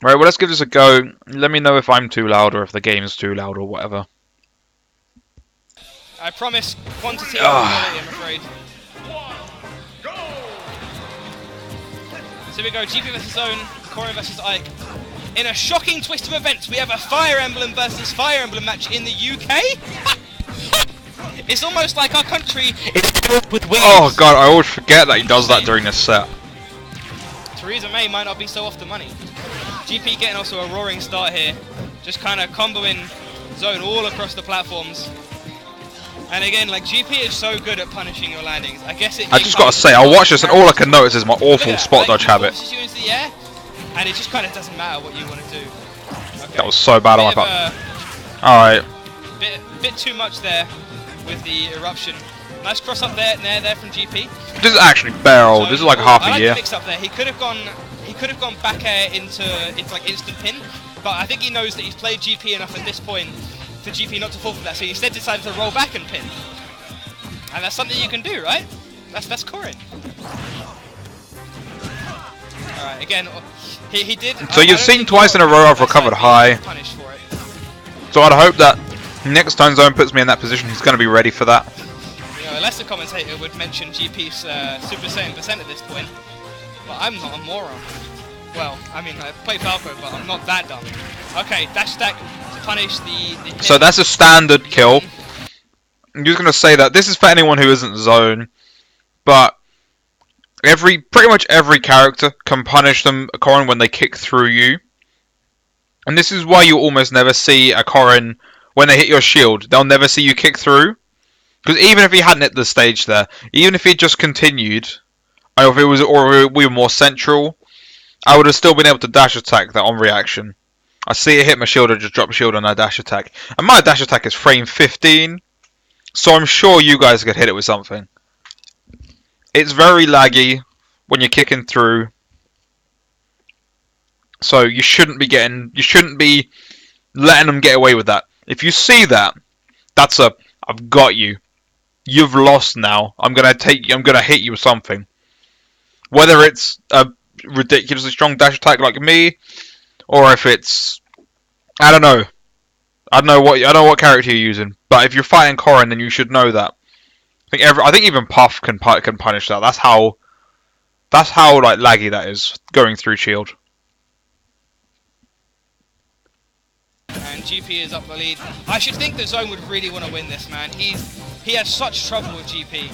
Right, well, let's give this a go. Let me know if I'm too loud or if the game's too loud or whatever. I promise quantity over quality, I'm afraid. So we go, GP versus Zone, Corrin versus Ike. In a shocking twist of events, we have a Fire Emblem versus Fire Emblem match in the UK. It's almost like our country is filled with wings. Oh god, I always forget that he does that during this set. Theresa May might not be so off the money. GP getting also a roaring start here. Just kind of comboing Zone all across the platforms. And again, like, GP is so good at punishing your landings. I guess it. I just gotta say, I watch this and all I can notice is my awful spot dodge habit. He you into the air, and it just kind of doesn't matter what you want to do. Okay. That was so bad on my part. Alright. Bit too much there with the eruption. Nice cross up there from GP. This is actually barrel. So, this is like half a year. The mix up there. He could have gone back air into like instant pin, but I think he knows that he's played GP enough at this point for GP not to fall for that. So he instead decided to roll back and pin, and that's something you can do, right? That's Corrin. All right, again, he did. So you've seen twice in a row I've recovered high. Punished for it. So I'd hope that next time Zone puts me in that position, he's going to be ready for that. You know, unless the commentator would mention GP's Super Saiyan percent at this point. But I'm not a moron. Well, I mean, I play Falco, but I'm not that dumb. Okay, dash stack to punish the So that's a standard kill. I'm just going to say that this is for anyone who isn't Zone, but pretty much every character can punish them, a Corrin, when they kick through you. And this is why you almost never see a Corrin when they hit your shield. They'll never see you kick through. Because even if he hadn't hit the stage there, even if he just continued, or if we were more central, I would have still been able to dash attack that on reaction. I see it hit my shield, I just drop a shield on a dash attack. And my dash attack is frame 15, so I'm sure you guys could hit it with something. It's very laggy when you're kicking through. So you shouldn't be letting them get away with that. If you see that, that's a I've got you. You've lost now. I'm gonna hit you with something. Whether it's a ridiculously strong dash attack like me, or if it's I don't know what character you're using. But if you're fighting Corrin, then you should know that. I think even Puff can punish that. That's how like laggy that is going through shield. And GP is up the lead. I should think that Zone would really want to win this, man. He has such trouble with GP.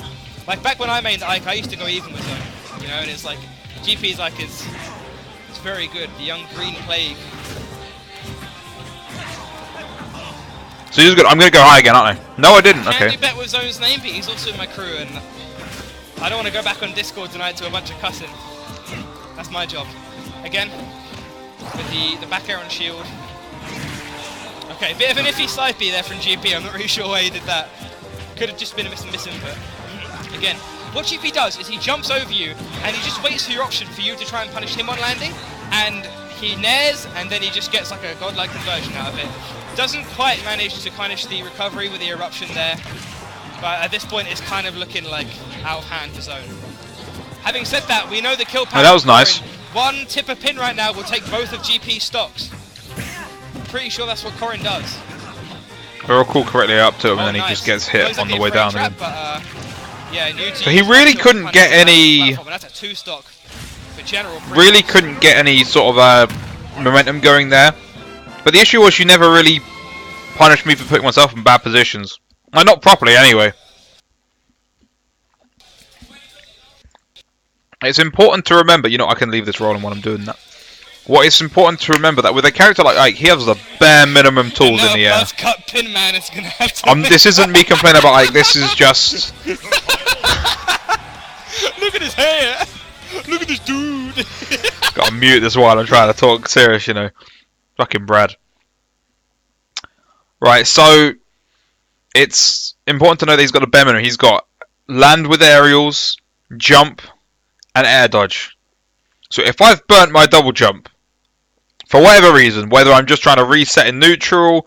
Like back when I mained Ike, I used to go even with Zone. You know, and it's like GP's like it's very good. The young green plague. So he's good. I'm gonna go high again, aren't I? No, I didn't. Okay. Can you bet with Zone's name? But he's also in my crew, and I don't want to go back on Discord tonight to a bunch of cussing. That's my job. Again, with the back air on shield. Okay, bit of an iffy side B there from GP. I'm not really sure why he did that. Could have just been a misinput. Again, what GP does is he jumps over you and he just waits for your option for you to try and punish him on landing, and he nairs and then he just gets like a godlike conversion out of it. Doesn't quite manage to punish the recovery with the eruption there, but at this point it's kind of looking like out of hand for Zone. Having said that, we know the kill power. Oh, that was nice. One tip of pin right now will take both of GP's stocks. Pretty sure that's what Corrin does. We're all called correctly up to him, and then he just gets hit on the way down. Trap, but, yeah, so he really couldn't get any. That's a 2-stock for general. Really couldn't get any sort of momentum going there. But the issue was you never really punished me for putting myself in bad positions. Well, not properly anyway. It's important to remember, you know, I can leave this rolling while I'm doing that. What is important to remember that with a character like Ike, he has the bare minimum tools in the air. Cut pin man is gonna have to this isn't me complaining about Ike, this is just... Look at his hair! Look at this dude! Gotta mute this while I'm trying to talk serious, you know. Fucking Brad. Right, so... It's important to know that he's got a bare minimum. He's got land with aerials, jump, and air dodge. So if I've burnt my double jump, for whatever reason, whether I'm just trying to reset in neutral,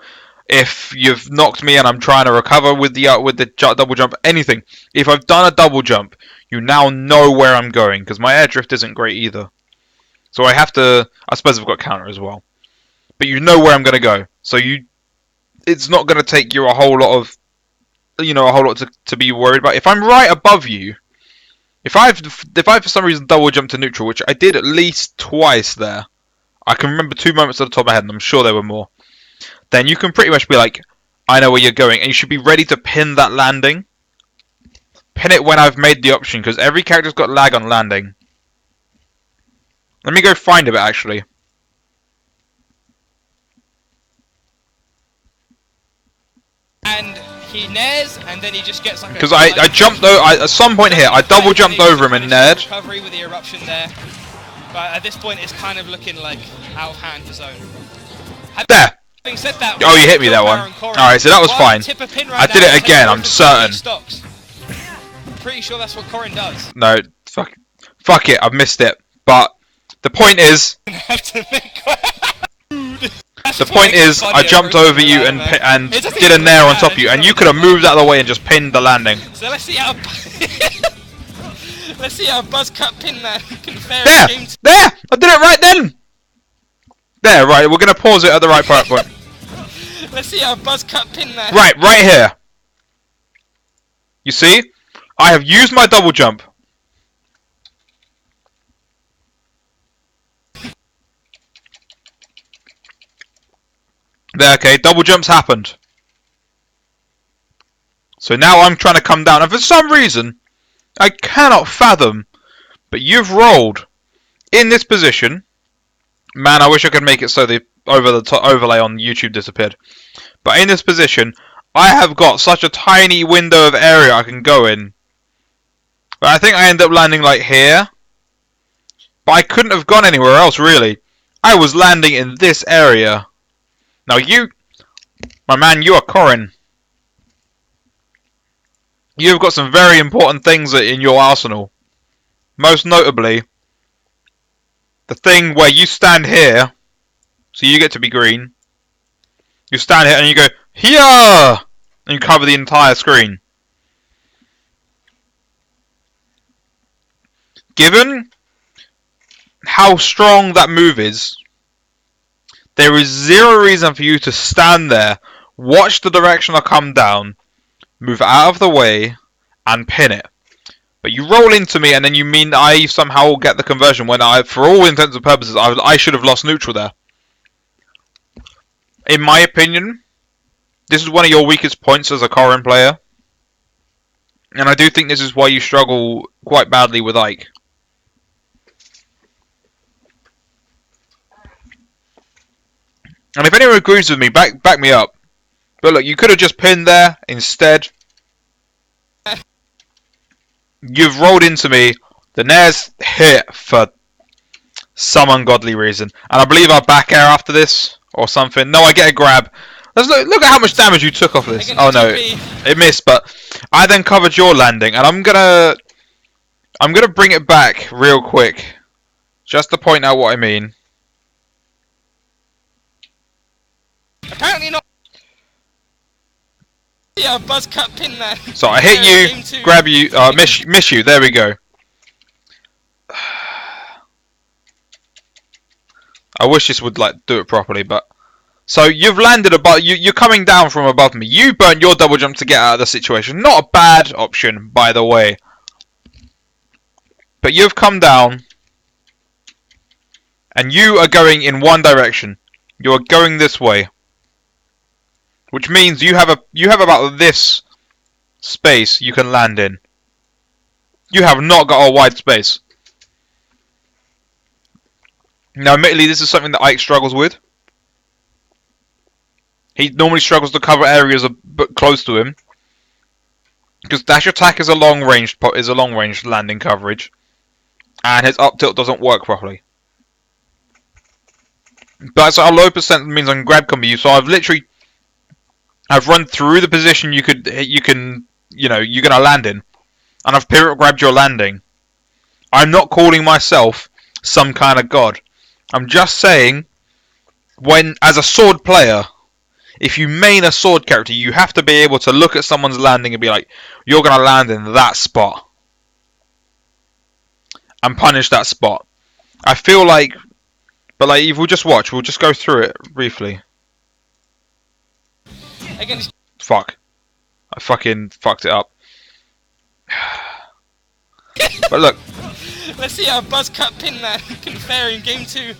if you've knocked me and I'm trying to recover with the double jump, anything. If I've done a double jump, you now know where I'm going, because my air drift isn't great either. So I have to. I suppose I've got counter as well. But you know where I'm going to go. So it's not going to take you a whole lot of, to be worried about. If I'm right above you, if I for some reason double jump to neutral, which I did at least twice there, I can remember 2 moments at the top of my head, and I'm sure there were more. Then you can pretty much be like, I know where you're going, and you should be ready to pin that landing. Pin it when I've made the option, because every character's got lag on landing. Let me go find it actually. And he nares, and then he just gets like. Because I jumped though. At some point here, I double jumped over him and nared. Recovery with the eruption there, but at this point, it's kind of looking like out of hand for Zone. There. Having said that, oh, you hit me that one. Alright, so that was fine. I did it again, I'm certain. Pretty sure that's what Corin does. No, fuck it, I've missed it. But the point is, I jumped over you and did a nair on top of you, and you could have moved out of the way and just pinned the landing. So let's see how let's see how Buzzcut pin that can fare there! I did it right then! There, right, we're gonna pause it at the right point. Let's see how Buzzcut pin that. Right here. You see? I have used my double jump. There, okay, double jumps happened. So now I'm trying to come down, and for some reason, I cannot fathom, but you've rolled in this position. Man, I wish I could make it so the overlay on YouTube disappeared. But in this position, I have got such a tiny window of area I can go in. But I think I end up landing like here. But I couldn't have gone anywhere else, really. I was landing in this area. Now you, my man, you are Corin. You've got some very important things in your arsenal. Most notably, the thing where you stand here, so you get to be green. You stand here and you go, here! And you cover the entire screen. Given how strong that move is, there is zero reason for you to stand there, watch the direction I come down, move out of the way, and pin it. But you roll into me, and then you mean I somehow get the conversion when for all intents and purposes, I should have lost neutral there. In my opinion, this is one of your weakest points as a Corin player. And I do think this is why you struggle quite badly with Ike. And if anyone agrees with me, back me up. But look, you could have just pinned there instead. You've rolled into me. The nair's hit for some ungodly reason. And I believe I back air after this or something. No, I get a grab. Look at how much damage you took off this. Oh no, it missed, but I then covered your landing, and I'm gonna bring it back real quick, just to point out what I mean. Apparently not. Yeah, Buzzcut pin there. So I hit you, grab you, miss you. There we go. I wish this would do it properly, but so you've landed above. You're coming down from above me. You burnt your double jump to get out of the situation. Not a bad option, by the way. But you've come down, and you are going in one direction. You are going this way, which means you have about this space you can land in. You have not got a wide space. Now, admittedly, this is something that Ike struggles with. He normally struggles to cover areas a bit close to him, because dash attack is a long range landing coverage, and his up tilt doesn't work properly. But so a low percent means I can grab combo you. So I've run through the position you're gonna land in, and I've pivot grabbed your landing. I'm not calling myself some kind of god. I'm just saying, as a sword player, if you main a sword character, you have to be able to look at someone's landing and be like, you're going to land in that spot. And punish that spot. I feel like But like, if we'll just watch, we'll just go through it briefly. Again, Fuck. I fucking fucked it up. But look. let's see how Buzzcut Pinman can fare in game 2.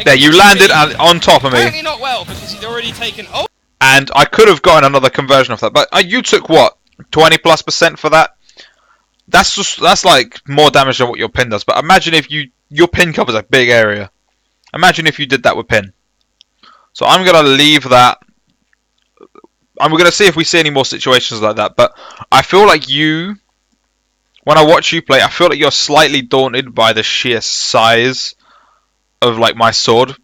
There, you landed on top of me. Apparently not well, because he'd already taken... Oh! And I could have gotten another conversion off that, but you took what? 20+% for that? That's like more damage than what your pin does. But imagine if your pin covers a big area. Imagine if you did that with pin. So I'm gonna leave that. And we're gonna see if we see any more situations like that. But I feel like when I watch you play, I feel like you're slightly daunted by the sheer size of like my sword.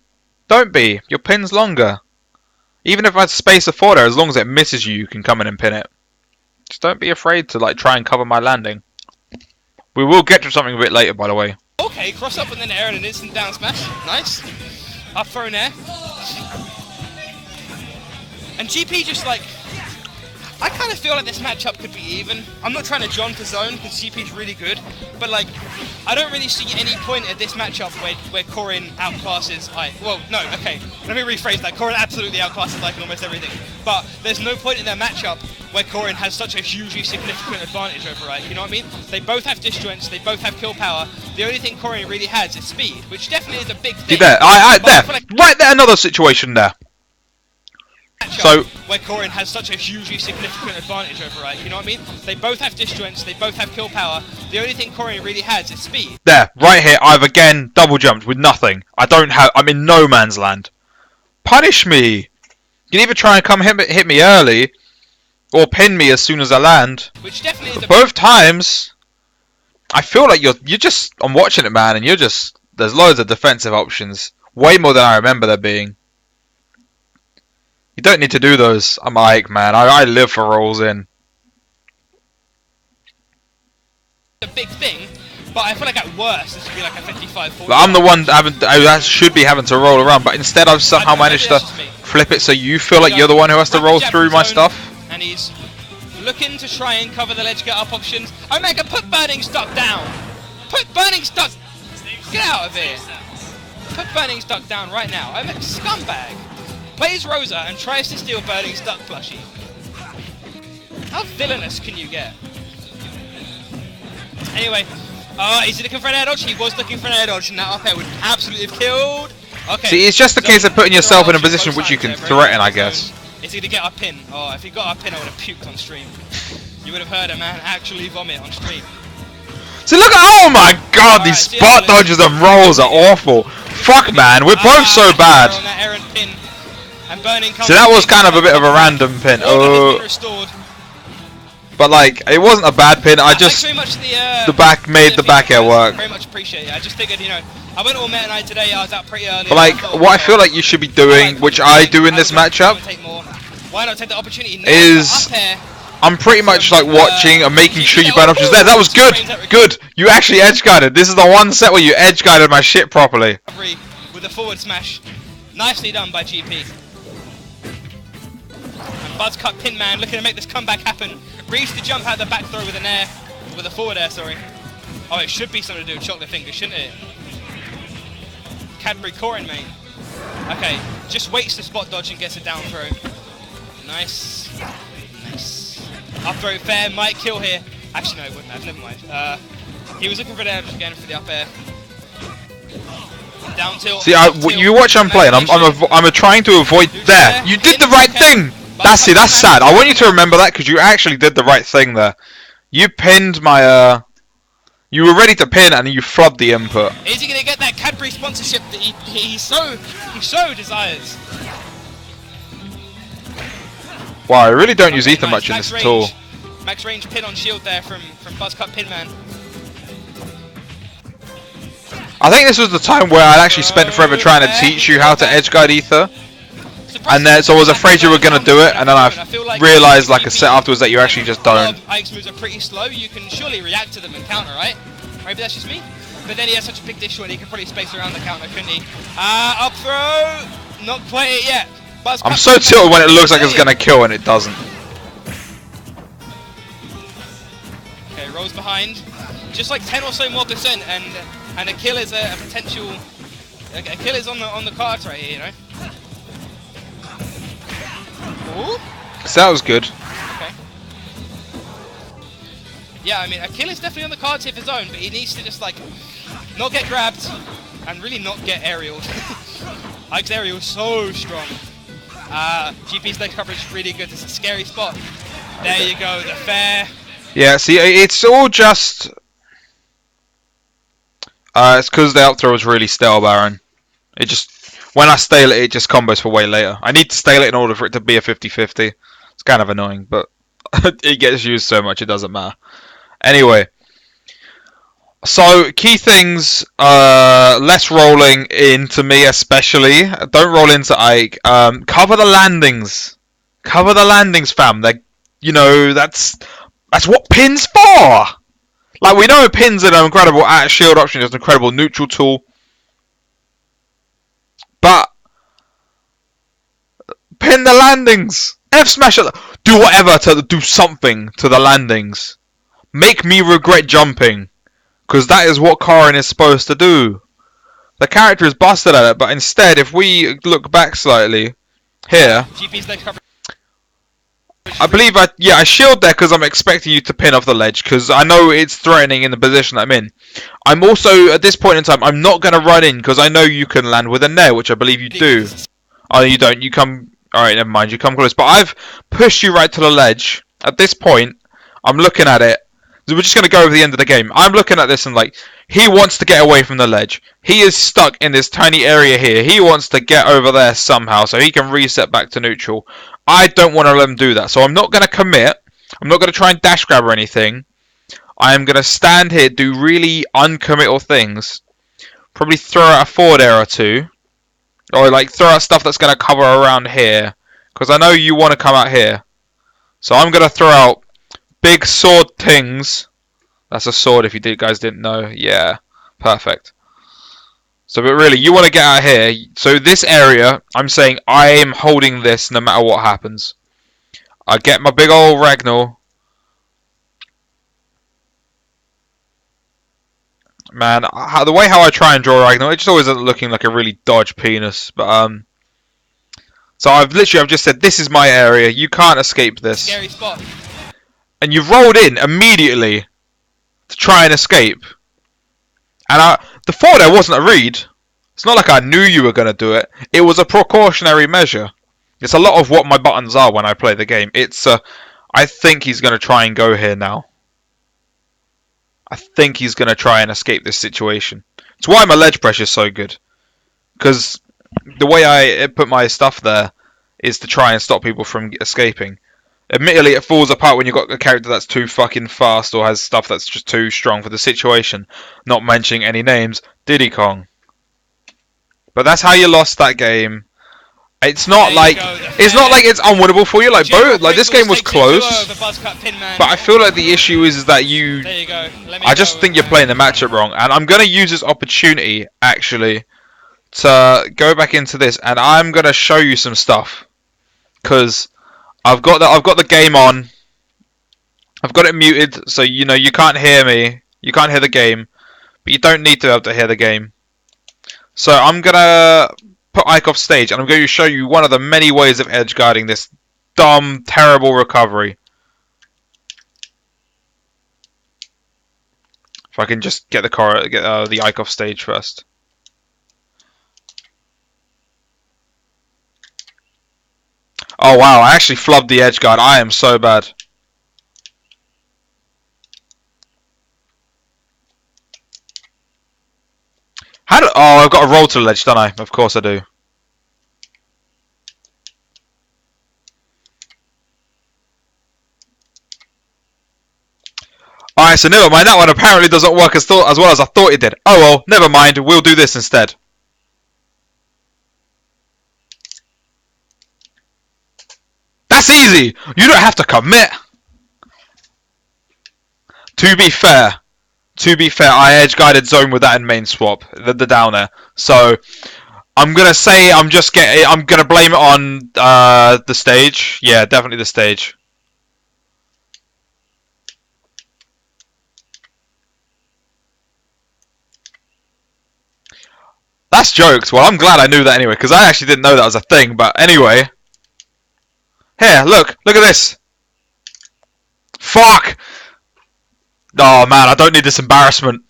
Don't be. Your pin's longer. Even if I had space afford there, as long as it misses you, you can come in and pin it. Just don't be afraid to like try and cover my landing. We will get to something a bit later, by the way. Okay, cross up and then air and an instant down smash. Nice. Up throw in air. And GP just like... I kind of feel like this matchup could be even. I'm not trying to John for zone because GP's really good, but like, I don't really see any point at this matchup where Corin outclasses Well, no, okay. Let me rephrase that. Corin absolutely outclasses Ike in almost everything, but there's no point in their matchup where Corin has such a hugely significant advantage over Ike. You know what I mean? They both have disjoints. They both have kill power. The only thing Corin really has is speed, which definitely is a big thing. See there, right there, another situation there. So where Corin has such a hugely significant advantage over Ike, you know what I mean? They both have disjoints, they both have kill power. The only thing Corin really has is speed. There, right here, I've again double jumped with nothing. I'm in no man's land. Punish me! You can either try and come hit me early, or pin me as soon as I land. Which definitely is both times, I feel like you're just. I'm watching it, man, and there's loads of defensive options, way more than I remember there being. You don't need to do those. I'm Ike, man. I live for rolls in. A big thing, but I feel like at worst this would be like a 55-40. But I'm the one that should be having to roll around, but instead I've somehow managed to flip it so you feel like you're the one who has to roll through my stuff. And he's looking to try and cover the ledge get up options. Omega, put Burning Stuck down. Put Burning Stuck. Get out of here. Put Burning Stuck down right now. Omega, scumbag. Plays Rosa and tries to steal Burning Stuck plushie. How villainous can you get? Anyway, is he looking for an air dodge? He was looking for an air dodge, and that up air would absolutely have killed. Okay. See, it's just a case of putting yourself in a position which you can threaten, I guess. Is he to get a pin? Oh, if he got a pin, I would have puked on stream. You would have heard a man actually vomit on stream. See, look at, oh my god, these spot dodges and rolls are awful. Fuck, man, we're both so bad. See, that was kind of a bit of a random pin. Oh. But like, it wasn't a bad pin. I just the back made the back air work. Very much appreciate it. I just figured, you know, I went all Meta Knight today. I was out pretty early. But like, what I feel like you should be doing, which I do in this matchup, why not take the opportunity? Is I'm pretty much like watching and making sure you burn options there. That was good. Good. You actually edge guided. This is the one set where you edge guided my shit properly. With a forward smash, nicely done by GP. Buzzcut Pinman looking to make this comeback happen. Reads the jump out the back throw with an air. With a forward air, sorry. Oh, it should be something to do with chocolate fingers, shouldn't it? Cadbury Corin, mate. Okay, just waits to spot dodge and gets a down throw. Nice. Nice. Up throw fair, might kill here. Actually, no, it wouldn't have, never mind. He was looking for the air again for the up air. Down tilt. See, you watch I'm playing. I'm trying to avoid there. You did the right thing! That's sad. I want you to remember that because you actually did the right thing there. You pinned my you were ready to pin and you flubbed the input. Is he gonna get that Cadbury sponsorship that he so desires? Wow, I really don't use ether much in this at all. Max range pin on shield there from Buzzcut Pinman. I think this was the time where I actually spent forever trying to teach you how to edge guide ether. And then, so I was afraid you were going to do it, and then I realised like a set afterwards that you actually just don't. Ike's moves are pretty slow, you can surely react to them and counter, right? Maybe that's just me? But then he has such a big dish when he can probably space around the counter, couldn't he? Up throw! Not quite it yet. I'm so tilted when it looks like it's going to kill and it doesn't. Okay, rolls behind. Just like 10 or so more percent, and a kill is a potential A kill is on the cards right here, you know. Ooh. So that was good. Okay. Yeah, I mean, a kill is definitely on the cards here for Zone, but he needs to just like not get grabbed and really not get aerialed. Ike's aerial is so strong. GP's leg coverage is really good. This is a scary spot. There you go, the fair. Yeah, see, it's all just... it's because the up throw was really stale, Barran. It just... When I stale it, it just combos for way later. I need to stale it in order for it to be a 50-50. It's kind of annoying, but it gets used so much it doesn't matter. Anyway. So, key things, less rolling into me especially. Don't roll into Ike. Cover the landings. Cover the landings, fam. They're, you know, that's what pin's for! Like, we know pin's an incredible shield option, it's an incredible neutral tool. But pin the landings. F smash it. Do whatever to do something to the landings. Make me regret jumping, because that is what Corrin is supposed to do. The character is busted at it, but instead, if we look back slightly here, GP's leg coverage. I believe I shield there because I'm expecting you to pin off the ledge, because I know it's threatening in the position I'm in. I'm also, at this point in time, I'm not going to run in because I know you can land with a nail, which I believe you do. Oh, you don't. You come... Alright, never mind. You come close. But I've pushed you right to the ledge. At this point, I'm looking at it. We're just going to go over the end of the game. I'm looking at this and like, he wants to get away from the ledge. He is stuck in this tiny area here. He wants to get over there somehow so he can reset back to neutral. I don't want to let him do that. So I'm not going to commit. I'm not going to try and dash grab or anything. I am going to stand here, do really uncommittal things. Probably throw out a forward air or two. Or like throw out stuff that's going to cover around here. Because I know you want to come out here. So I'm going to throw out big sword things. That's a sword if you guys didn't know. Yeah, perfect. So but really, you want to get out here. So this area, I'm saying I am holding this no matter what happens. I get my big old Ragnar. Man, the way how I try and draw Ragnar, it just always ends up looking like a really dodge penis. But so I've just said this is my area. You can't escape this. Scary spot. And you've rolled in immediately to try and escape. And the forward air wasn't a read. It's not like I knew you were going to do it. It was a precautionary measure. It's a lot of what my buttons are when I play the game. It's I think he's going to try and go here now. I think he's going to try and escape this situation. It's why my ledge pressure is so good. Because the way I put my stuff there is to try and stop people from escaping. Admittedly, it falls apart when you've got a character that's too fucking fast or has stuff that's just too strong for the situation. Not mentioning any names, Diddy Kong. But that's how you lost that game. It's not like it's unwinnable for you. Like both, like this game was close. But I feel like the issue is that you. There you go. I just think you're playing the matchup wrong, and I'm gonna use this opportunity actually to go back into this, and I'm gonna show you some stuff because I've got the game on. I've got it muted, so you know you can't hear me. You can't hear the game, but you don't need to be able to hear the game. So I'm gonna put Ike off stage, and I'm going to show you one of the many ways of edge guarding this dumb, terrible recovery. If I can just get the Ike off stage first. Oh wow! I actually flubbed the edge guard. I am so bad. Oh, I've got to roll to the ledge, don't I? Of course I do. Alright, so never mind. That one apparently doesn't work as well as I thought it did. Oh well, never mind. We'll do this instead. That's easy! You don't have to commit! To be fair, I edge guided zone with that in main swap, the downer. So I'm gonna say I'm gonna blame it on the stage. Yeah, definitely the stage. That's That's jokes. Well, I'm glad I knew that anyway, because I actually didn't know that was a thing. But anyway. Here, look at this. Fuck! Oh man, I don't need this embarrassment.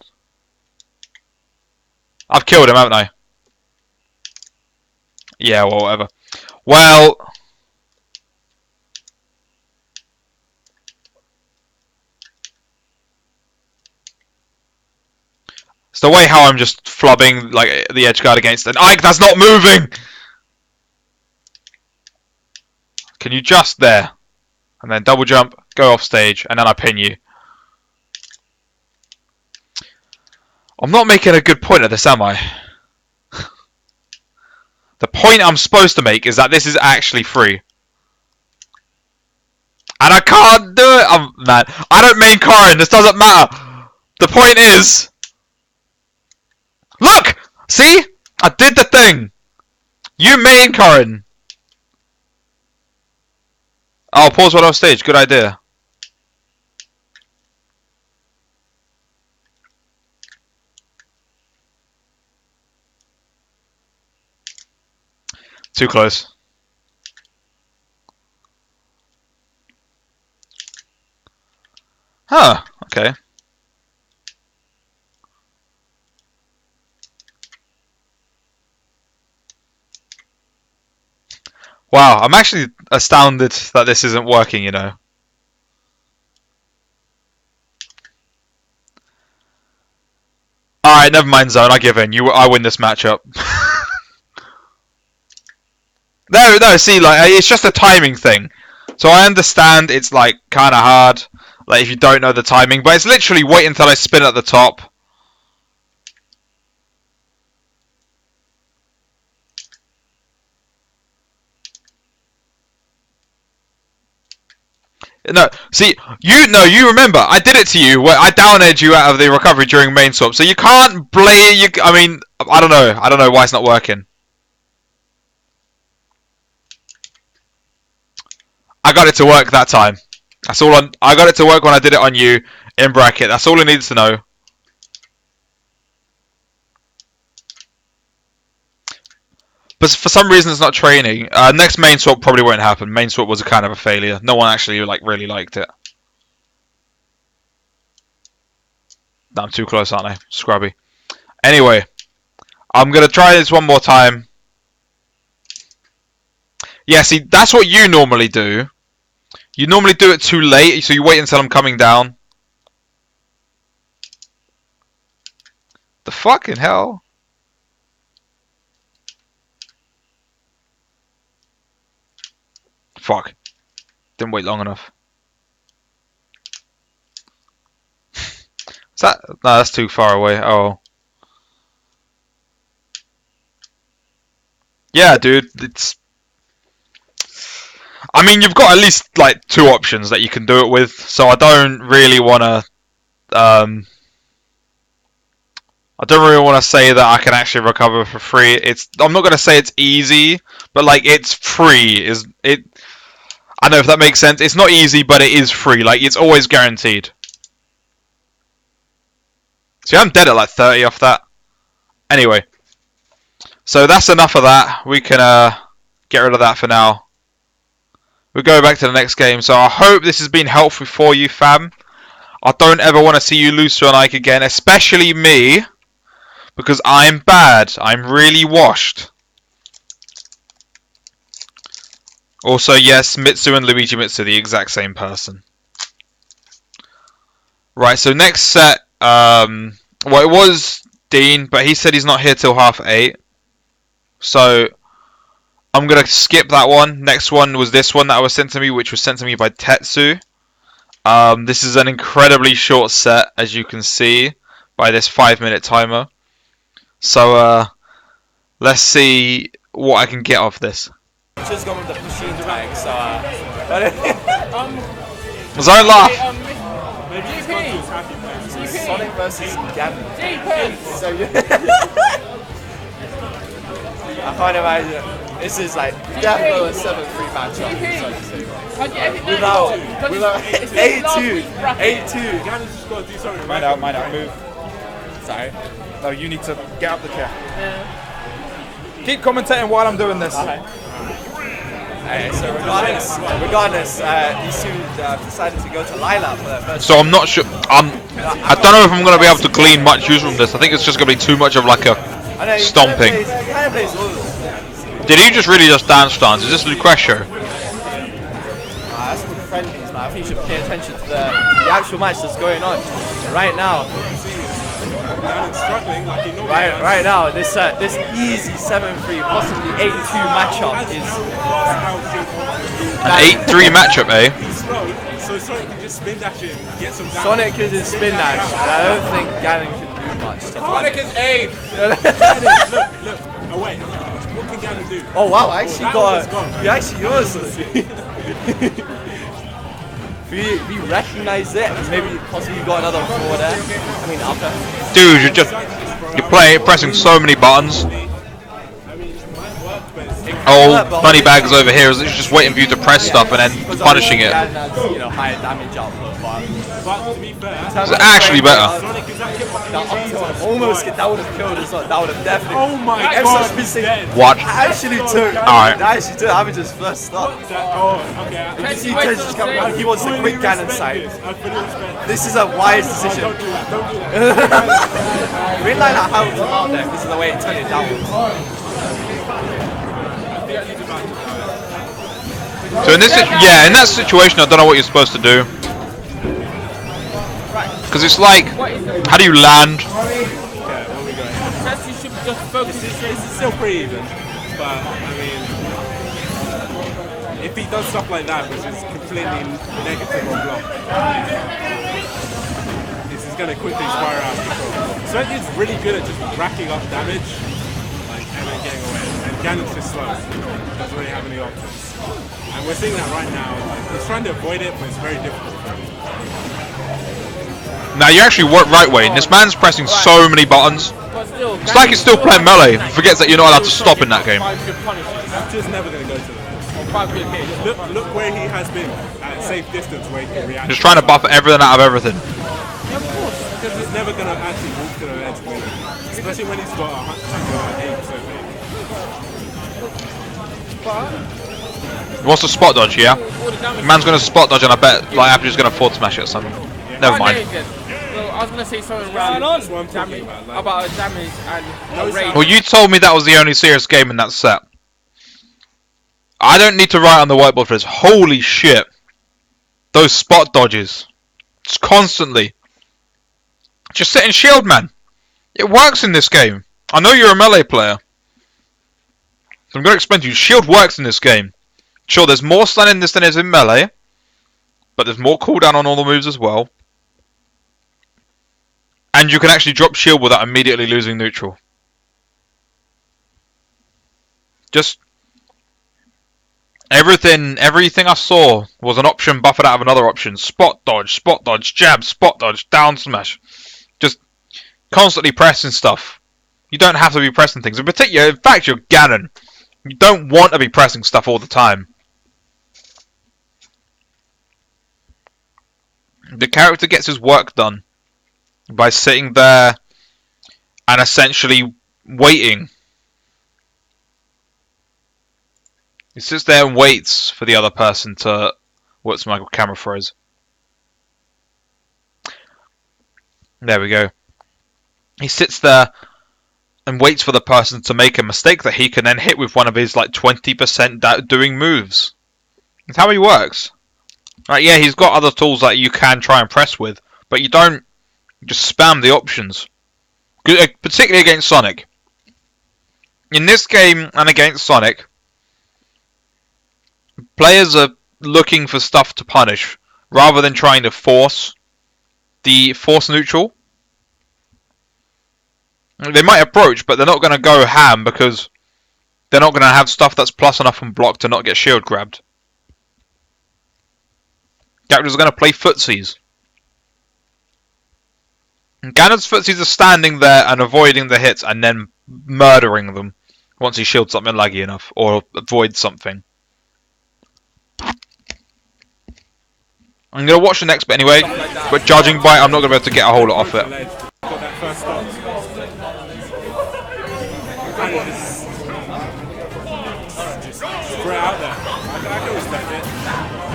I've killed him, haven't I? Yeah, well, whatever. Well... It's the way how I'm just flubbing like the edge guard against an Ike that's not moving! Can you just there? And then double jump, go off stage, and then I pin you. I'm not making a good point of this, am I? The point I'm supposed to make is that this is actually free. And I can't do it! Man, I don't main Corrin, this doesn't matter! The point is... Look! See? I did the thing! You main Corrin! Oh, pause while on stage, good idea. Too close. Huh, okay. Wow, I'm actually astounded that this isn't working, you know. Alright, never mind Zone, I give in. I win this matchup. No, see, like, it's just a timing thing. So I understand it's, like, kind of hard, like, if you don't know the timing, but it's literally wait until I spin at the top. No, see, you remember, I did it to you, where I down edge you out of the recovery during main swap, so you can't blame, I mean, I don't know why it's not working. I got it to work that time. That's all I got it to work when I did it on you, in bracket, that's all I needed to know. But for some reason it's not training. Next main swap probably won't happen. Main swap was a kind of a failure. No one actually like really liked it. No, I'm too close, aren't I? Scrubby. Anyway, I'm gonna try this one more time. Yeah, see, that's what you normally do. You normally do it too late, so you wait until I'm coming down. The fucking hell? Fuck. Didn't wait long enough. Is that... No, that's too far away. Oh. Yeah, dude. It's... I mean, you've got at least, like, 2 options that you can do it with. So I don't really want to... I don't really want to say that I can actually recover for free. I'm not going to say it's easy, but, like, it's free. I don't know if that makes sense. It's not easy, but it is free. Like, it's always guaranteed. See, I'm dead at like 30 off that. Anyway. So that's enough of that. We can get rid of that for now. We'll go back to the next game. So I hope this has been helpful for you, fam. I don't ever want to see you lose to an Ike again. Especially me. Because I'm bad. I'm really washed. Also, yes, Mitsu and Luigi Mitsu are the exact same person. Right, so next set, well, it was Dean, but he said he's not here till 8:30. So, I'm going to skip that one. Next one was this one that was sent to me, which was sent to me by Tetsu. This is an incredibly short set, as you can see, by this 5-minute timer. So, let's see what I can get off this. Just going with the machine tag, so Zone laugh. Sonic versus Gavin. So I can't imagine. This is like Gavin and 7-3 matchup. Without 8-2. 8-2. Gavin just got to do something. Mind out, move. Sorry. No, you need to get up the chair. Keep commentating while I'm doing this. Okay. So regardless, these two decided to go to Lilac for their first. So I'm not sure. I don't know if I'm going to be able to glean much use from this. I think it's just going to be too much of like a stomping. Did he just really just dance? Is this Lucretia? That's the friendlies, man. I think you should pay attention to the actual match that's going on right now. Right now, this easy 7-3, possibly 8-2 matchup is an 8-3 matchup, eh? So Sonic can just spin dash him, get some damage. Sonic can just spin dash, but I don't think Ganon can do much. Sonic is aid. Look, oh wait, what can Ganon do? Oh wow, I actually got you actually yours. We recognize it. Maybe possibly got another forward there. I mean upper. Dude, you're pressing so many buttons. Oh, Moneybags over here is just waiting for you to press stuff and then punishing it. You know, higher damage output, But to be fair, It's actually better. Sonic is that almost that would have killed us. That would have definitely. Oh my god! What? Actually took. Alright. Actually took Amage's first stop. Oh, okay. You see Tej just coming out. He wants the quick Ganon side. This is a wise decision. Don't do that. Really like how it came out there because of the way it turned it down. So in in that situation, I don't know what you're supposed to do. Because it's like, how do you land? First, you should just focus. This is still pretty even, but I mean, if he does stuff like that, which is completely negative on block, this is going to quickly spiral out of control. So he's really good at just racking up damage, and then getting away. And Ganon's just slow. Doesn't really have any options. And we're seeing that right now. He's trying to avoid it, but it's very difficult for him. Now you actually work right way. This man's pressing so many buttons. It's like he's still playing melee. He forgets that you're not allowed to stop in that game. I'm just never going to go to the Look where he has been at safe distance where he can react. Just trying to buff everything out of everything. Of course, because he's never going to actually walk to the edge with it. Especially when he's got 8% lead. He wants to spot dodge, yeah? The man's going to spot dodge and I bet like Apple's going to forward smash it or something. Never mind. Well, I was going to say something around damage, about damage and rage. Well, you told me that was the only serious game in that set. I don't need to write on the whiteboard for this. Holy shit. Those spot dodges. It's constantly. Just sit in shield, man. It works in this game. I know you're a melee player. So I'm going to explain to you. Shield works in this game. Sure, there's more stun in this than is in melee. But there's more cooldown on all the moves as well. And you can actually drop shield without immediately losing neutral. Just everything I saw was an option buffered out of another option. Spot dodge, jab, spot dodge, down smash. Just constantly pressing stuff. You don't have to be pressing things. In particular, in fact, you're Ganon. You don't want to be pressing stuff all the time. The character gets his work done by sitting there and essentially waiting. He sits there and waits for the other person to... What's my camera froze? There we go. He sits there and waits for the person to make a mistake that he can then hit with one of his like 20% doing moves. That's how he works. Right, yeah, he's got other tools that you can try and press with, but you don't just spam the options. Particularly against Sonic. In this game and against Sonic, players are looking for stuff to punish rather than trying to force neutral. They might approach, but they're not going to go ham because they're not going to have stuff that's plus enough on block to not get shield grabbed. Characters are going to play footsies. And Ganon's footsies are standing there and avoiding the hits and then murdering them once he shields something laggy enough or avoids something. I'm going to watch the next bit anyway, but judging by it, I'm not going to be able to get a whole lot off it. Got that first stop.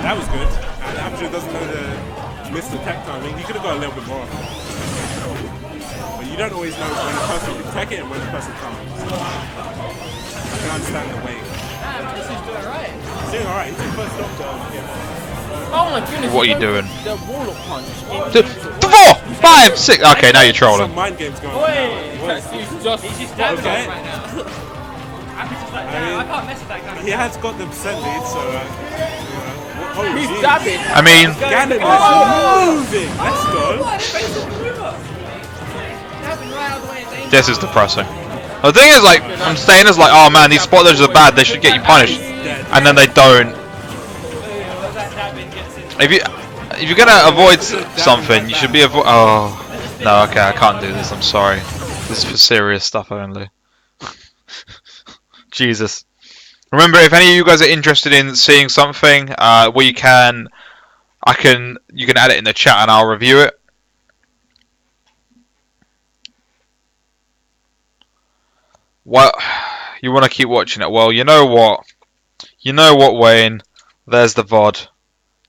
That was good. And Aperture doesn't know to miss the tech timing. You could have got a little bit more. But you don't always know when a person can tech it and when a person can't. I can understand the weight. This is doing alright. He's doing alright. He's the first doctor. Yeah. Oh my goodness. What are you doing? The warlock punch. 4, 5, 6. Okay, now you're trolling. Some mind games going Wait, on. he's just dabbing Okay. right now. I'm just like, I mean, I can't mess with that kind of He has got the percent lead, so oh, He's geez. dabbing. I mean, Ganon is moving. Let's go. this is depressing. The thing is, like, I'm saying is like, oh man, these spot dodges are bad. They should get you punished, and then they don't. If you're gonna avoid something, you should be avoid. Oh no, okay, I can't do this. I'm sorry. This is for serious stuff only. Jesus. Remember, if any of you guys are interested in seeing something, where you can add it in the chat and I'll review it. Well, you want to keep watching it. Well, you know what? You know what, Wayne? There's the VOD.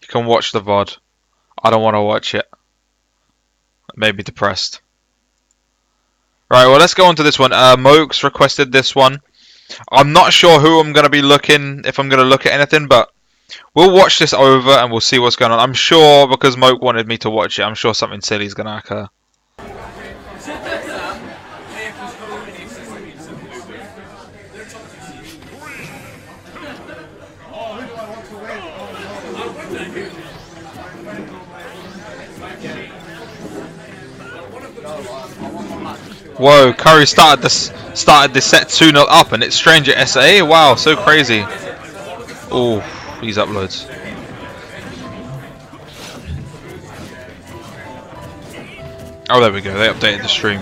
You can watch the VOD. I don't want to watch it. It made me depressed. Right, well, let's go on to this one. Mokes requested this one. I'm not sure who I'm going to be looking, if I'm going to look at anything, but we'll watch this over and we'll see what's going on. I'm sure, because Moke wanted me to watch it, I'm sure something silly is going to occur. Whoa, Curry started this set 2-0 up, and it's strange at SA. Wow, so crazy. Oh, these uploads. Oh, there we go. They updated the stream.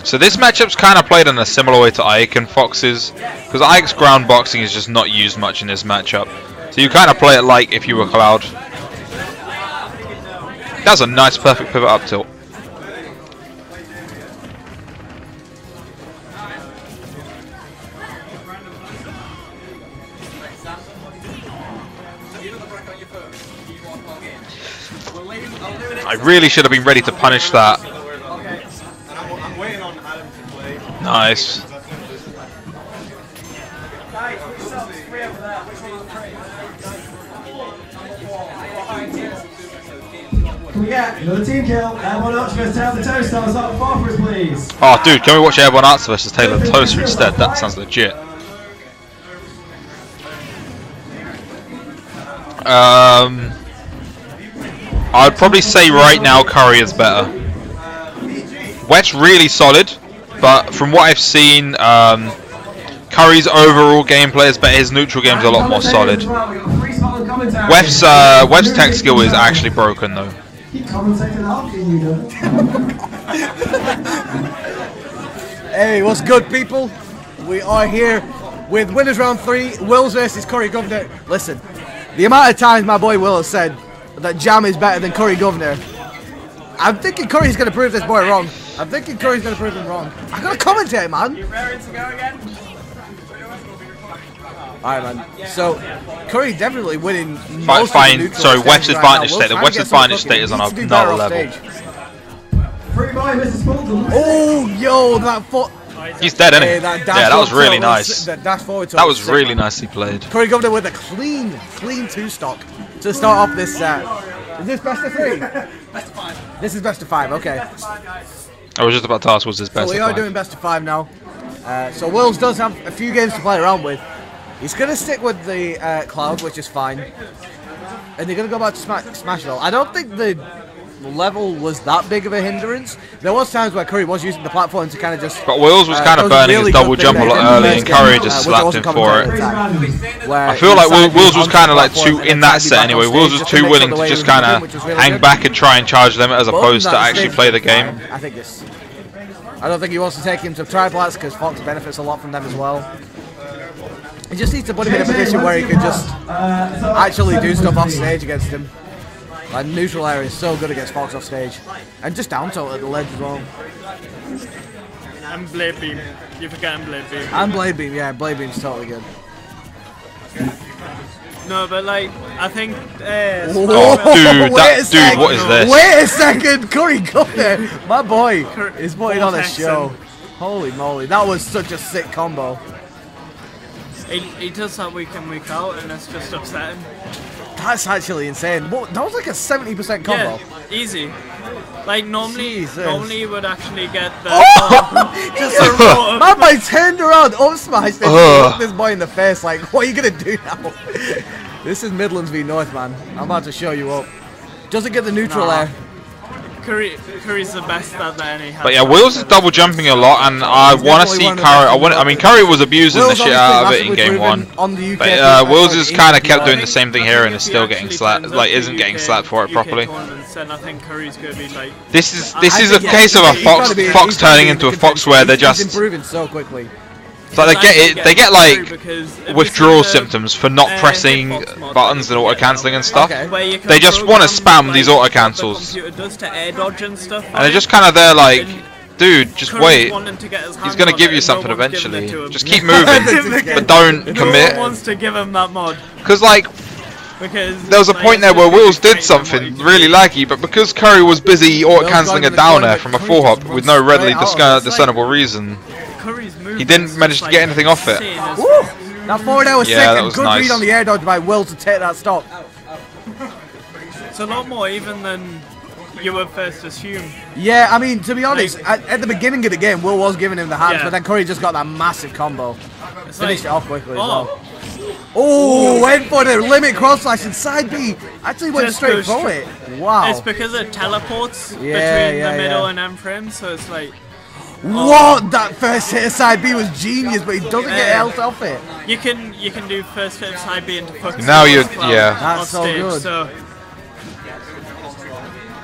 So this matchup's kind of played in a similar way to Ike and Fox's, because Ike's ground boxing is just not used much in this matchup. So you kind of play it like if you were Cloud. That's a nice, perfect pivot up tilt. I really should have been ready to punish that. Nice. Can we get another team kill? Airborne Archer versus Taylor Toaster. Start with 4 for us, please. Oh, dude, can we watch Airborne Archer versus Taylor Toaster instead? That sounds legit. I'd probably say right now Curry is better. Wet's really solid, but from what I've seen, Curry's overall gameplay is better. His neutral game's a lot more solid. Web's tech skill is actually broken though. Hey, what's good, people? We are here with winners round 3, Wills versus Curry Governor. Listen, the amount of times my boy Will has said that Jam is better than Curry Governor, I'm thinking Curry's going to prove this boy wrong. I'm thinking Curry's going to prove him wrong. I got to commentate, man. You raring to go again? Alright, man. So, Curry definitely winning most of the neutral Sorry, stages Web's right advantage now. state. The Will's Web's trying to get some advantage state is on cooking. He needs to do another better level. off stage. Free by Mrs. Fulton. Oh, yo, that foot. He's dead, isn't he? Hey, that Yeah, that was forward really tilt nice. that dash forward tilt That was sick, really man. nicely played. Curry Governor with a clean 2-stock to start off this set. Is this best of 3? Best of 5. This is best of 5, okay. I was just about to ask, was this So best we of are 5? doing best of 5 now. So Wills does have a few games to play around with. He's going to stick with the Cloud, which is fine. And they're going to go back to Smashville. I don't think the level was that big of a hindrance. There was times where Curry was using the platform to kind of just... But Wills was kind of burning his double jump a lot early, and Curry just slapped him for it. I feel like Wills was kind of like too, in that set anyway, Wills was too willing to just kind of hang back and try and charge them as opposed to actually play the game. I think this... I don't think he wants to take him to triplats because Fox benefits a lot from them as well. He just needs to put him in a position where he can just actually do stuff off stage against him. Like neutral area is so good against Fox off stage. And just down tilt at the ledge as well. And Blade Beam. You're forgetting Blade Beam. And Blade Beam, yeah, Blade Beam's totally good. No, but like, I think. Dude, what is this? Wait a second, Curry Governor, my boy, is putting on a show. Holy moly, that was such a sick combo. He does that week in, week out, and it's just upsetting. That's actually insane. What, that was like a 70% combo. Yeah, easy. Like normally you would actually get the. My boy turned around, up smashed, and looked this boy in the face like, what are you gonna do now? This is Midlands v North, man. I'm about to show you up. Doesn't get the neutral there. Curry's the best that any has. But yeah, Wills is double jumping a lot, and I want to see Curry. I mean, Curry was abusing the shit out of it in game 1. But Wills has kind of kept doing the same thing here, and is still getting slapped. Like, isn't getting slapped for it properly. And I think Curry's gonna be like. This is a case of a fox turning into a fox where they're just improving so quickly. It's like they get like withdrawal symptoms for not pressing buttons and auto cancelling and stuff. They just want to spam these auto cancels, and they're just kind of there like, dude, just wait. He's gonna give you something eventually. Just keep moving, but don't commit. No one wants to give him that mod. Because like. There was a point there where Wills did something really laggy, but because Curry was busy auto-cancelling a down air from a 4-hop with no readily discernible reason, he didn't manage to get anything off it. That forward air was sick, and good read on the air dodge by Will to take that stop. It's a lot more even than you would first assume. Yeah, I mean, to be honest, at the beginning of the game, Will was giving him the hands, but then Curry just got that massive combo. Finished it off quickly as well. Oh, went for the limit cross slash and side B. Actually went straight for it. Wow. It's because it teleports between the middle and M frame, so it's like. What? That first hit of side B was genius, but he doesn't get else off it. You can do first hit of side B into focus. Now you're That's so good. So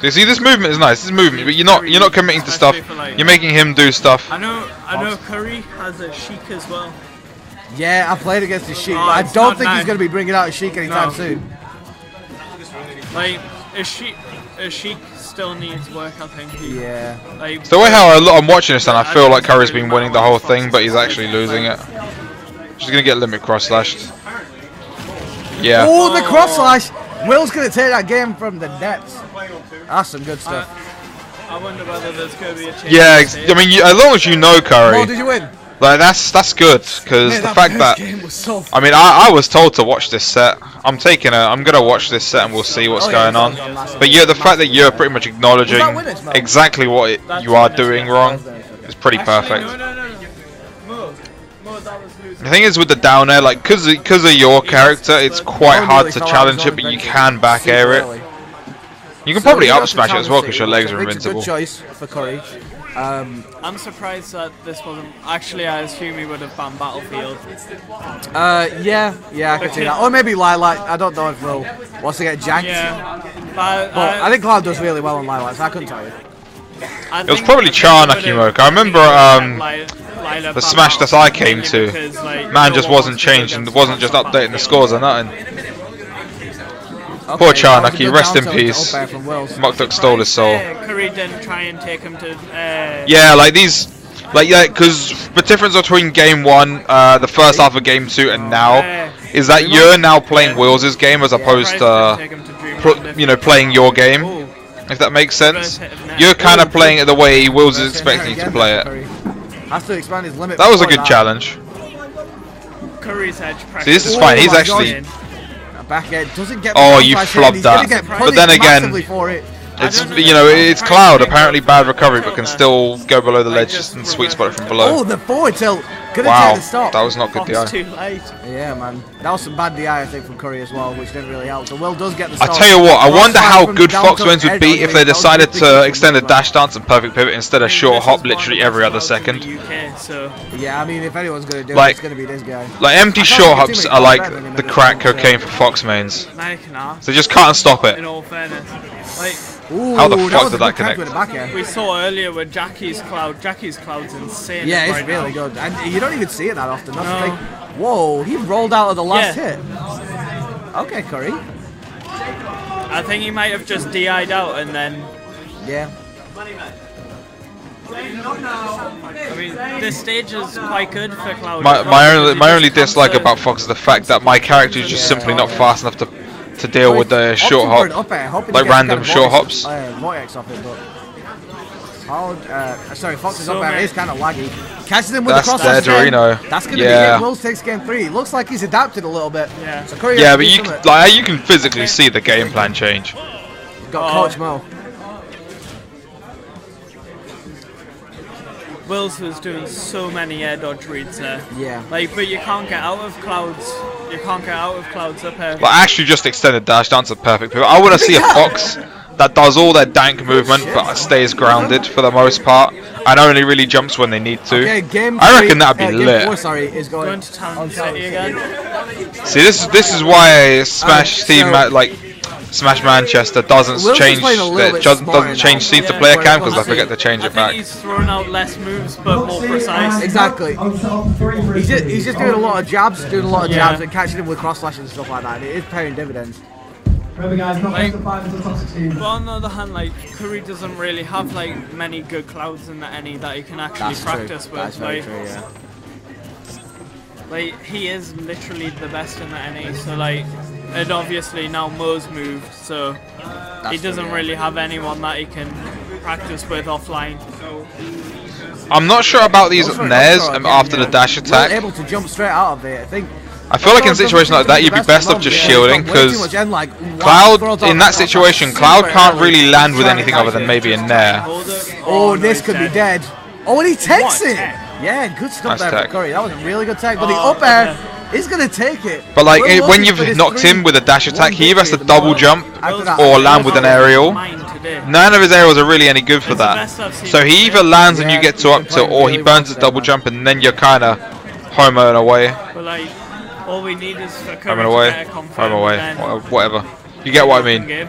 you see, this movement is nice. This movement, but you're not committing to stuff. You're making him do stuff. I know. Curry has a Sheik as well. Yeah, I played against the Sheik, but I don't think he's going to be bringing out a Sheik anytime soon. Like, a Sheik still needs work, I think. Like, it's the way how I'm watching this, and I feel like Curry's been winning the whole thing, but he's actually losing it. She's going to get limit cross slashed. Yeah. Oh, the cross slash! Will's going to take that game from the depths. That's some good stuff. I wonder whether there's going to be a change. Yeah, I mean, as long as you know Curry. Oh, did you win? Like that's good, because the fact that I mean I was told to watch this set. I'm gonna watch this set and we'll see what's going on. But yeah, the fact that you're pretty much acknowledging exactly what you are doing wrong is pretty perfect. The thing is with the down air, like because of your character, it's quite hard to challenge it, but you can back air it. You can probably up smash it as well because your legs are invincible. Good choice for Curry. I'm surprised that this wasn't. Actually, I assume he would have banned Battlefield. Yeah, I can see that. Or maybe Lilac. I don't know if Will wants to get janked. Yeah, but I think Cloud does really well on Lilac, so I couldn't tell you. It was probably Char Nakimoka. I remember the smash that I came to. Man just wasn't changed and wasn't just updating the scores or nothing. Okay, poor Charnaki, rest in peace. Mukduk stole his soul. Curry didn't try and take him to. Yeah, like these, because the difference between game 1, the first half of game 2, and now is that you're now playing Wills' game as opposed to, playing your game. If that makes sense, you're kind of playing it the way Wills is expecting you to play it. Has to expand his limit. That was a good challenge. Curry's edge. See, this is fine. He's actually. Back end doesn't get. Oh, you flubbed that. But then again, it's it's Cloud. Apparently bad recovery, but can still go below the ledge and sweet spot it from below. Oh, the forward tilt. Wow, that was not good DI. Too late. Yeah, man. That was some bad DI, I think, from Curry as well, which didn't really help. So Will does get the start. I tell you what, I wonder how good Fox wins would be if they decided to extend a dash dance and perfect pivot instead of short hop literally every other second. Yeah, I mean, if anyone's going to do it, it's going to be this guy. Like, empty short hops are like the crack cocaine for Fox mains. They just can't stop it. In all fairness. Like, how the fuck did that connect? We saw earlier with Jackie's Cloud. Jackie's Cloud's insane. Yeah, it's really good. And you don't even see it that often. That's the thing. Whoa, he rolled out of the last hit. Okay, Curry. I think he might have just DI'd out and then. Yeah. I mean, this stage is quite good for Cloud. My only dislike about Fox is the fact that my character is just simply not fast enough to deal with the short hop, like random short hops. Vortex off it, but sorry, Fox's up air is kind of laggy. Catching him with the cross That's dead, Reno. That's gonna be Yeah. it. Wills takes game 3. Looks like he's adapted a little bit. Yeah. So Curry Yeah, but you can physically see the game plan change. got Coach Mo. Wills was doing so many air dodge reads there. Yeah. Like, but you can't get out of Clouds. You can't get out of Clouds up here. Like actually just extended dash dance at perfect pivot. I want to see a Fox that does all their dank movement but stays grounded for the most part and only really jumps when they need to. Okay, game I 3, reckon that'd be game lit. 4, sorry, is Going to Town City again. See, this is why Smash Team like Smash Manchester doesn't Will's change playing a little bit doesn't smarter change now. seed to Yeah, player where cam it because I comes forget to- to change I it think back. he's thrown out less moves but more precise. Exactly. He's just doing a lot of jabs, Yeah. and catching him with cross slashes and stuff like that. And it is paying dividends. Remember guys, not Like- best of 5 until top 16. But on the other hand, like, Curry doesn't really have like many good Clouds in the NE that he can actually practice with. That's very true, yeah. Like, he is literally the best in the NE, so like, and obviously now Mo's moved, so he doesn't really have anyone that he can practice with offline. I'm not sure about these nairs after the dash Well attack. able to jump straight out of it, I think. I feel like in situations like that you'd be best off just shielding because Cloud in that situation Cloud can't really land with anything other than maybe a nair. Oh, this could be dead. Oh, and he takes What it. tech? Yeah, good stuff Nice there tech. for Curry. That was a really good tech. But the up air is going to take it. But like Will when Wilson you've for his knocked him with a dash attack, he either has to victory at the double moment. jump After that, or land with an aerial. None of his aerials are really any good for It's the that. best I've seen So he either lands and you get to up tilt, or he burns his double jump and then you're kind of home and away. But like, all we need is for Curry Home and to away. get a confirm Home away. and Whatever. You get what I mean. game.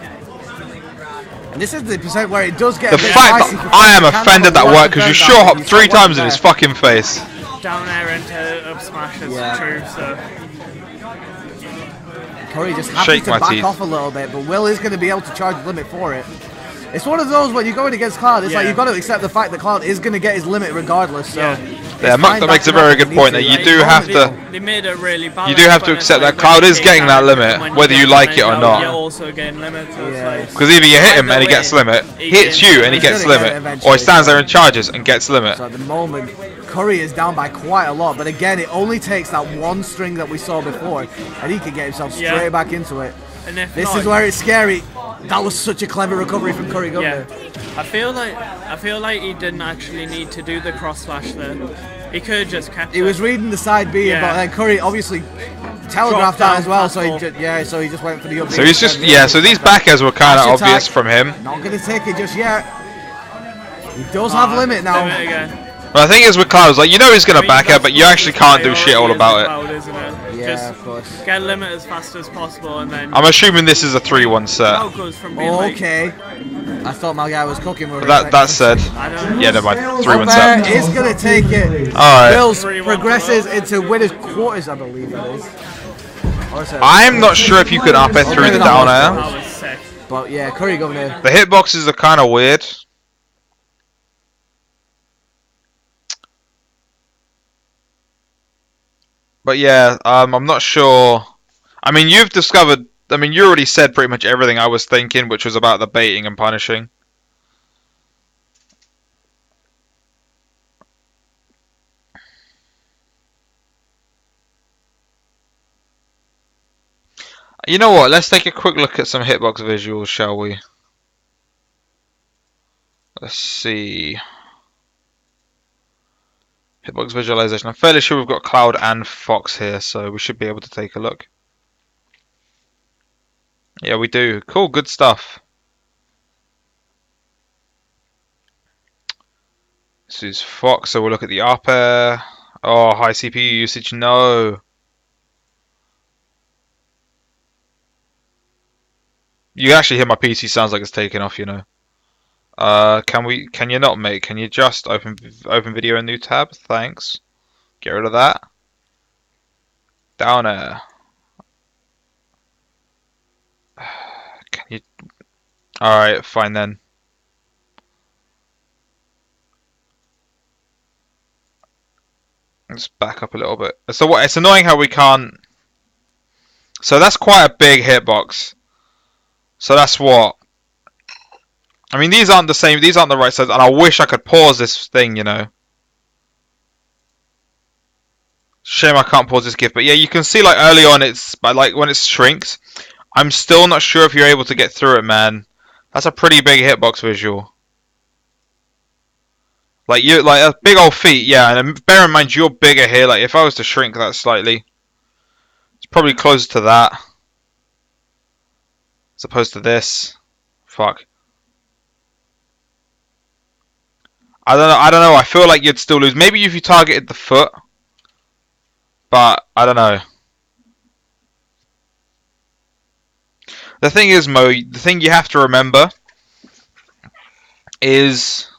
And this is the percent where it does get The a bit fact spicy for that I am Curry. Can't offended that have a worked because you one sure down, hopped he's 3 got one times in his there. fucking face. Down air into up smash is Yeah. true, so Curry just happy Shake to my back teeth. off a little bit, but Will is going to be able to charge the limit for it. It's one of those when you're going against Cloud, it's like Yeah. you've got to accept the fact that Cloud is going to get his limit regardless. So Yeah. Yeah, that makes a very good point that you do have to. they made it really balanced. You do have to when it's accept like that Cloud when is you getting take that damage limit, and when whether you get like it or damage out, not. You're also getting limits. So it's Yeah. like, Because either you hit him and he Either gets way, limit, he hits gets- you and he he's gets gonna get it limit, eventually, or he stands there so- and charges and gets limit. So at the moment, Curry is down by quite a lot, but again, it only takes that one string that we saw before, and he can get himself straight Yeah. back into it. and if This not, is where it's scary. That was such a clever recovery from Curry yeah. Governor. I feel like he didn't actually need to do the cross slash there. He could have just kept He it. was reading the side B, Yeah. but then Curry obviously telegraphed Dropped that down as well, so he fastball. so he just went for the up B So he's just instead. so these back airs were kind of Dash attack. obvious from him. Not going to take it just yet. He does have limit now. Limit again. But I think it's with Cloud, like you know he's gonna I mean, back air, that's but you what actually the can't do shit all priority is about with it. Cloud, isn't it? Yeah, Just of course. get limit as fast as possible and then I'm assuming this is a 3-1 set. Cloud goes from being like, Okay. I thought my guy was cooking with That said, I don't know. yeah, never mind. Up 3-1 air set. is going to take it. Alright. Bills 3-1 progresses into winners quarters, I believe it is. Or is it- I'm not sure if you can up air through the down air. That was sick. But yeah, Curry Governor. The hitboxes are kind of weird. But yeah, I'm not sure. I mean, you've discovered. I mean, you already said pretty much everything I was thinking, which was about the baiting and punishing. You know what? Let's take a quick look at some hitbox visuals, shall we? Let's see. Hitbox visualization. I'm fairly sure we've got Cloud and Fox here, so we should be able to take a look. Yeah, we do. Cool, good stuff. This is Fox, so we'll look at the up air. Oh, high CPU usage, no. You can actually hear my PC sounds like it's taking off, you know. Can you not, mate? Can you just open video in new tab? Thanks. Get rid of that. Down air. Can you? Alright, fine then. Let's back up a little bit. So what? It's annoying how we can't. So that's quite a big hitbox. So that's what. I mean, these aren't the same. These aren't the right size, and I wish I could pause this thing. You know. Shame I can't pause this GIF, but yeah, you can see like early on it's like when it shrinks. I'm still not sure if you're able to get through it, man. That's a pretty big hitbox visual. Like you, like a big old feet, yeah. And bear in mind you're bigger here. Like if I was to shrink that slightly, it's probably closer to that, as opposed to this. Fuck. I don't know. I don't know. I feel like you'd still lose. Maybe if you targeted the foot, but I don't know. The thing is, Mo, the thing you have to remember is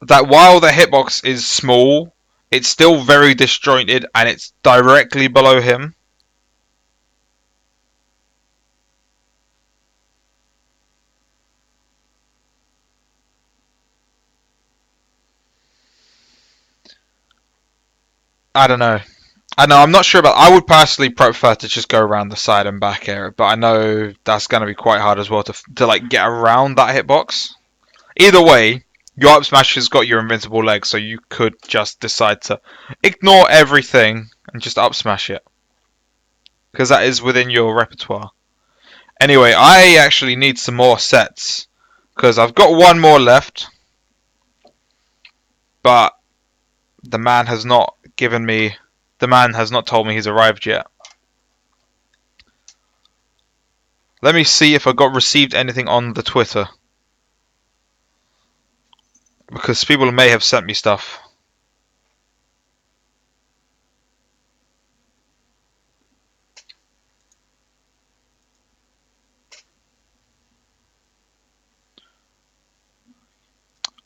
that while the hitbox is small, it's still very disjointed and it's directly below him. I don't know. I'm not sure about. I would personally prefer to just go around the side and back area, but I know that's going to be quite hard as well to like get around that hitbox. Either way, your up smash has got your invincible leg, so you could just decide to ignore everything and just up smash it, because that is within your repertoire. Anyway, I actually need some more sets because I've got one more left, but the man has not given me. The man has not told me he's arrived yet. Let me see if I got received anything on the Twitter, because people may have sent me stuff.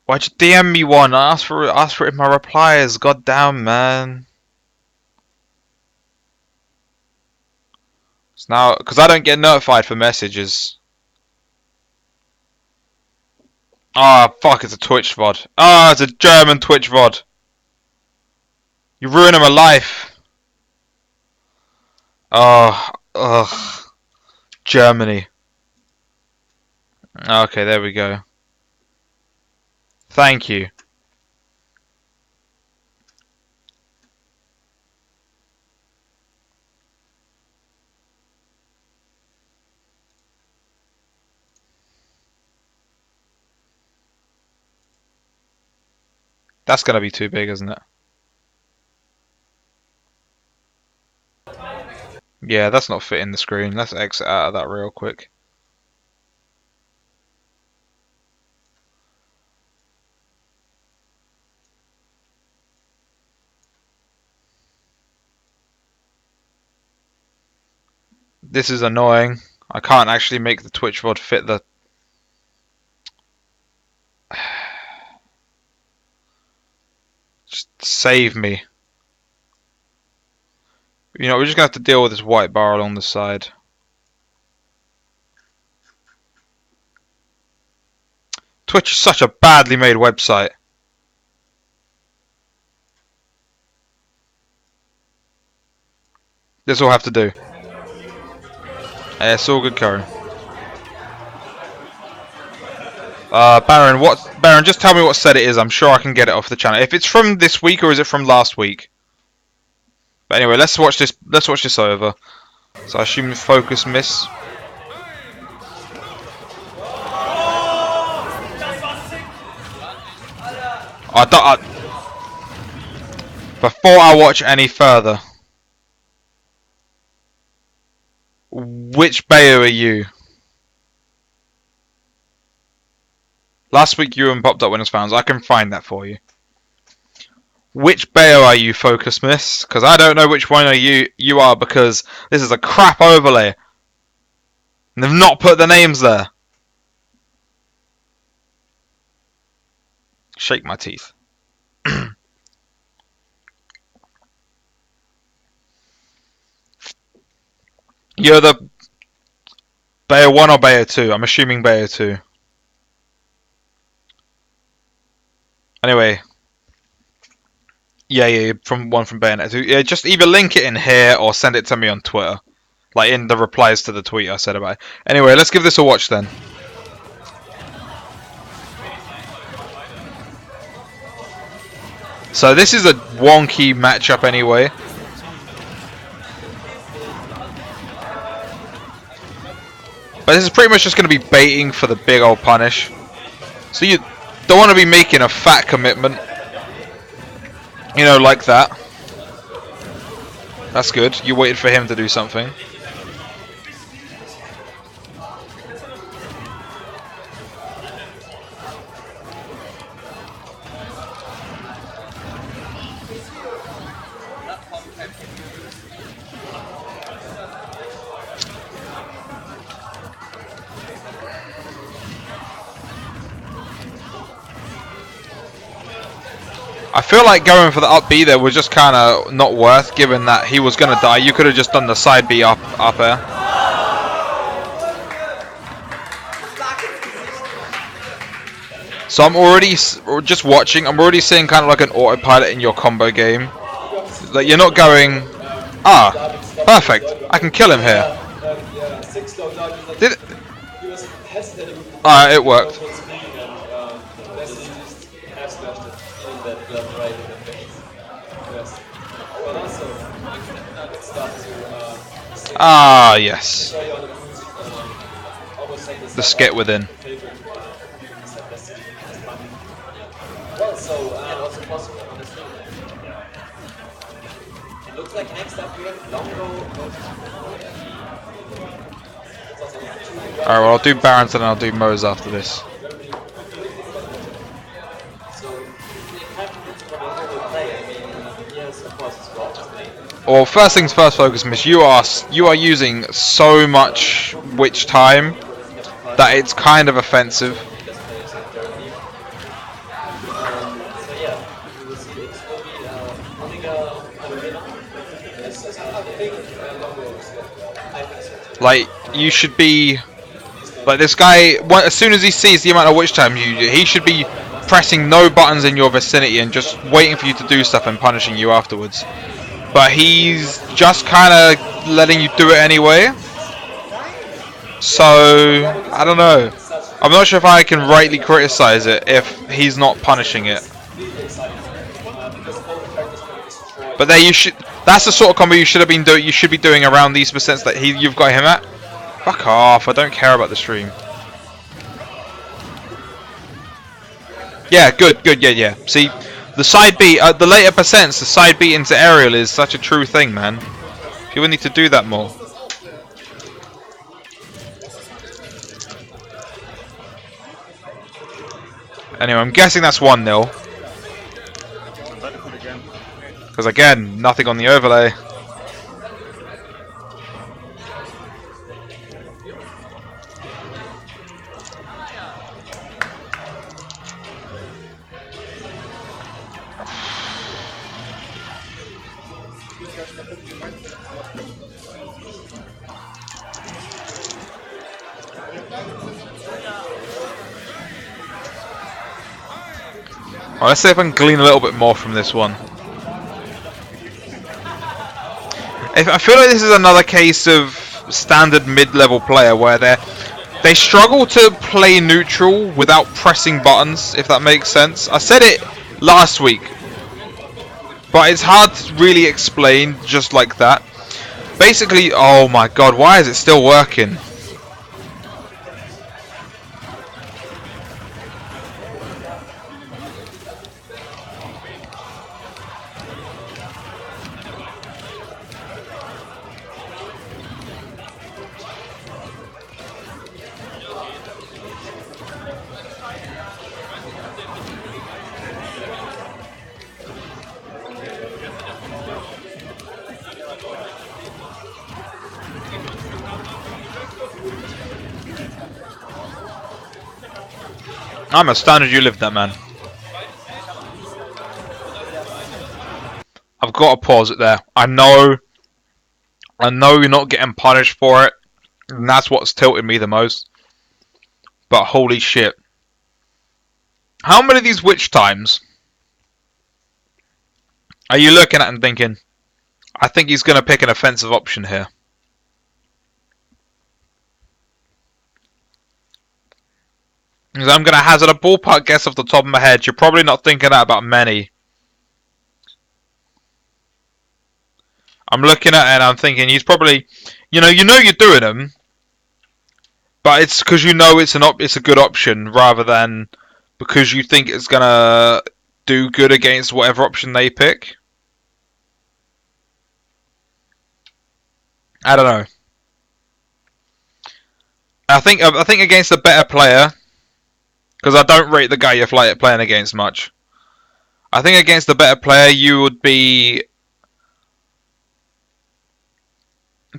Why'd you DM me one? I asked for it in my replies. God damn, man. So now, because I don't get notified for messages. Ah, oh, fuck, it's a Twitch VOD. Ah, oh, it's a German Twitch VOD. You're ruining my life. Oh, ugh. Germany. Okay, there we go. Thank you. That's gonna be too big, isn't it? Yeah, that's not fitting the screen. Let's exit out of that real quick. This is annoying. I can't actually make the Twitch VOD fit the... Just save me. You know, we're just going to have to deal with this white bar along the side. Twitch is such a badly made website. This will have to do. Yeah, it's all good, Curry. Barran, just tell me what set it is. I'm sure I can get it off the channel. If it's from this week or is it from last week? But anyway, let's watch this. Let's watch this over. So I assume focus miss. Before I watch any further, which Bayo are you? Last week you popped up winners found. I can find that for you. Which Bayo are you, Focus Miss? Because I don't know which one of you are, because this is a crap overlay. And they've not put the names there. Shake my teeth. You're the Bayo 1 or Bayo 2? I'm assuming Bayo 2. Anyway. Yeah, from Bayonetta 2. Yeah, just either link it in here or send it to me on Twitter. Like in the replies to the tweet I said about it. Anyway, let's give this a watch then. So this is a wonky matchup anyway. But this is pretty much just going to be baiting for the big old punish. So you don't want to be making a fat commitment. You know, like that. That's good. You waited for him to do something. I feel like going for the up B there was just kind of not worth, given that he was going to die. You could have just done the side B up air. So I'm already, just watching, I'm already seeing kind of like an autopilot in your combo game. Like you're not going, perfect, I can kill him here. It worked. Yes. The skit within. Alright, well I'll do Barran's and I'll do Mo's after this. Well, first things first, Focus Miss. You are using so much witch time that it's kind of offensive. Like you should be like this guy. As soon as he sees the amount of witch time he should be pressing no buttons in your vicinity and just waiting for you to do stuff and punishing you afterwards. But he's just kind of letting you do it anyway. So, I don't know. I'm not sure if I can rightly criticize it if he's not punishing it. But there you should. That's the sort of combo you should have been doing. You should be doing around these percents that you've got him at. Fuck off! I don't care about the stream. Yeah, good. Yeah. See. The side B, the later percents, the side B into aerial is such a true thing, man. People need to do that more. Anyway, I'm guessing that's 1-0. Because again, nothing on the overlay. Well, let's see if I can glean a little bit more from this one. I feel like this is another case of standard mid-level player where they struggle to play neutral without pressing buttons, if that makes sense. I said it last week, but it's hard to really explain just like that. Basically, oh my god, why is it still working? I'm astounded you lived that, man. I've got to pause it there. I know you're not getting punished for it, and that's what's tilted me the most. But holy shit. How many of these witch times Are you looking at him thinking, I think he's going to pick an offensive option here? Because I'm going to hazard a ballpark guess off the top of my head. You're probably not thinking that about many. I'm looking at it and I'm thinking he's probably, you know you're doing them, but it's because you know it's a good option rather than because you think it's going to do good against whatever option they pick. I don't know. I think against a better player, because I don't rate the guy you're playing against much. I think against a better player you would be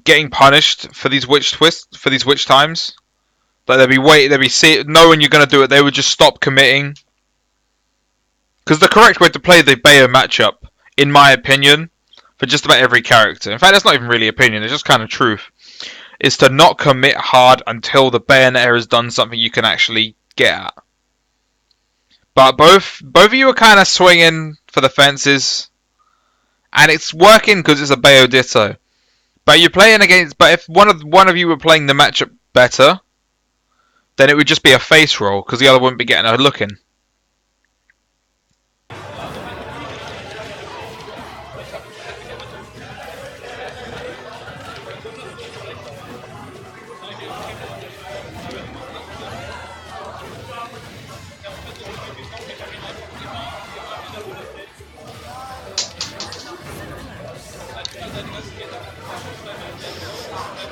getting punished for these witch twists, for these witch times. Like they'd be knowing you're gonna do it, they would just stop committing. Because the correct way to play the Bayo matchup, in my opinion, for just about every character, in fact that's not even really opinion, it's just kind of truth, is to not commit hard until the Bayonetta has done something you can actually get at. But both of you are kind of swinging for the fences, and it's working because it's a Bayo Ditto. But you're playing against. But if one of you were playing the matchup better, then it would just be a face roll because the other wouldn't be getting a look in.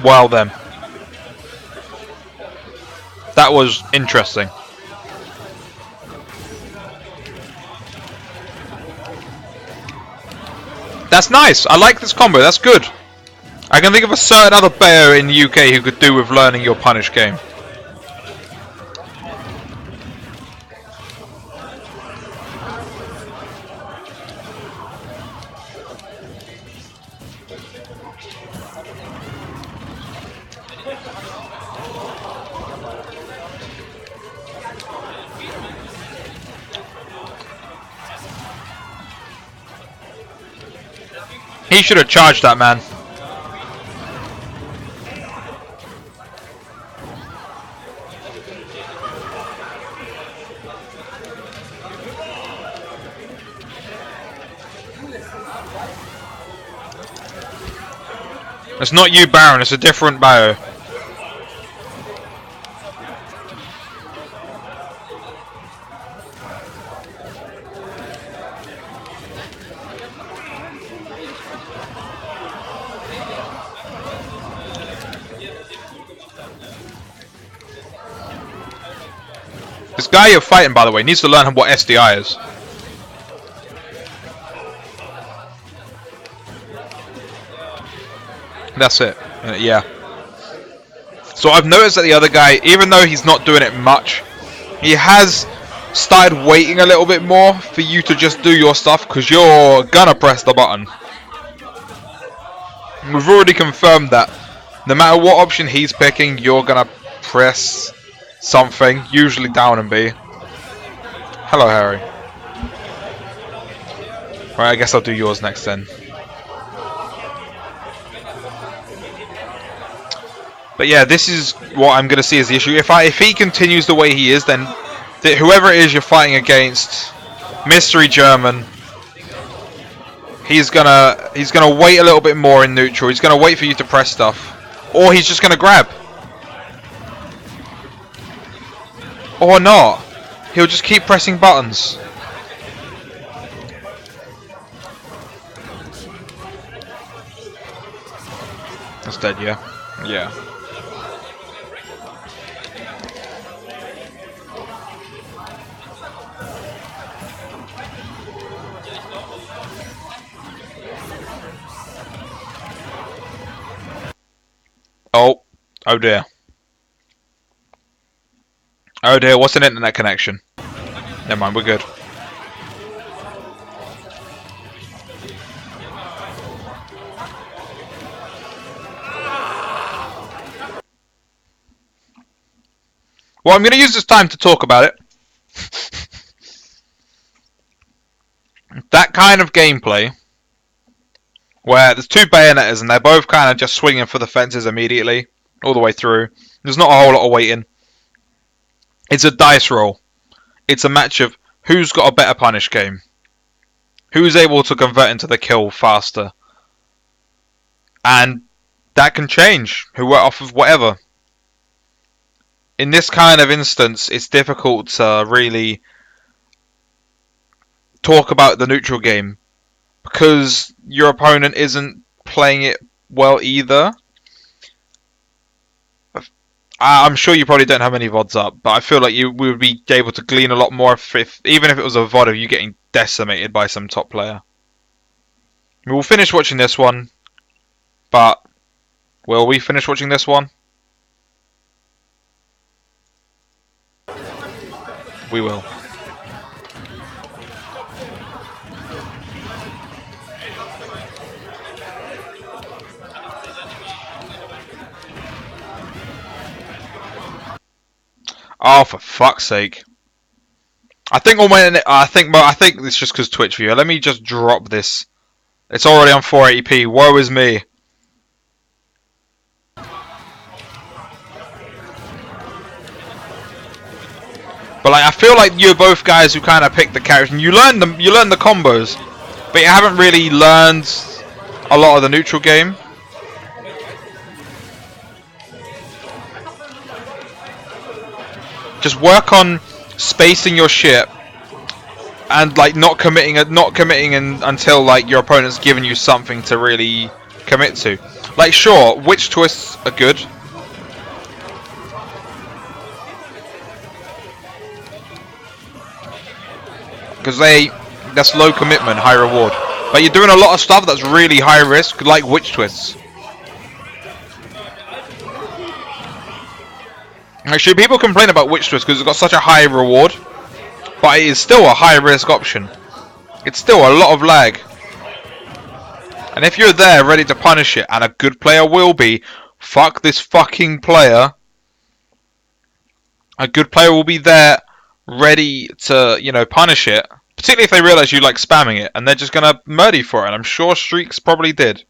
Well then. That was interesting. That's nice. I like this combo. That's good. I can think of a certain other Bayo in the UK who could do with learning your punish game. He should have charged that man. It's not you, Barran, it's a different Bayo. This guy you're fighting, by the way, needs to learn what SDI is. That's it. Yeah. So I've noticed that the other guy, even though he's not doing it much, he has started waiting a little bit more for you to just do your stuff, because you're gonna press the button. We've already confirmed that. No matter what option he's picking, you're gonna press something, usually down and B. Hello, Harry. Right, I guess I'll do yours next then. But yeah, this is what I'm going to see as the issue. If he continues the way he is, then whoever it is you're fighting against, Mystery German, he's gonna wait a little bit more in neutral. He's gonna wait for you to press stuff, or he's just gonna grab, or not. He'll just keep pressing buttons. That's dead, yeah. Yeah. Oh dear. Oh dear, what's an internet connection? Never mind, we're good. Well, I'm going to use this time to talk about it. That kind of gameplay where there's two Bayonettas and they're both kind of just swinging for the fences immediately, all the way through. There's not a whole lot of waiting. It's a dice roll. It's a match of who's got a better punish game. Who's able to convert into the kill faster. And that can change. Who went off of whatever. In this kind of instance, it's difficult to really talk about the neutral game because your opponent isn't playing it well either. I'm sure you probably don't have any VODs up, but I feel like you would be able to glean a lot more if even if it was a VOD of you getting decimated by some top player. We'll finish watching this one, but will we finish watching this one? We will. Oh, for fuck's sake! I think I think it's just because Twitch viewer. Let me just drop this. It's already on 480p. Woe is me. But like, I feel like you're both guys who kind of picked the characters and you learn the combos, but you haven't really learned a lot of the neutral game. Just work on spacing your shit and like not committing until like your opponent's given you something to really commit to. Like, sure, witch twists are good. Because that's low commitment, high reward. But you're doing a lot of stuff that's really high risk, like witch twists. Actually, people complain about witch twists because it's got such a high reward, but it is still a high risk option. It's still a lot of lag. And if you're there ready to punish it, and a good player will be, fuck this fucking player. A good player will be there ready to, you know, punish it. Particularly if they realise you like spamming it, and they're just gonna murder you for it. And I'm sure Streaks probably did.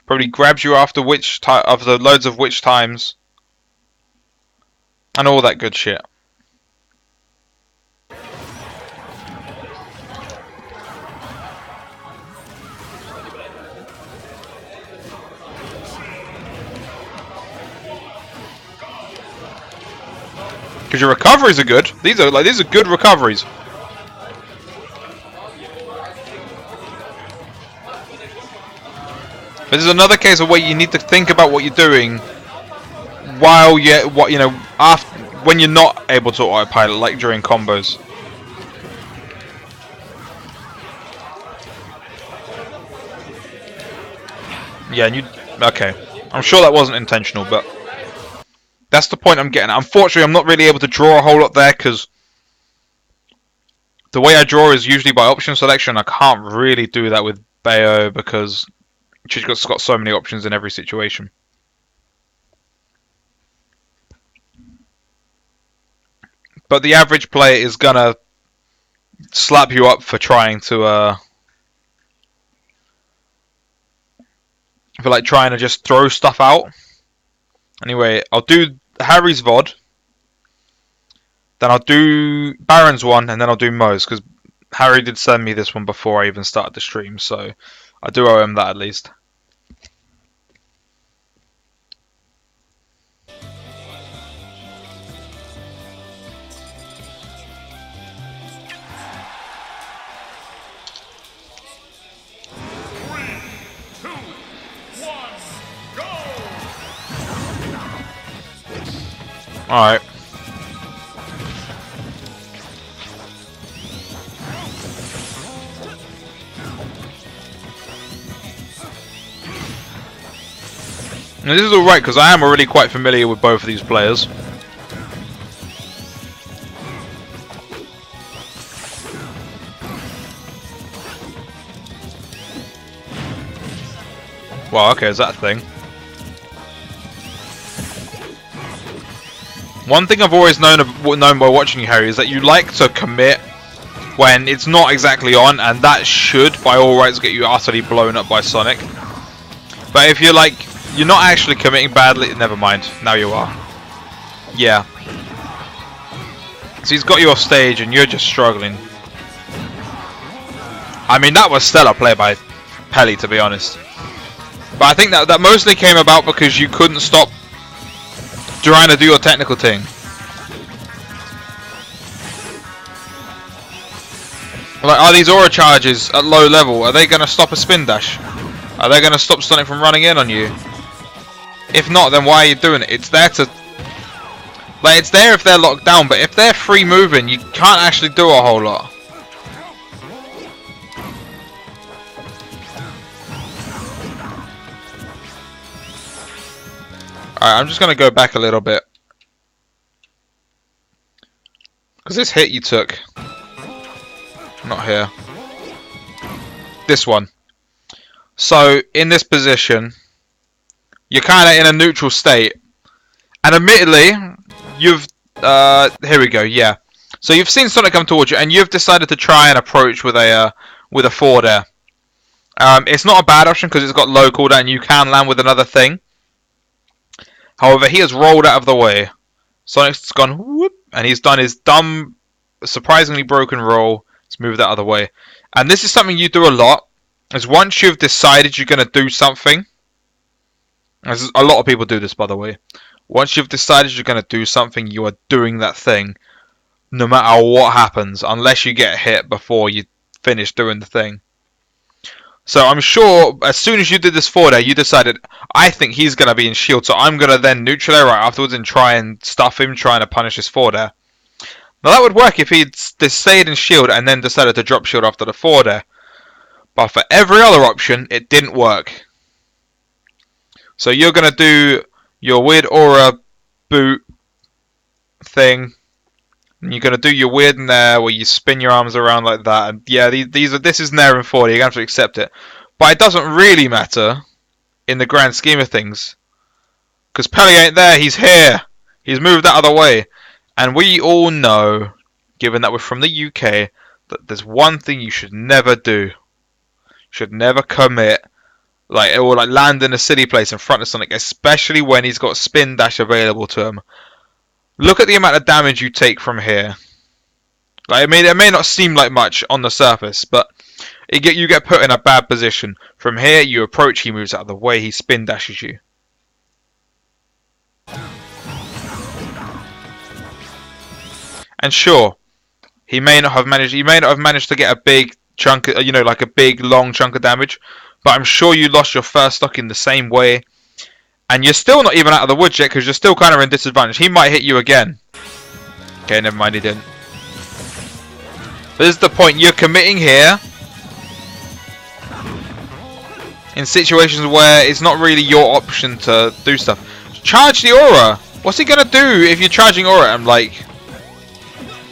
Probably grabs you after loads of witch times. And all that good shit. Because your recoveries are good. These are good recoveries. But this is another case of where you need to think about what you're doing while when you're not able to autopilot, like during combos. Yeah, okay. I'm sure that wasn't intentional, but that's the point I'm getting at. Unfortunately, I'm not really able to draw a whole lot there because the way I draw is usually by option selection. I can't really do that with Bayo because she's got so many options in every situation. But the average player is gonna slap you up for trying to trying to just throw stuff out. Anyway, I'll do Harry's VOD, then I'll do Barran's one, and then I'll do Mo's, because Harry did send me this one before I even started the stream, so I do owe him that at least. Alright. Now this is alright because I am already quite familiar with both of these players. Well, okay, is that a thing? One thing I've always known by watching you, Harry, is that you like to commit when it's not exactly on, and that should, by all rights, get you utterly blown up by Sonic. But if you're like, you're not actually committing badly, never mind. Now you are. Yeah. So he's got you off stage and you're just struggling. I mean, that was stellar play by Pelly, to be honest. But I think that mostly came about because you couldn't stop trying to do your technical thing. Like, are these aura charges at low level? Are they going to stop a spin dash? Are they going to stop Sonic from running in on you? If not, then why are you doing it? It's there to... Like, it's there if they're locked down, but if they're free moving, you can't actually do a whole lot. Alright, I'm just going to go back a little bit. Because this hit you took... Not here. This one. So, in this position, you're kind of in a neutral state. And admittedly, you've... here we go, yeah. So you've seen Sonic come towards you, and you've decided to try and approach with a forward air. It's not a bad option, because it's got low cooldown, and you can land with another thing. However, he has rolled out of the way. Sonic's gone, whoop, and he's done his dumb, surprisingly broken roll. Let's move that other way. And this is something you do a lot. Is once you've decided you're going to do something. As a lot of people do this, by the way. Once you've decided you're going to do something, you are doing that thing. No matter what happens. Unless you get hit before you finish doing the thing. So I'm sure as soon as you did this forward air, you decided, I think he's going to be in shield. So I'm going to then neutral air right afterwards and try and stuff him, trying to punish his forward air. Now that would work if he'd stayed in shield and then decided to drop shield after the forward air. But for every other option, it didn't work. So you're going to do your weird aura boot thing. And you're going to do your weird nair where you spin your arms around like that. And yeah, this is nair and 40. You're going to have to accept it. But it doesn't really matter in the grand scheme of things. Because Pelly ain't there. He's here. He's moved out of the way. And we all know, given that we're from the UK, that there's one thing you should never do. Should never commit, or land in a silly place in front of Sonic, especially when he's got spin dash available to him. Look at the amount of damage you take from here. Like, it may not seem like much on the surface, but you get put in a bad position. From here, you approach, he moves out of the way, he spin dashes you. And sure, he may not have managed to get a big chunk, like a big long chunk of damage, but I'm sure you lost your first stock in the same way, and you're still not even out of the woods yet because you're still kind of in disadvantage. He might hit you again. Okay, never mind, he didn't. But this is the point, you're committing here in situations where it's not really your option to do stuff. Charge the aura. What's he gonna do if you're charging aura? I'm like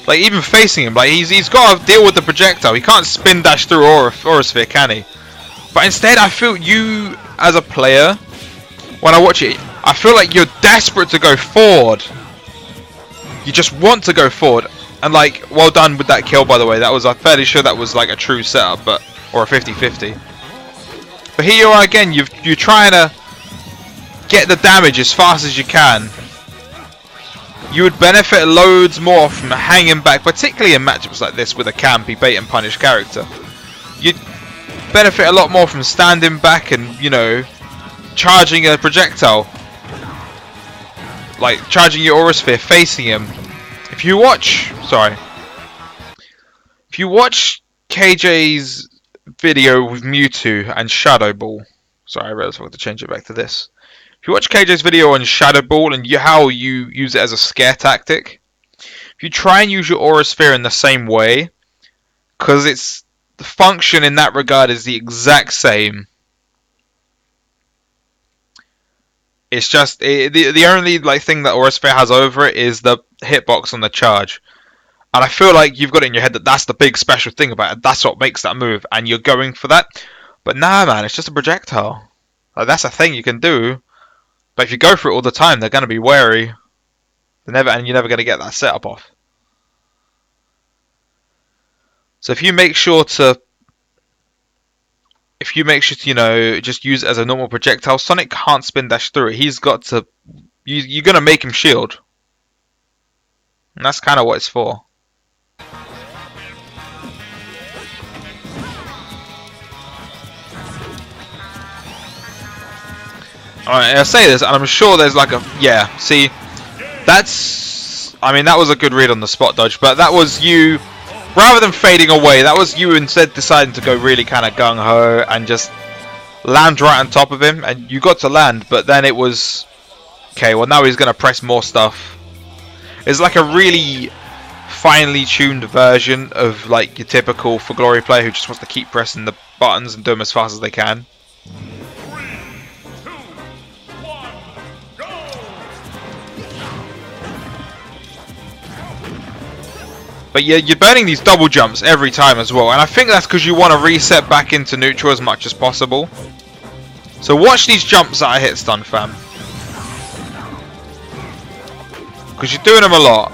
even facing him, he's got to deal with the projectile. He can't spin dash through Aura Sphere, can he? But instead, I feel you, as a player, when I watch it, I feel like you're desperate to go forward. You just want to go forward. And well done with that kill, by the way. I'm fairly sure that was a true setup, or a 50-50. But here you are again. You're trying to get the damage as fast as you can. You would benefit loads more from hanging back, particularly in matchups like this with a campy bait and punish character. You'd benefit a lot more from standing back and, charging a projectile. Like charging your Aura Sphere, facing him. If you watch KJ's video with Mewtwo and Shadow Ball, sorry, I realized I have to change it back to this. If you watch KJ's video on Shadow Ball and how you use it as a scare tactic, if you try and use your Aura Sphere in the same way, because the function in that regard is the exact same. It's just the only thing that Aura Sphere has over it is the hitbox on the charge, and I feel like you've got it in your head that that's the big special thing about it. That's what makes that move, and you're going for that. But nah, man, it's just a projectile. That's a thing you can do. But if you go for it all the time, they're going to be wary. You're never going to get that setup off. So if you make sure to if you make sure to, you know, just use it as a normal projectile, Sonic can't spin dash through it. He's got to... You're going to make him shield. And that's kind of what it's for. Alright, I say this, and I'm sure there's like a... Yeah, see, that's... I mean, that was a good read on the spot dodge, but that was you... Rather than fading away, that was you instead deciding to go really kind of gung-ho and just land right on top of him, and you got to land, but then it was... Okay, well now he's going to press more stuff. It's like a really finely tuned version of like your typical For Glory player who just wants to keep pressing the buttons and do them as fast as they can. But you're burning these double jumps every time as well, and I think that's because you want to reset back into neutral as much as possible. So watch these jumps that I hit stun, fam. Because you're doing them a lot.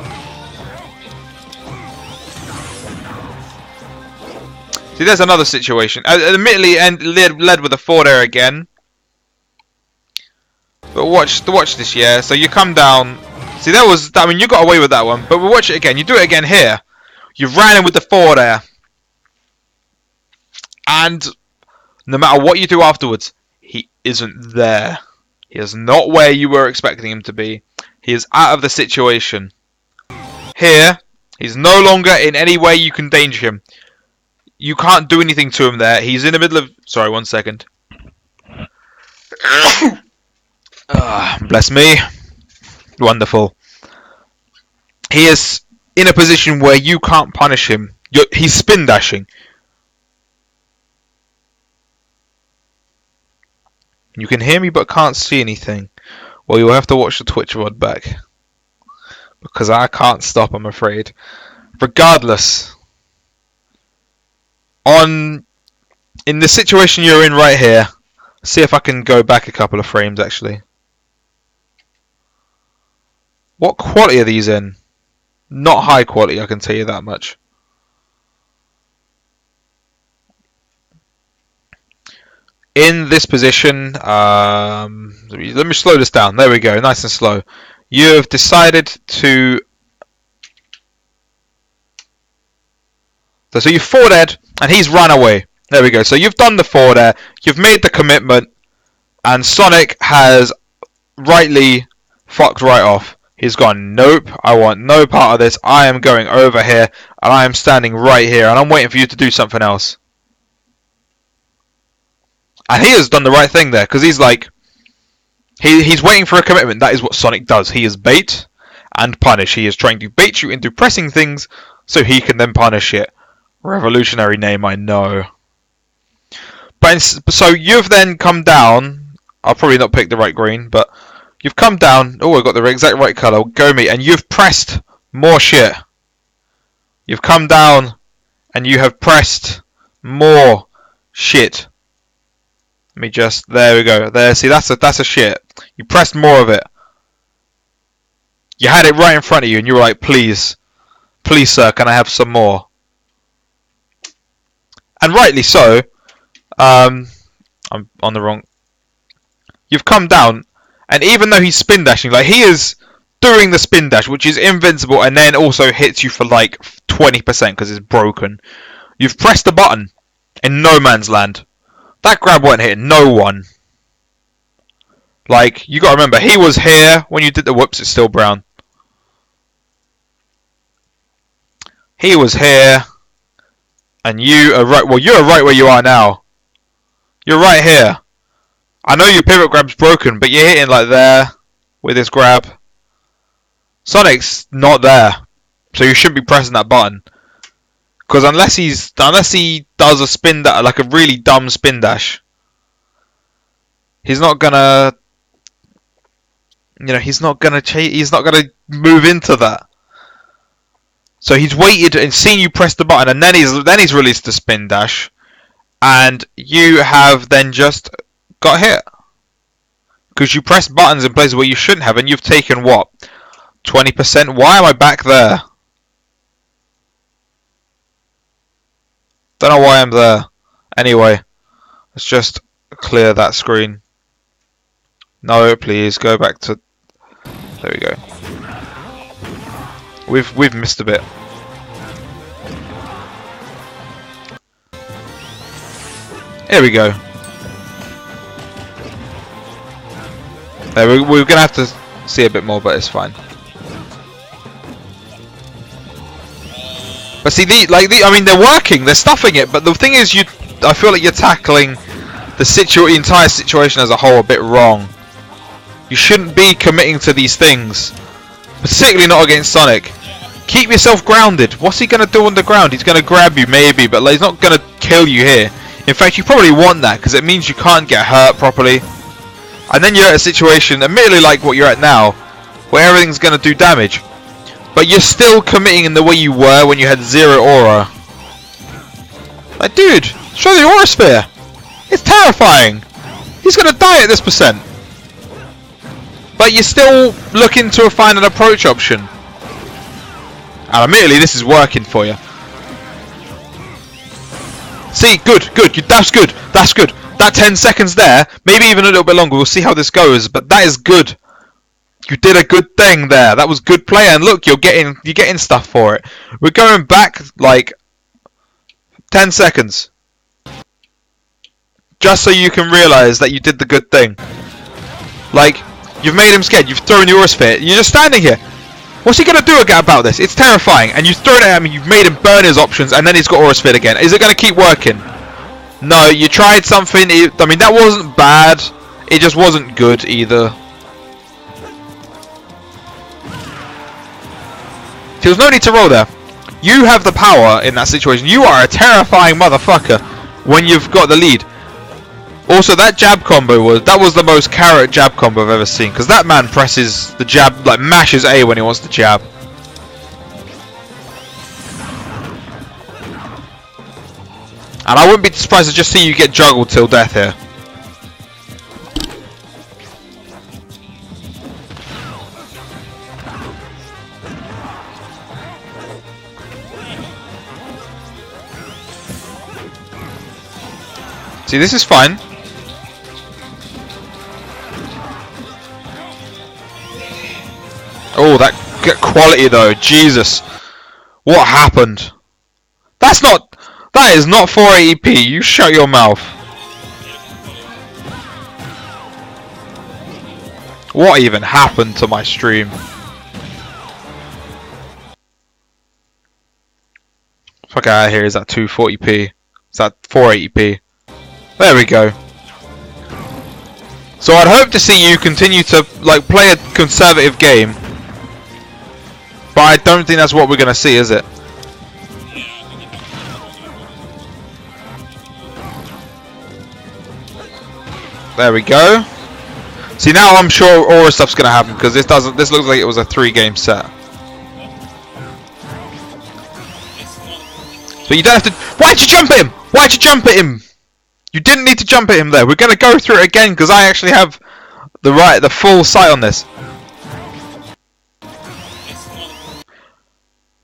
See, there's another situation. Admittedly, led with a forward air again. But watch this, yeah. So you come down. See, that was... I mean, you got away with that one. But we'll watch it again. You do it again here. You ran in with the forward air. And no matter what you do afterwards, he isn't there. He is not where you were expecting him to be. He is out of the situation. Here, he's no longer in any way you can danger him. You can't do anything to him there. He's in the middle of... Sorry, 1 second. Bless me. Wonderful. He is in a position where you can't punish him. He's spin dashing. You can hear me but can't see anything. Well, you'll have to watch the Twitch VOD back. Because I can't stop, I'm afraid. Regardless. In the situation you're in right here. See if I can go back a couple of frames, actually. What quality are these in? Not high quality, I can tell you that much. In this position, let me slow this down. There we go, nice and slow. You have decided to... So you've forward aired, and he's run away. There we go. So you've done the forward air, you've made the commitment, and Sonic has rightly fucked right off. He's gone, nope, I want no part of this. I am going over here, and I am standing right here, and I'm waiting for you to do something else. And he has done the right thing there, because he's like... He's waiting for a commitment. That is what Sonic does. He is bait and punish. He is trying to bait you into pressing things, so he can then punish it. Revolutionary name, I know. But so you've then come down... I'll probably not pick the right green, but... You've come down, oh, I got the exact right colour, go me, and you've pressed more shit. You've come down, and you have pressed more shit. Let me just, there we go, there, see, that's a shit. You pressed more of it. You had it right in front of you, and you were like, please, sir, can I have some more? And rightly so, I'm on the wrong, you've come down, and even though he's spin dashing, like he is doing the spin dash, which is invincible, and then also hits you for like 20% because it's broken. You've pressed the button in no man's land. That grab won't hit no one. Like, you gotta remember, he was here when you did the whoops, it's still brown. He was here, and you are right, well, you're right where you are now. You're right here. I know your pivot grab's broken, but you're hitting like there with this grab. Sonic's not there, so you shouldn't be pressing that button. Because unless he does a spin dash, like a really dumb spin dash, he's not gonna, he's not gonna move into that. So he's waited and seen you press the button, and then he's released the spin dash, and you have then just got hit because you pressed buttons in places where you shouldn't have, and you've taken what, 20%? Why am I back there? Don't know why I'm there. Anyway, Let's just clear that screen. No, please go back to. There we go. We've missed a bit. Here we go. There, we're gonna have to see a bit more, but it's fine. But see, I mean, they're working, they're stuffing it. But the thing is, I feel like you're tackling the entire situation as a whole a bit wrong. You shouldn't be committing to these things, particularly not against Sonic. Keep yourself grounded. What's he gonna do on the ground? He's gonna grab you, maybe, but like, he's not gonna kill you here. In fact, you probably want that because it means you can't get hurt properly. And then you're at a situation, admittedly like what you're at now, where everything's gonna do damage. But you're still committing in the way you were when you had 0 aura. Like, dude, show the aura sphere. It's terrifying. He's gonna die at this percent. But you're still looking to find an approach option. And admittedly, this is working for you. See, good. That's good. That's good. That 10 seconds there, maybe even a little bit longer. We'll see how this goes, but that is good. You did a good thing there. That was good play, and look, you're getting stuff for it. We're going back like 10 seconds, just so you can realise that you did the good thing. Like, you've made him scared. You've thrown your sphere. You're just standing here. What's he gonna do about this? It's terrifying. And you've thrown it at him. You've made him burn his options, and then he's got aura sphere again. Is it gonna keep working? No. You tried something. I mean, that wasn't bad. It just wasn't good either. There was no need to roll there. You have the power in that situation. You are a terrifying motherfucker when you've got the lead. Also, that jab combo was the most carrot jab combo I've ever seen, because that man presses the jab, like mashes A when he wants to jab. And I wouldn't be surprised to just see you get juggled till death here. See, this is fine. Oh, that quality though, Jesus. What happened? That is not 480p, you shut your mouth. What even happened to my stream? Fuck out of here, is that 240p? Is that 480p? There we go. So I'd hope to see you continue to like play a conservative game. But I don't think that's what we're going to see, is it? There we go. See, now I'm sure aura stuff's going to happen because this looks like it was a 3-game set. But you don't have to. Why'd you jump at him? Why'd you jump at him? You didn't need to jump at him there. We're going to go through it again because I actually have the full sight on this.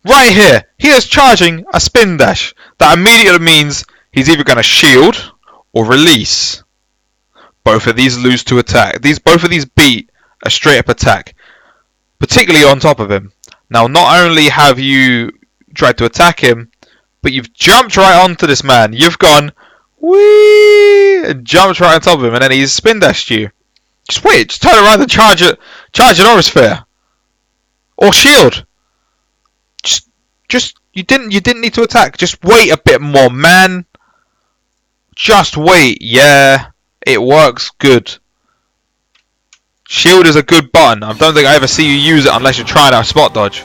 Right here, he is charging a spin dash. That immediately means he's either going to shield or release. Both of these lose to attack. Both of these beat a straight up attack, particularly on top of him. Now, not only have you tried to attack him, but you've jumped right onto this man. You've gone, whee, and jumped right on top of him, and then he's spin dashed you. Just wait, just turn around and charge an aura sphere. Or shield. Just you didn't need to attack. Just wait a bit more, man. Just wait. Yeah, it works good. Shield is a good button. I don't think I ever see you use it unless you're trying out spot dodge.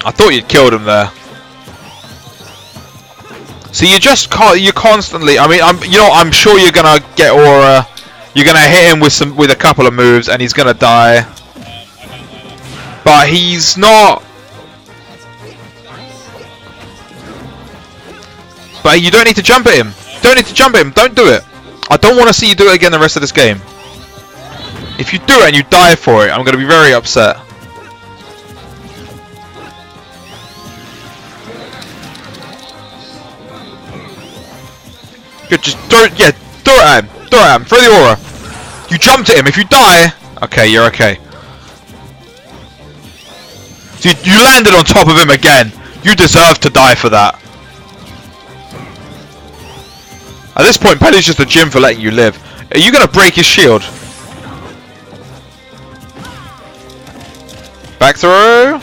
I thought you'd killed him there. So you're constantly. I mean, I'm sure you're gonna get aura. You're gonna hit him with a couple of moves, and he's gonna die. But he's not. But you don't need to jump at him. Don't need to jump at him. Don't do it. I don't want to see you do it again the rest of this game. If you do it and you die for it, I'm going to be very upset. Good, just throw it, yeah, throw it at him. Throw it at him, throw the aura. You jumped at him, if you die... Okay, you're okay. So you landed on top of him again. You deserve to die for that. At this point, Paddy's just a gym for letting you live. Are you going to break his shield? Back throw.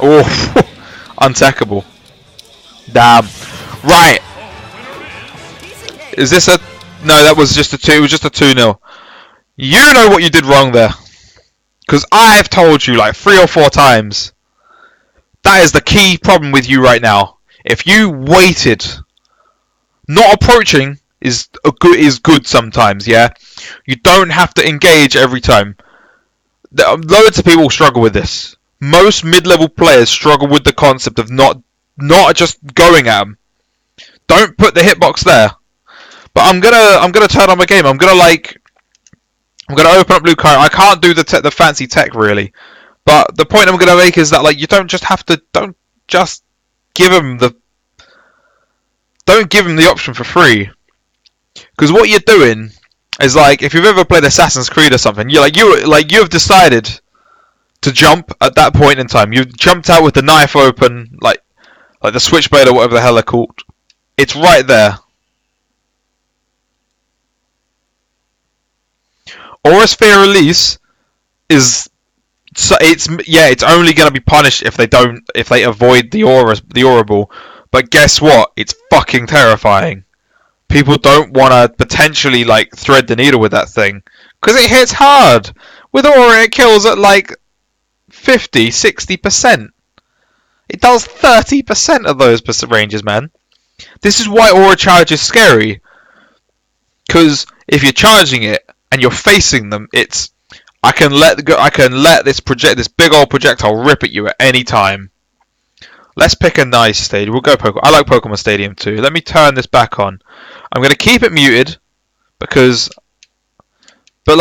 Oh, untackable. Damn. Right. Is this a... No, that was just a 2. It was just a 2-0. You know what you did wrong there. Because I've told you like 3 or 4 times. That is the key problem with you right now. If you waited, not approaching is good sometimes, yeah? You don't have to engage every time. Loads of people struggle with this. Most mid-level players struggle with the concept of not just going at them. Don't put the hitbox there. But I'm gonna turn on my game. I'm gonna open up Blue Curry. I can't do the fancy tech really. But the point I'm gonna make is that like you don't just give him the option for free. Because what you're doing is like if you've ever played Assassin's Creed or something, you have decided to jump at that point in time. You've jumped out with the knife open, like the switchblade or whatever the hell they're called. It's right there. Aura Sphere release is it's only going to be punished if they avoid the aura ball. But guess what? It's fucking terrifying. People don't want to potentially like thread the needle with that thing because it hits hard. With aura, it kills at like 50, 60%. It does 30% of those ranges, man. This is why aura charge is scary. Because if you're charging it and you're facing them, I can let this big old projectile rip at you at any time. Let's pick a nice stage. We'll go Pokemon. I like Pokemon Stadium too. Let me turn this back on. I'm gonna keep it muted because, man,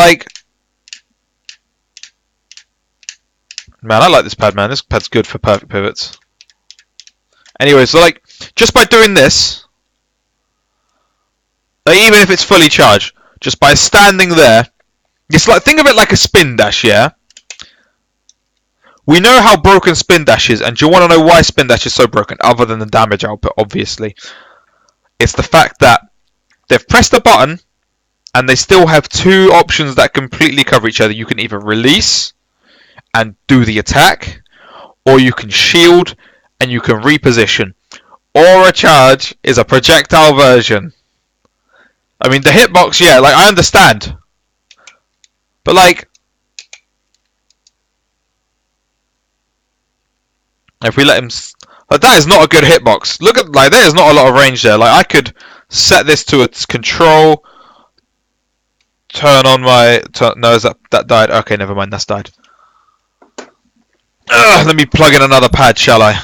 I like this pad, man. This pad's good for perfect pivots. Anyway, so just by doing this, even if it's fully charged, just by standing there, it's think of it like a spin dash, yeah? We know how broken spin dash is, and do you want to know why spin dash is so broken, other than the damage output, obviously? It's the fact that they've pressed a button, and they still have 2 options that completely cover each other. You can either release and do the attack, or you can shield and you can reposition. Aura charge is a projectile version. I mean, the hitbox, yeah, I understand. But if we let him... that is not a good hitbox. Look at, there is not a lot of range there. I could set this to its control. Turn on my... no, that died? Okay, never mind, that's died. Let me plug in another pad, shall I?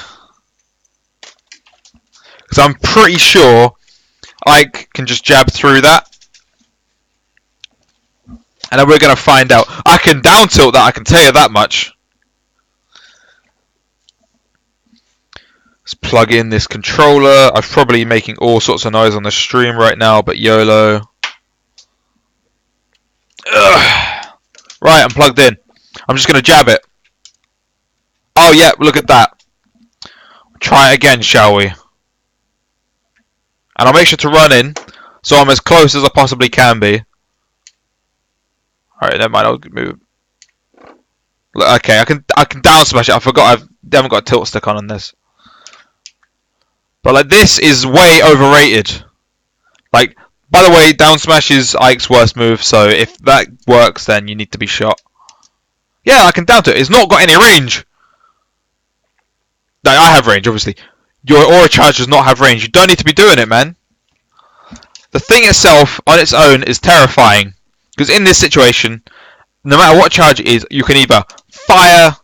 Because I'm pretty sure I can just jab through that. And then we're going to find out. I can down tilt that, I can tell you that much. Let's plug in this controller. I'm probably making all sorts of noise on the stream right now, but YOLO. Ugh. Right, I'm plugged in. I'm just going to jab it. Oh yeah, look at that. Try it again, shall we? And I'll make sure to run in, so I'm as close as I possibly can be. Alright, never mind, I'll move. Okay, I can down smash it. I forgot I haven't got a tilt stick on this. But this is way overrated. By the way, down smash is Ike's worst move, so if that works, then you need to be shot. Yeah, I can down to it. It's not got any range. No, I have range, obviously. Your aura charge does not have range. You don't need to be doing it, man. The thing itself, on its own, is terrifying. Because in this situation, no matter what charge it is, you can either fire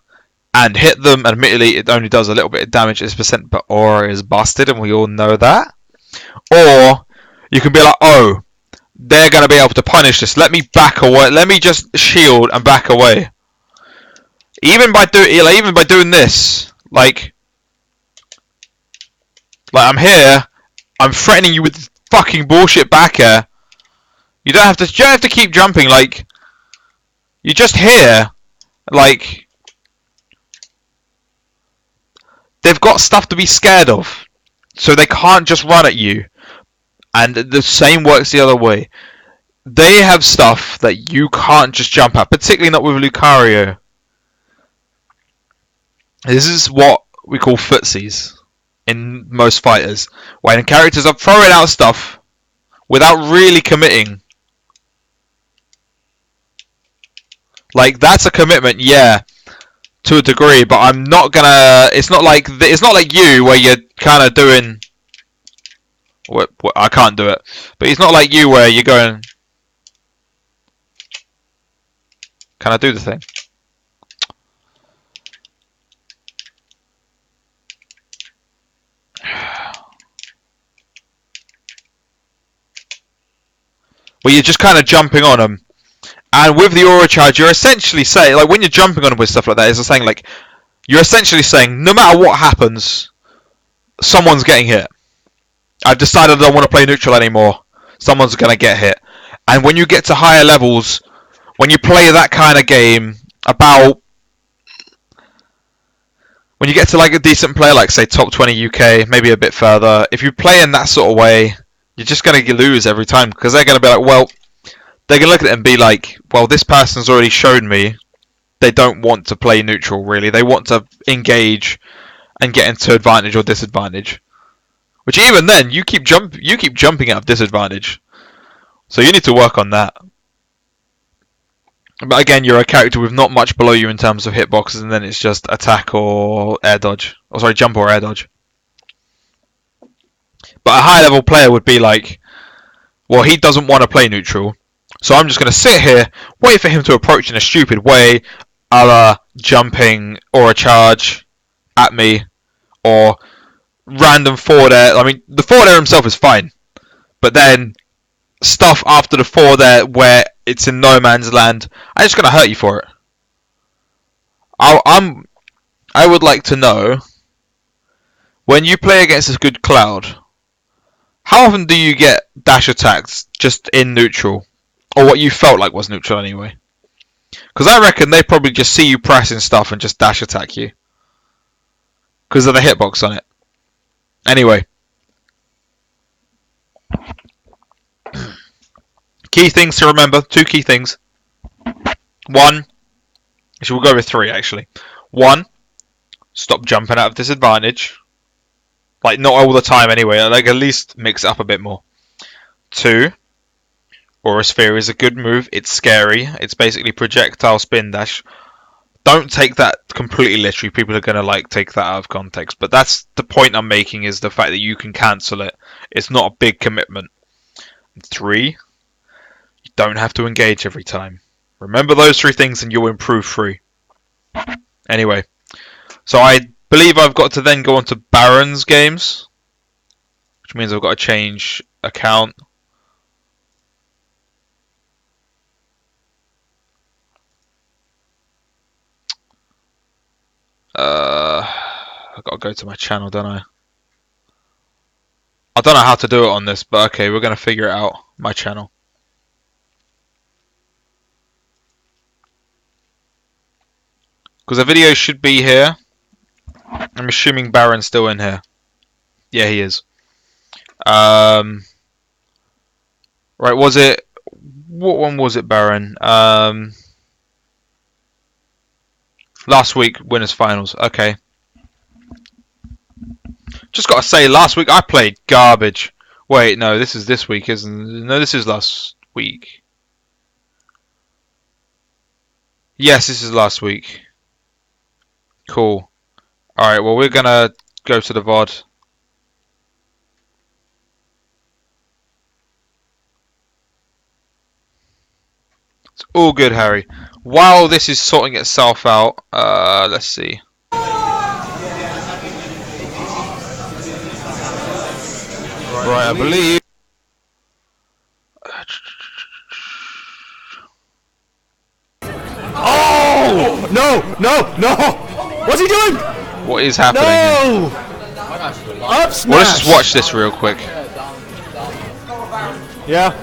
and hit them. Admittedly, it only does a little bit of damage as percent, but aura is busted, and we all know that. Or you can be like, oh, they're going to be able to punish this. Let me back away. Let me just shield and back away. Even by doing this, like I'm here, I'm threatening you with fucking bullshit back air. You don't have to keep jumping. Like, you're just here. Like, they've got stuff to be scared of, so they can't just run at you. And the same works the other way. They have stuff that you can't just jump at, particularly not with Lucario. This is what we call footsies in most fighters, when characters are throwing out stuff without really committing. Like, that's a commitment, yeah, to a degree, but I'm not gonna. It's not like you where you're kind of doing. What, I can't do it, but it's not like you where you're going. Can I do the thing? Where you're just kind of jumping on them. And with the aura charge, you're essentially saying, like, when you're jumping on them with stuff like that, it's saying, like, you're essentially saying, no matter what happens, someone's getting hit. I've decided I don't want to play neutral anymore. Someone's going to get hit. And when you get to higher levels, when you play that kind of game, when you get to, like, a decent player, like, say, top 20 UK, maybe a bit further, if you play in that sort of way, you're just going to lose every time, because they're going to be like, well, they're going to look at it and be like, well, this person's already shown me they don't want to play neutral, really. They want to engage and get into advantage or disadvantage. Which even then, you keep jumping out of disadvantage. So you need to work on that. But again, you're a character with not much below you in terms of hitboxes, and then it's just attack or air dodge. Or sorry, jump or air dodge. But a high level player would be like, well, he doesn't want to play neutral, so I'm just going to sit here, wait for him to approach in a stupid way, a la jumping or a charge at me, or random forward air. I mean, the forward air himself is fine, but then stuff after the forward air where it's in no man's land, I'm just going to hurt you for it. I would like to know, when you play against a good Cloud, how often do you get dash attacks just in neutral? Or what you felt like was neutral anyway? Because I reckon they probably just see you pressing stuff and just dash attack you. Because of the hitbox on it. Anyway. Key things to remember. 2 key things. 1. We'll go with 3 actually. 1. Stop jumping out of disadvantage. Like, not all the time anyway. Like, at least mix it up a bit more. 2. Aura Sphere is a good move. It's scary. It's basically projectile spin dash. Don't take that completely literally. People are going to, like, take that out of context. But that's the point I'm making, is the fact that you can cancel it. It's not a big commitment. 3. You don't have to engage every time. Remember those 3 things and you'll improve 3. Anyway. So I believe I've got to then go on to Barran's games, which means I've got to change account. I've got to go to my channel, don't I? I don't know how to do it on this, but okay, we're going to figure it out. My channel. Because the video should be here. I'm assuming Barran's still in here. Yeah, he is. Right, was it... What one was it, Barran? Last week, winners finals. Okay. Just gotta say, last week I played garbage. Wait, no, this is this week, isn't it? No, this is last week. Yes, this is last week. Cool. Alright, well, we're gonna go to the VOD. All good, Harry. While this is sorting itself out, let's see. Right, I believe. Oh! No! No! No! What's he doing? What is happening? No! Up smash! Well, let's just watch this real quick. Yeah.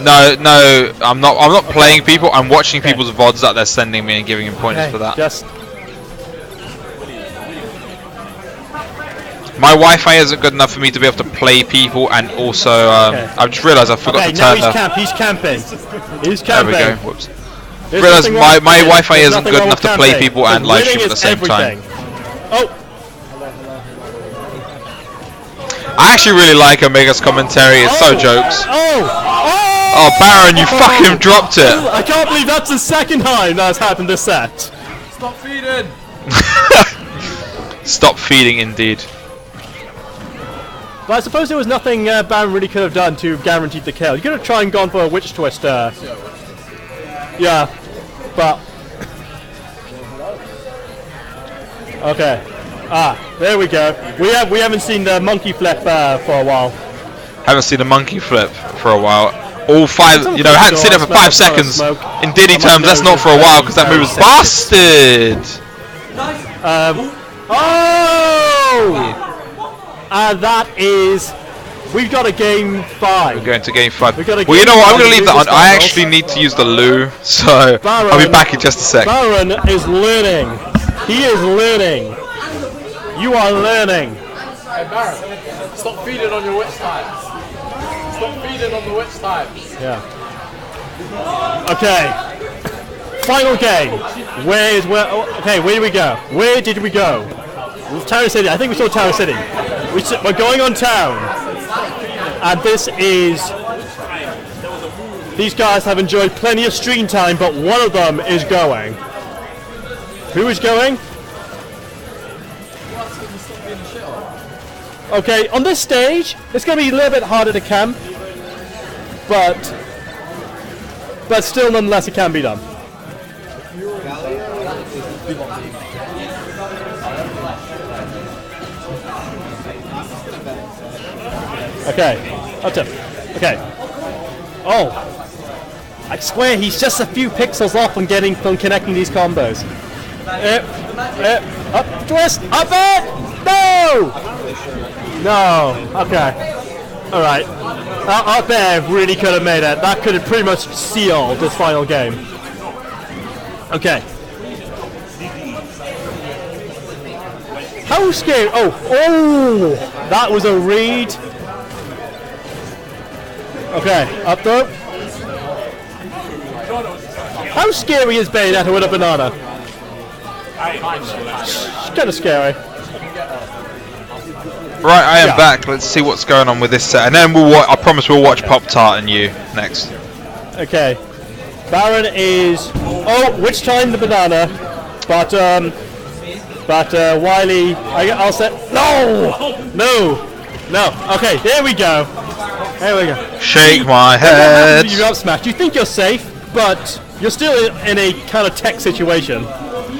No, I'm not playing people. I'm watching people's VODs that they're sending me and giving them pointers for that. Just. My Wi-Fi isn't good enough for me to be able to play people, and also I've just realised I forgot to turn the. He's camping. He's There we camping. go. Whoops. Realised my Wi-Fi isn't good enough to play people and live stream at the same time. Oh. I actually really like Omega's commentary. It's so jokes. Oh, Barran, you fucking dropped it. I can't believe that's the second time that's happened this set. Stop feeding. Stop feeding, indeed. But I suppose there was nothing Barran really could have done to guarantee the kill. You could have tried and gone for a witch twister. Yeah, but okay. There we go. We haven't seen the monkey flip for a while. Haven't seen a monkey flip for a while. All 5, you know, hadn't seen it for 5 seconds. In Diddy terms, that's not for a while because that move was busted. And that is. We've got a game 5. We're going to game 5. We've got a Well, you know game what? I'm going to five leave that on. of I this actually need to use the loo, so I'll be back in just a sec. Barran is learning. He is learning. You are learning. Hey Barran, stop feeding on your witch times. Stop feeding on the witch times. Yeah. Okay. Final game. Okay, where did we go? Where did we go? Town City. I think we saw Town City. We're going on town. And this is. These guys have enjoyed plenty of stream time, but one of them is going. Who is going? Okay, on this stage, it's going to be a little bit harder to camp, but still, nonetheless, it can be done. Okay, up to. Okay. Oh, I swear he's just a few pixels off from connecting these combos. Up twist, up it. No. No. Okay. All right. Up there really could have made it. That could have pretty much sealed this final game. Okay. How scary! Oh, that was a read. Okay, up though. How scary is Bayonetta with a banana? Kind of scary. Right, I am back. Let's see what's going on with this set, and then I promise we'll watch Pop Tart and you next. Okay. Barran is. Oh, which time the banana? But Wiley. I'll set. No. Okay, there we go. There we go. Shake my head. You up smash. You think you're safe, but you're still in a kind of tech situation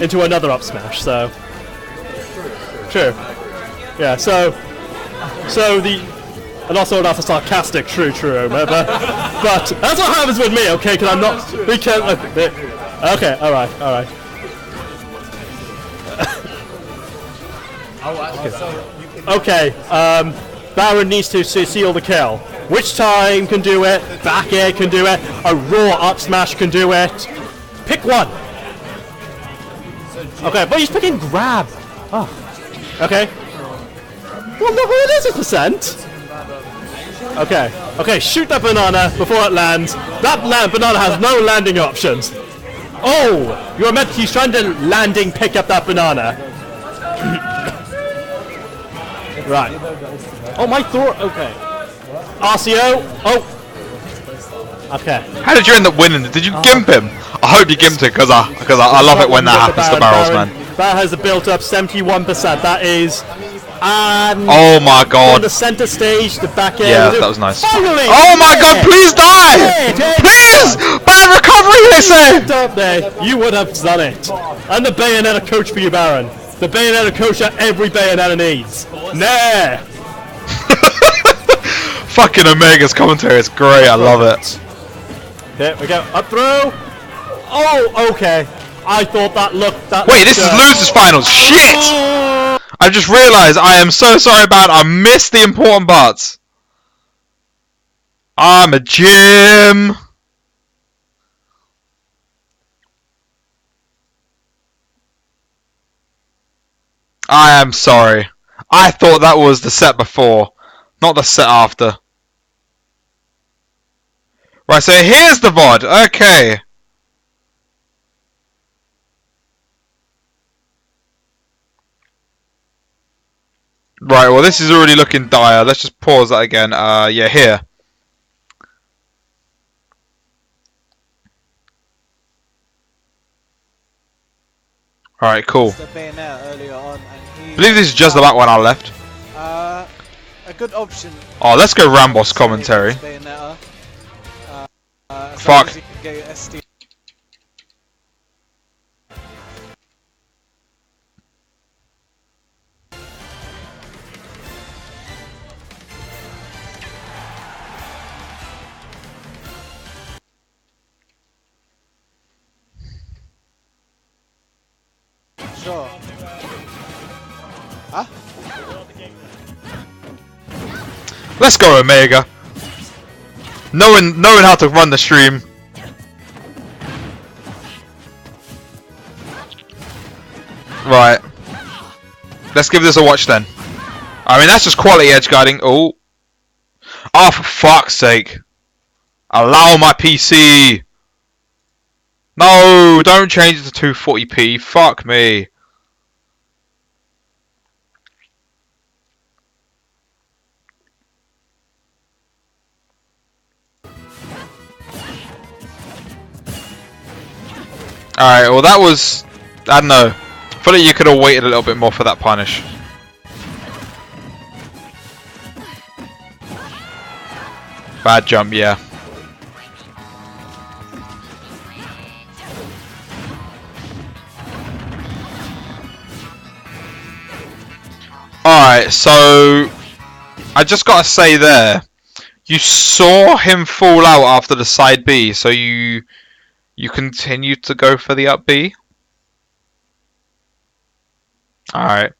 into another up smash. So. True. Yeah. So and also that's a sarcastic true, but that's what happens with me, okay? Because I'm not. We can't. Okay. All right. Okay. Barran needs to seal the kill. Which time can do it? Back air can do it. A raw up smash can do it. Pick one. Okay, but he's picking grab. Oh. Okay. Well, no, it is a percent. Okay, shoot that banana before it lands. That banana has no landing options. Oh, he's trying to landing pick up that banana. Right. Oh, my thought. Okay. RCO. Oh. Okay. How did you end up winning? Did you gimp him? I hope you gimped it because I love it when that happens to barrels, man. That has a built up 71%. That is And Oh my on god. the center stage, the back air. Yeah, that was nice. Finally! Oh my god, please die! Please! Bad recovery, they say! Up there, you would have done it. I'm the Bayonetta coach for you, Barran. The Bayonetta coach that every Bayonetta needs. Nah! Fucking Omega's commentary is great, I love it. There we go, up throw! Oh, okay. I thought that looked... Wait, this is losers finals, shit! I just realised I am so sorry about it. I missed the important parts. I'm a Jim. I am sorry. I thought that was the set before, not the set after. Right, so here's the VOD. Okay. Right, well this is already looking dire. Let's just pause that again. Yeah, here. Alright, cool. I believe this is just about when I left. A good option. Oh, let's go Rambos commentary. Fuck. Sure. Huh? Let's go Omega. Knowing how to run the stream. Right. Let's give this a watch then. I mean that's just quality edge guarding. Oh. Oh for fuck's sake. Allow my PC. No, don't change it to 240p. Fuck me. Alright, well that was... I don't know. I feel like you could have waited a little bit more for that punish. Bad jump, yeah. Alright, so... I just gotta say there, you saw him fall out after the side B, so you continued to go for the up B? Alright.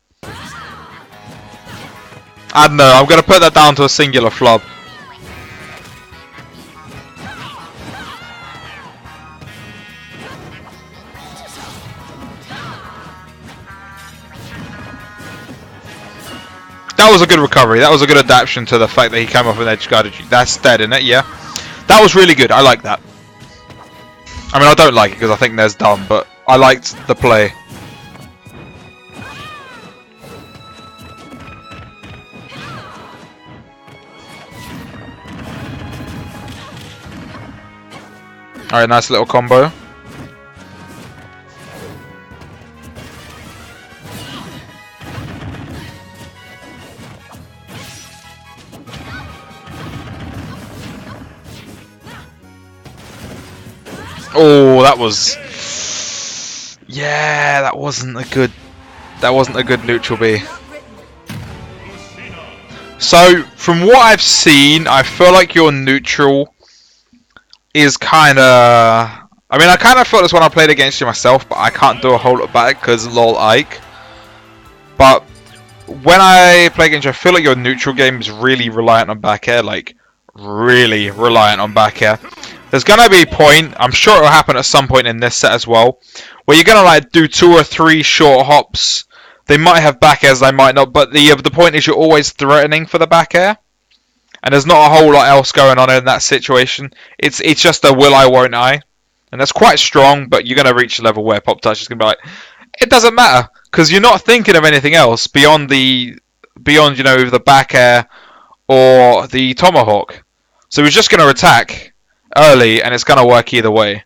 I don't know, I'm gonna put that down to a singular flop. That was a good recovery. That was a good adaptation to the fact that he came off an edge guarded. That's dead, isn't it? Yeah. That was really good. I like that. I mean, I don't like it because I think there's dumb, but I liked the play. Alright, nice little combo. Oh, that was... Yeah, that wasn't a good neutral B. So, from what I've seen, I feel like your neutral is kinda... I mean, I kinda felt this when I played against you myself, but I can't do a whole lot about it because lol Ike. But when I play against you, I feel like your neutral game is really reliant on back air, like, really reliant on back air. There's gonna be a point, I'm sure it'll happen at some point in this set as well, where you're gonna like do 2 or 3 short hops. They might have back airs, they might not, but the point is you're always threatening for the back air. And there's not a whole lot else going on in that situation. It's just a will I, won't I. And that's quite strong, but you're gonna reach a level where Pop Touch is gonna be like, it doesn't matter, because you're not thinking of anything else beyond you know, the back air or the tomahawk. So he's just gonna attack early, and it's going to work either way.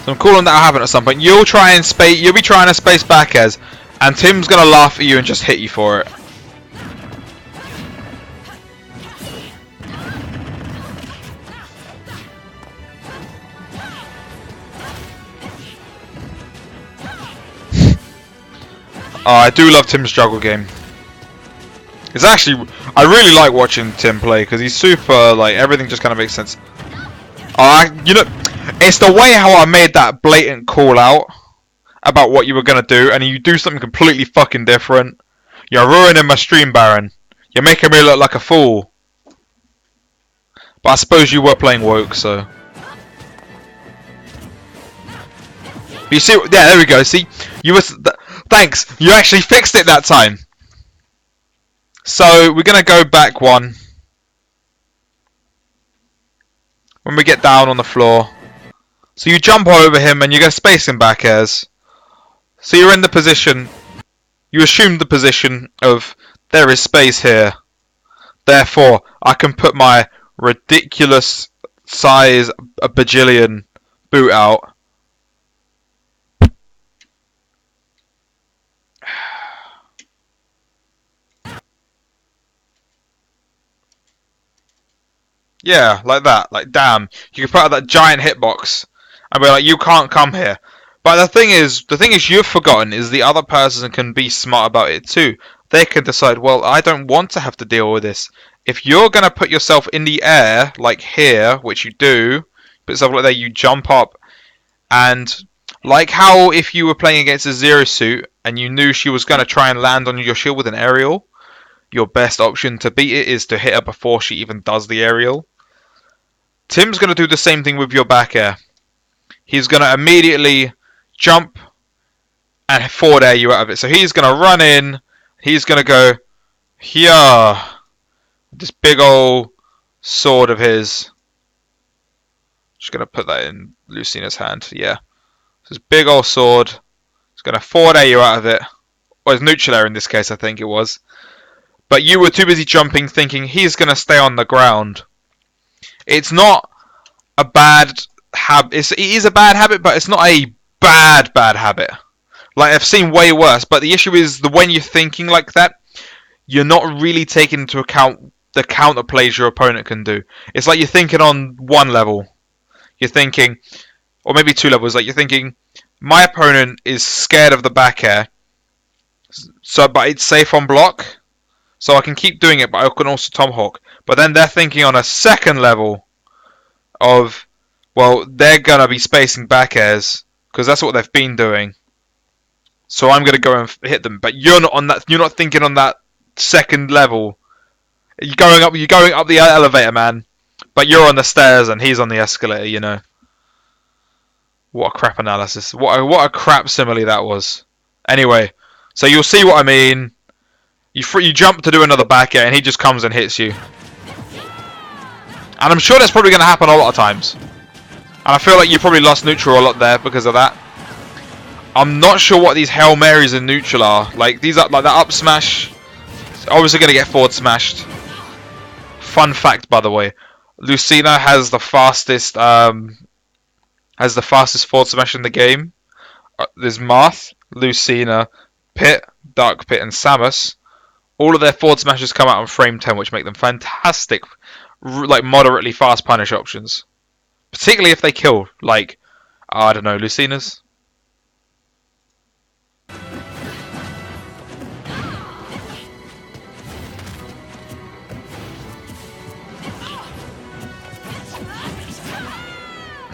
So I'm calling that'll happen at some point. You'll be trying to space back airs, and Tim's gonna laugh at you and just hit you for it. Oh, I do love Tim's juggle game. It's actually, I really like watching Tim play because he's super, like, everything just kind of makes sense. You know, it's the way how I made that blatant call out about what you were gonna do, and you do something completely fucking different. You're ruining my stream, Barran. You're making me look like a fool. But I suppose you were playing woke, so. You see, yeah, there we go. See, you were. Thanks. You actually fixed it that time. So we're gonna go back one. When we get down on the floor. So you jump over him and you're gonna space him back airs. So you're in the position. You assume the position of there is space here. Therefore, I can put my ridiculous size a bajillion boot out. Yeah, like that. Like, damn. You can put out that giant hitbox and be like, you can't come here. But the thing is you've forgotten is the other person can be smart about it too. They can decide, well, I don't want to have to deal with this. If you're going to put yourself in the air, like here, which you do, put yourself like there, you jump up, and like how if you were playing against a Zero Suit and you knew she was going to try and land on your shield with an aerial, your best option to beat it is to hit her before she even does the aerial. Tim's going to do the same thing with your back air. He's going to immediately jump and forward air you out of it. So he's going to run in. He's going to go here. This big old sword of his. Just going to put that in Lucina's hand. Yeah. This big old sword. He's going to forward air you out of it. Or it's neutral air in this case, I think it was. But you were too busy jumping thinking he's going to stay on the ground. It's not a bad habit. It is a bad habit, but it's not a bad habit. Like, I've seen way worse, but the issue is that when you're thinking like that, you're not really taking into account the counter plays your opponent can do. It's like you're thinking on one level. You're thinking, or maybe two levels, like you're thinking, my opponent is scared of the back air, so, but it's safe on block, so I can keep doing it, but I can also tomahawk. But then they're thinking on a second level of, well, they're going to be spacing back airs, because that's what they've been doing. So I'm going to go and hit them. But you're not on that. You're not thinking on that second level. You're going up the elevator, man. But you're on the stairs and he's on the escalator. You know. What a crap analysis. What a crap simile that was. Anyway, so you'll see what I mean. You jump to do another back air and he just comes and hits you. And I'm sure that's probably going to happen a lot of times. And I feel like you probably lost neutral a lot there because of that. I'm not sure what these Hail Marys in neutral are. Like, these are like that up smash. It's obviously going to get forward smashed. Fun fact, by the way. Lucina has the fastest forward smash in the game. There's Marth, Lucina, Pit, Dark Pit, and Samus. All of their forward smashes come out on frame 10, which make them fantastic, like moderately fast punish options. Particularly if they kill, like, I don't know, Lucina's.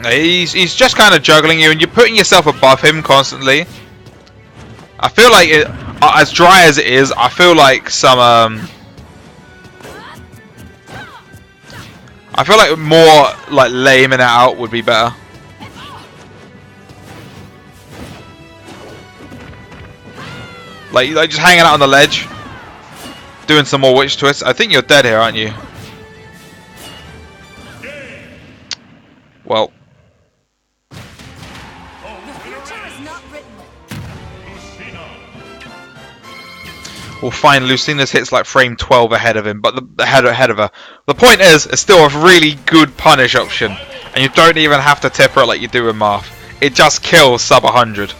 He's just kind of juggling you, and you're putting yourself above him constantly. I feel like, as dry as it is, I feel like I feel like more like laying it out would be better. Like just hanging out on the ledge, doing some more witch twists. I think you're dead here, aren't you? Well. We'll find Lucina's hits like frame 12 ahead of him, but ahead of her. The point is, it's still a really good punish option, and you don't even have to tip her like you do with Marth. it just kills sub 100.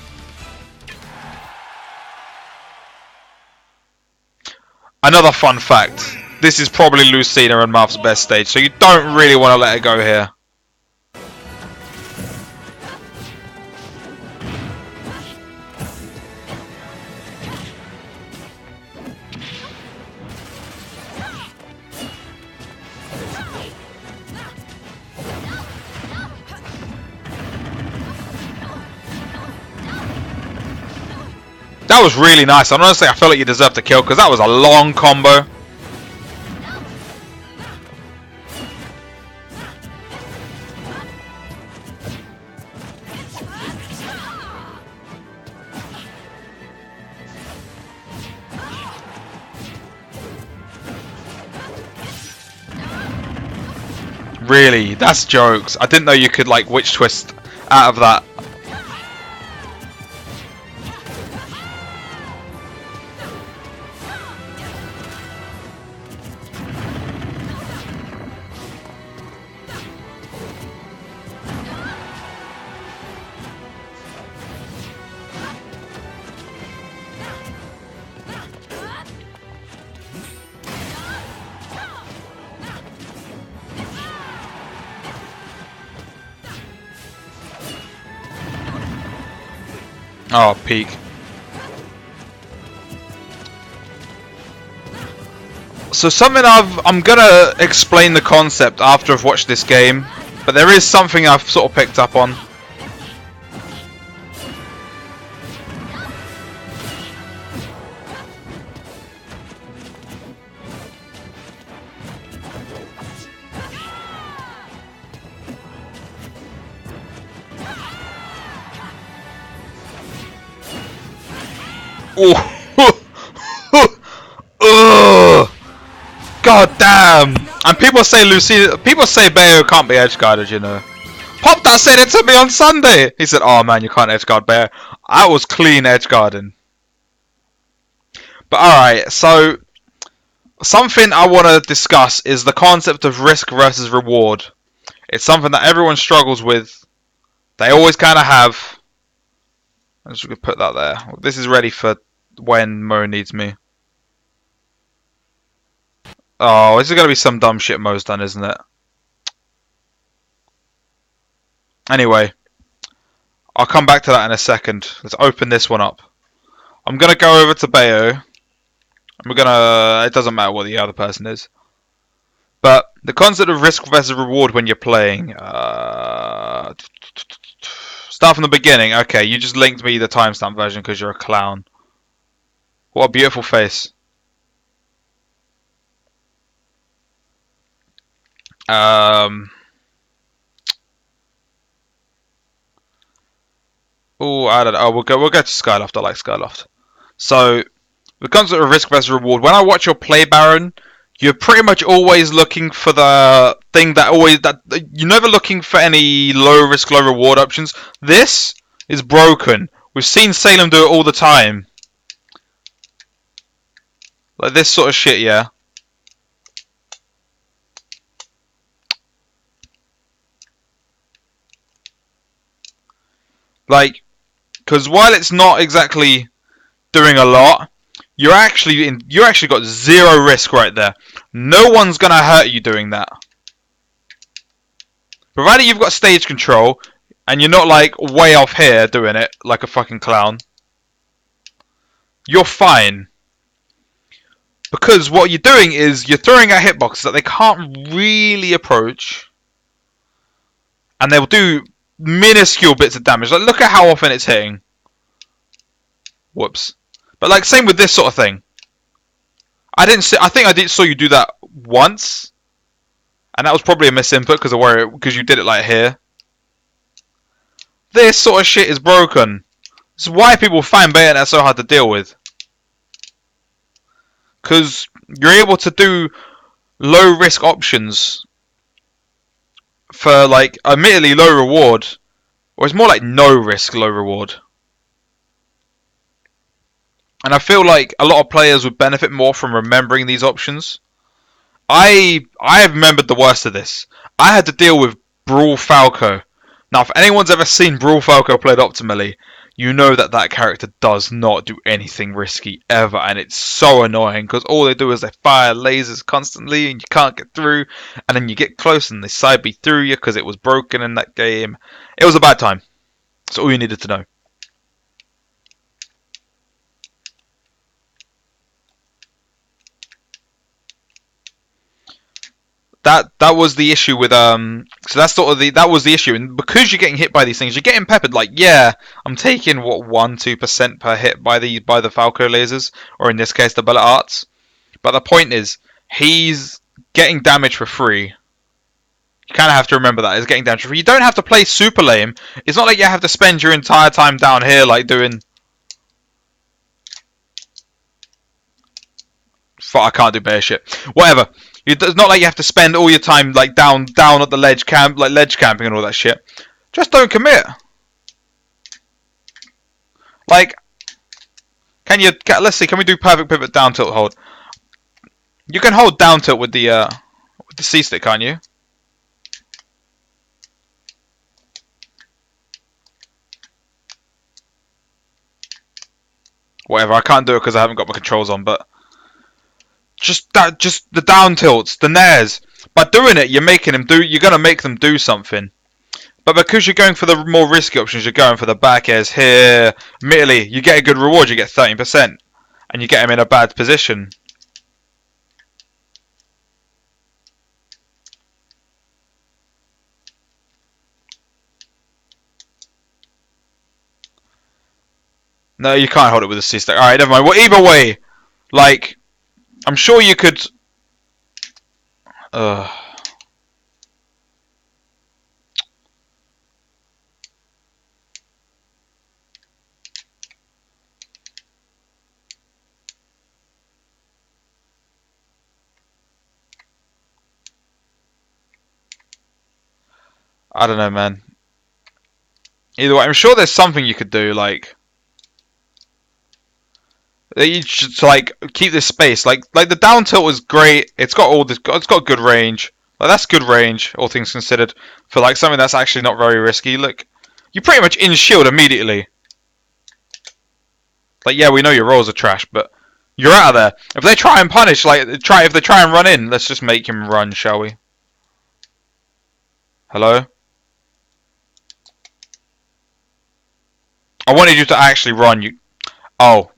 Another fun fact. This is probably Lucina and Muff's best stage, so you don't really want to let it go here. That was really nice, and honestly I felt like you deserved to kill because that was a long combo. Really? That's jokes. I didn't know you could like witch twist out of that. Oh, peak. So something I'm gonna explain the concept after I've watched this game, but there is something I've sort of picked up on. Oh, God damn! And people say Bayo can't be edgeguarded, you know. Pop that said it to me on Sunday. He said, "Oh man, you can't edgeguard Bayo." I was clean edgeguarding. But alright, so something I want to discuss is the concept of risk versus reward. It's something that everyone struggles with. They always kind of have. I'm just gonna put that there. This is ready for when Mo needs me. Oh, this is gonna be some dumb shit Mo's done, isn't it? Anyway, I'll come back to that in a second. Let's open this one up. I'm gonna go over to Bayo. And we're gonna. It doesn't matter what the other person is. But the concept of risk versus reward when you're playing. Start from the beginning. Okay, you just linked me the timestamp version because you're a clown. What a beautiful face. Oh, I don't know. Oh, we'll go to Skyloft. I like Skyloft. So, the concept of risk versus reward. When I watch your play, Barran, you're pretty much always looking for the thing you're never looking for any low risk, low reward options. This is broken. We've seen Salem do it all the time. Like this sort of shit, yeah. Like, because while it's not exactly doing a lot, you're actually got zero risk right there. No one's gonna hurt you doing that, provided you've got stage control and you're not like way off here doing it like a fucking clown. You're fine. Because what you're doing is you're throwing out hitboxes that they can't really approach, and they'll do minuscule bits of damage. Like, look at how often it's hitting. Whoops. But like, same with this sort of thing. I think I saw you do that once, and that was probably a misinput because you did it like here. This sort of shit is broken. This is why people find Bayonet so hard to deal with. Because you're able to do low risk options for like admittedly low reward, or it's more like no risk, low reward. And I feel like a lot of players would benefit more from remembering these options. I have remembered the worst of this. I had to deal with Brawl Falco. Now, if anyone's ever seen Brawl Falco played optimally, you know that that character does not do anything risky ever, and it's so annoying because all they do is they fire lasers constantly and you can't get through, and then you get close and they side B through you because it was broken in that game. It was a bad time. That's all you needed to know. That was the issue with so that's sort of that was the issue, and because you're getting hit by these things, you're getting peppered. Like, yeah, I'm taking what 1-2% per hit by the Falco lasers, or in this case the bullet arts. But the point is, he's getting damage for free. You kind of have to remember that he's getting damage for free. You don't have to play super lame. It's not like you have to spend your entire time down here like doing. Fuck, I can't do bear shit. Whatever. It's not like you have to spend all your time like down at the ledge camping and all that shit. Just don't commit. Like, let's see, can we do perfect pivot down tilt hold? You can hold down tilt with the C stick, can't you? Whatever, I can't do it because I haven't got my controls on, but. Just the down tilts, the nairs. By doing it, you're gonna make them do something. But because you're going for the more risky options, you're going for the back airs here. Admittedly, you get a good reward. You get 13%, and you get them in a bad position. No, you can't hold it with a C stick. All right, never mind. Well, either way, like. I'm sure you could. I don't know, man. Either way, I'm sure there's something you could do, like. You should like keep this space. Like the down tilt is great. It's got it's got good range. Like that's good range, all things considered, for like something that's actually not very risky. Look, you pretty much in shield immediately. Like, yeah, we know your rolls are trash, but you're out of there. If they try and punish, if they try and run in, let's just make him run, shall we? Hello? I wanted you to actually run. Oh.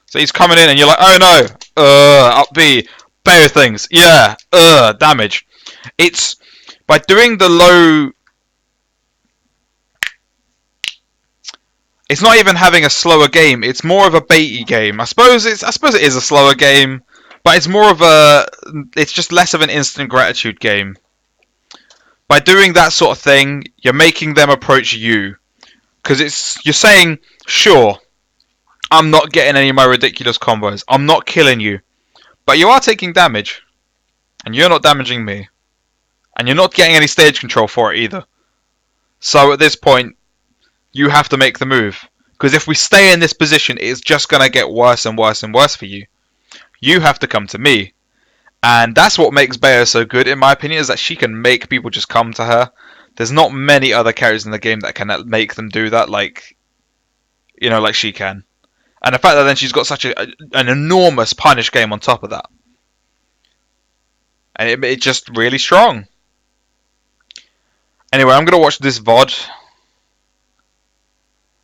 So he's coming in and you're like, oh no, up B, bear things, yeah, damage. It's by doing the low. It's not even having a slower game. It's more of a baity game. I suppose it is a slower game, but it's more of a. It's just less of an instant gratitude game. By doing that sort of thing, you're making them approach you, because you're saying, sure. I'm not getting any of my ridiculous combos. I'm not killing you. But you are taking damage. And you're not damaging me. And you're not getting any stage control for it either. So at this point, you have to make the move. Because if we stay in this position, it's just going to get worse and worse and worse for you. You have to come to me. And that's what makes Bayo so good, in my opinion, is that she can make people just come to her. There's not many other characters in the game that can make them do that like she can. And the fact that then she's got such an enormous punish game on top of that. And it's just really strong. Anyway, I'm going to watch this VOD.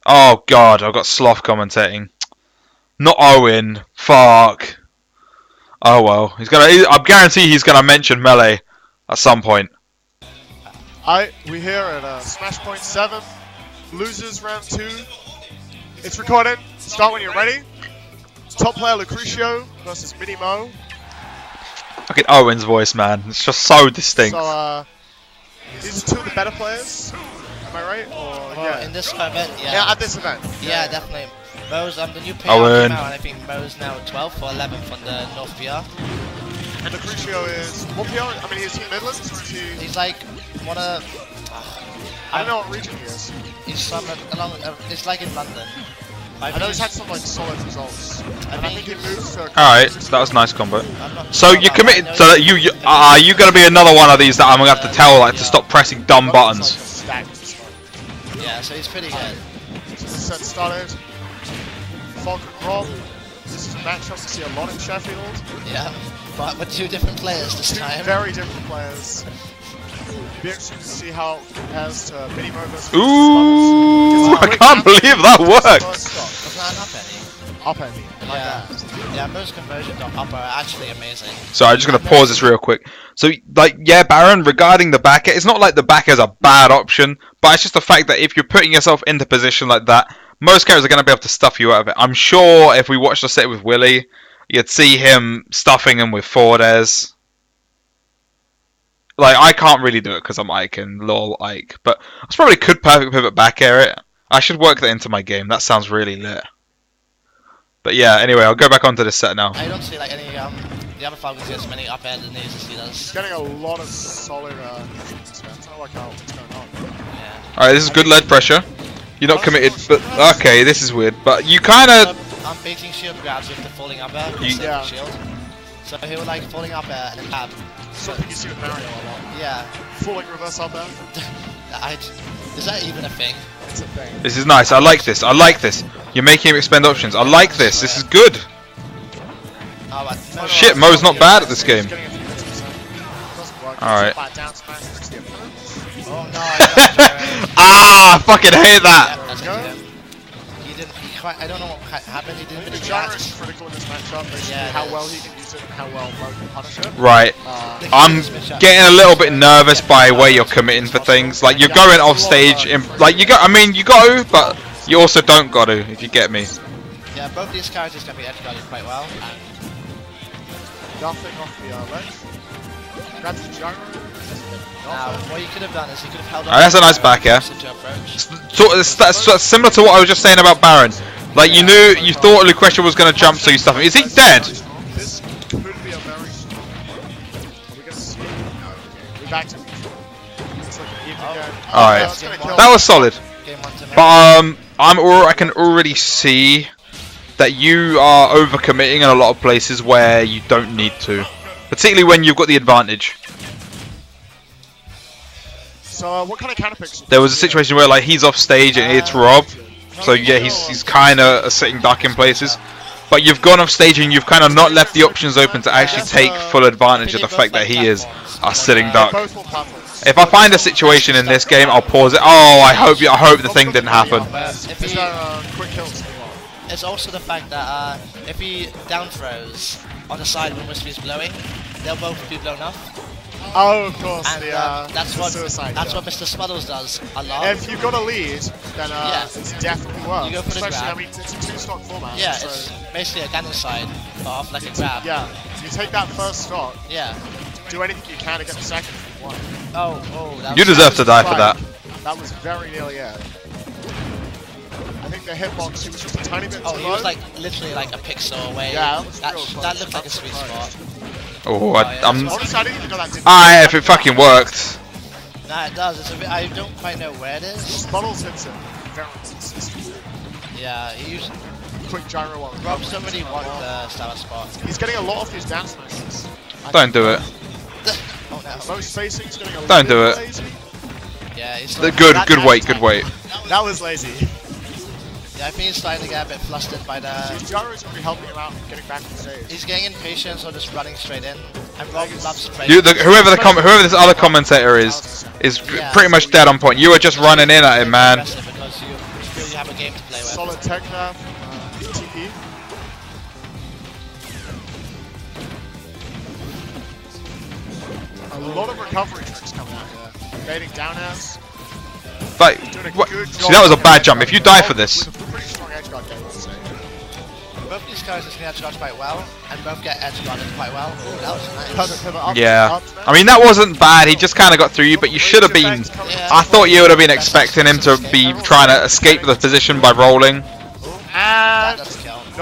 Oh god, I've got Sloth commentating. Not Owen. Fuck. Oh well. I guarantee he's going to mention Melee at some point. Alright, we're here at Smash Point 7. Losers round 2. It's recorded. Start when you're ready. Top player Lucrecio versus MiniMo. Look at Owen's voice, man. It's just so distinct. So, these are two of the better players. Am I right? Yeah. In this event, yeah. Yeah, at this event. Yeah, definitely. Mo's the new player came out, and I think Mo's now 12th or 11th on the North VR. And Lucrecio is what PR? I mean, is he Midlands or is he? He's like one of. I don't know what region he is. He's along. It's like in London. I know he's had some like solid results. I think he moves to. Alright, that was a nice combo. So you committed. So that you gonna be another one of these that I'm gonna have to tell to stop pressing dumb buttons. Yeah, so he's pretty good. So the set started. Falcon Rob. This is a matchup we see a lot in Sheffield. Yeah, but with 2 different players this time. Very different players. Be interesting to see how it compares to MiniMo versus Ooh, I can't believe that worked. Was that an up any? Up at me. Yeah, most conversions on up are actually amazing. So I'm just gonna pause this real quick. So like, yeah, Barran, regarding the back air, it's not like the back air is a bad option, but it's just the fact that if you're putting yourself into position like that, most characters are gonna be able to stuff you out of it. I'm sure if we watched the set with Willie, you'd see him stuffing him with forward airs. Like, I can't really do it because I'm Ike and lol Ike, but I probably could perfect pivot back air it. I should work that into my game. That sounds really lit. But yeah, anyway, I'll go back onto this set now. I don't see like any the other Falcons get as many up air than these as he does. He's getting a lot of solid shots. I'm trying to work out what's going on. Yeah. Alright, this is good lead pressure. You're not committed, but okay, this is weird. But you kind of... I'm baiting shield grabs with the falling up air. Yeah. Shield. So he would like falling up air and then tab. Something you see with Mario a lot. Yeah. Falling reverse up air. Is that even a thing? It's a thing. This is nice. I like this. I like this. You're making him expend options. I like this. This is good. Oh, shit, Mo's not bad at this game. Alright. Oh no, ah, I fucking hate that. I don't know what happened. He didn't really Gyro is critical in this matchup. Yeah, how well he can use it and how well Mo can punish it. Right. I'm getting a little bit nervous by where you're committing for things. Like, you're going off stage. Like, you go. I mean, you got to, but you also don't got to, if you get me. Yeah, both these characters can be edge guarded quite well. Nothing off the ledge. Grabs the gyro. Now, what you could have done is you could have held on. That's a nice back air. That's similar to what I was just saying about Barran. Like, you thought Lucretia was going to jump, so you stuff him. Is he dead? This could be a very strong. Are we going to see? We're back to it's like an even game. Alright. That was solid. But I can already see that you are overcommitting in a lot of places where you don't need to. Particularly when you've got the advantage. So what kind of counter picks? There was a situation where like he's off stage and it's Rob, so yeah, he's kind of a sitting duck in places. But you've gone off stage and you've kind of not left the options open to actually take full advantage of the fact that he is a sitting duck. If I find a situation in this game, I'll pause it. Oh, I hope the thing didn't happen. It's also the fact that if he down throws on the side when Wispy's blowing, they'll both be blown up. Oh, of course. And that's what Mr. Smuddles does a lot. If you've got a lead, then it's definitely worth. You go for the Especially, grab. I mean, it's a two-stock format. Yeah, so it's basically a Ganon side, but off like a grab. Yeah, you take that first stock. Yeah. Do anything you can to get the second if you want. Oh, you deserve to die for that. That was very nearly it. I think the hitbox, he was just a tiny bit too he was like literally like a pixel away. Yeah, that looked like a sweet spot. Oh, I'm. Honestly, I didn't even know that did. If it fucking worked. Nah, it does. It's a bit. I don't quite know where it is. Smuddles hits it very consistently. Yeah, he usually. Quick gyro one. Rob doesn't really want the star spot. He's getting a lot of his down smashes. Don't do it. Oh no. Most spacing is getting a Don't do it. lazy. Yeah, it's good wait, good wait. That was lazy. Yeah, I think he's starting to get a bit flustered by the... His gyro's going to be helping him out getting back on stage. He's getting impatient, so just running straight in. And Rob loves straight whoever this other commentator is pretty much dead on point. You were just running in at him, man. Because you feel you have a game to play with. Solid tech grab, TP. A lot of recovery tricks coming out here. Baiting down airs. Like, see, that was a bad jump. If you die for this. Pretty strong edge guard game, let's say. Both these guys can edge guard quite well, and both get edge guarded quite well. Ooh, that was nice. Yeah. I mean, that wasn't bad. He just kind of got through you, but you should have been. I thought you would have been expecting him to be trying to escape the position by rolling.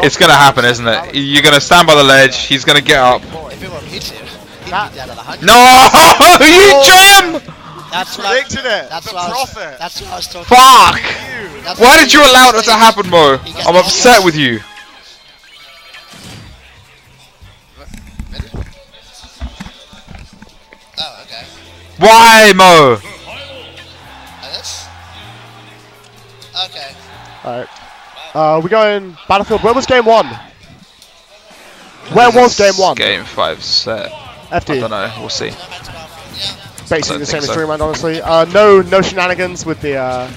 It's going to happen, isn't it? You're going to stand by the ledge. He's going to get up. If it were me too, he'd be dead at 100. No! You trim! That's predicted it. That's what I was talking Fuck! about. Why did you allow that to happen, Mo? I'm upset with you. Oh, okay. Why, Mo? Like this? We going Battlefield. Where was game 1? Where was game 1? Game 5 set. FD. I don't know. We'll see. Basically the same as Dreamland, honestly. No shenanigans with the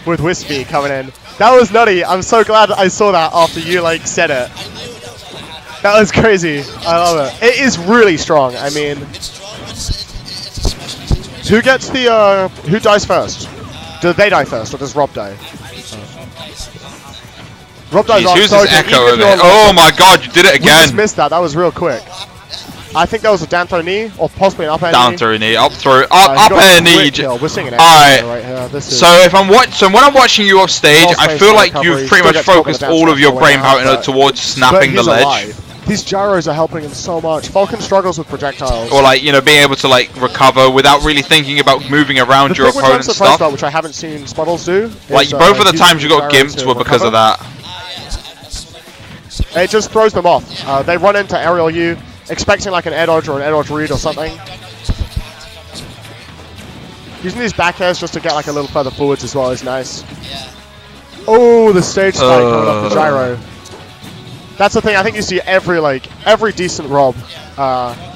with Wispy coming in. That was nutty. I'm so glad I saw that after you like said it. That was crazy. I love it. It is really strong. I mean, who gets the who dies first? Do they die first, or does Rob die? Rob dies Jeez, who's after. this echo over there? Oh my god, you did it We again! just missed that. That was real quick. I think that was a down throw knee, or possibly an up air knee. Down through knee, up through, He up got air a knee. quick kill. We're seeing an Alright, right here. This is so if I'm when I'm watching you off stage, False I face feel on like recovery. you've pretty Still much gets caught with focused the down all of smash your all brain the way power out, towards but snapping the he's ledge. alive. These gyros are helping him so much. Falcon struggles with projectiles. Or like, you know, being able to like recover without really thinking about moving around your The thing which I'm opponent's surprised stuff. about, which I haven't seen Spuddles do, Like is, both of the using times you got gyros gimped to were because of recover. that. It just throws them off. They run into aerial U, expecting like an air dodge or an air dodge read or something. Using these back airs just to get like a little further forwards as well is nice. Oh, the stage spike coming off the gyro. That's the thing. I think you see every decent Rob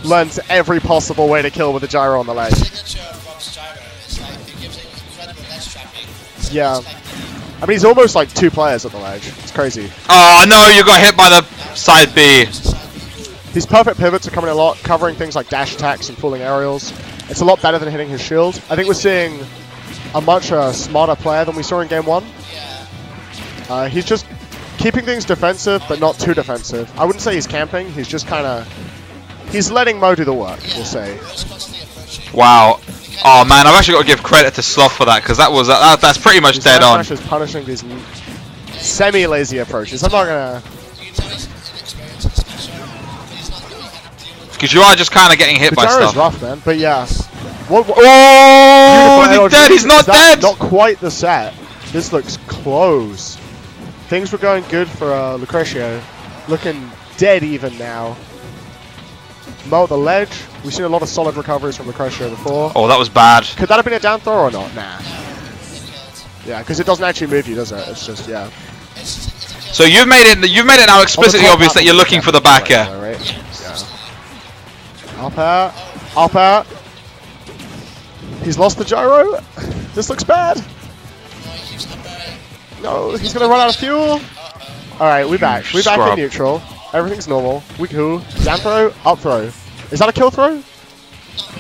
learns every possible way to kill with a gyro on the ledge. Yeah. I mean, he's almost like 2 players at the ledge. It's crazy. Oh no, you got hit by the side B. His perfect pivots are coming a lot, covering things like dash attacks and falling aerials. It's a lot better than hitting his shield. I think we're seeing a much smarter player than we saw in game 1. He's just keeping things defensive, but not too defensive. I wouldn't say he's camping. He's just kind of... He's letting Mo do the work, we'll say. Wow. Oh man, I've actually got to give credit to Sloth for that, because that's pretty much dead on. Smash is punishing these semi-lazy approaches. I'm not going to... Because you are just kind of getting hit by gyro's stuff. rough, man, but yeah. Oh, he's dead, he's not dead! Not quite the set. This looks close. Things were going good for Lucretio. Looking dead even now. Mo at the ledge. We've seen a lot of solid recoveries from Lucretio before. Oh, that was bad. Could that have been a down throw or not? Nah. Yeah, because it doesn't actually move you, does it? It's just, yeah. So you've made it now explicitly obvious that you're looking for the back air. Right? Yeah. Up air. He's lost the gyro. This looks bad. No, he's gonna run out of fuel. Alright, we're back. We're back in neutral. Everything's normal. We cool. Down throw, up throw. Is that a kill throw?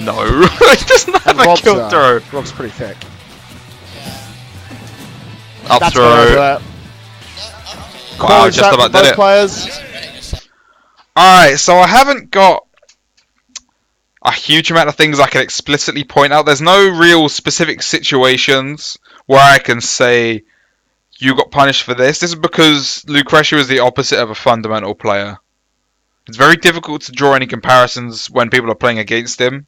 No. It doesn't have a kill throw. Rob's pretty thick. Up That's throw. Wow, just about did it. Alright, so I haven't got a huge amount of things I can explicitly point out. There's no real specific situations where I can say you got punished for this. This is because Lucretio is the opposite of a fundamental player. It's very difficult to draw any comparisons when people are playing against him.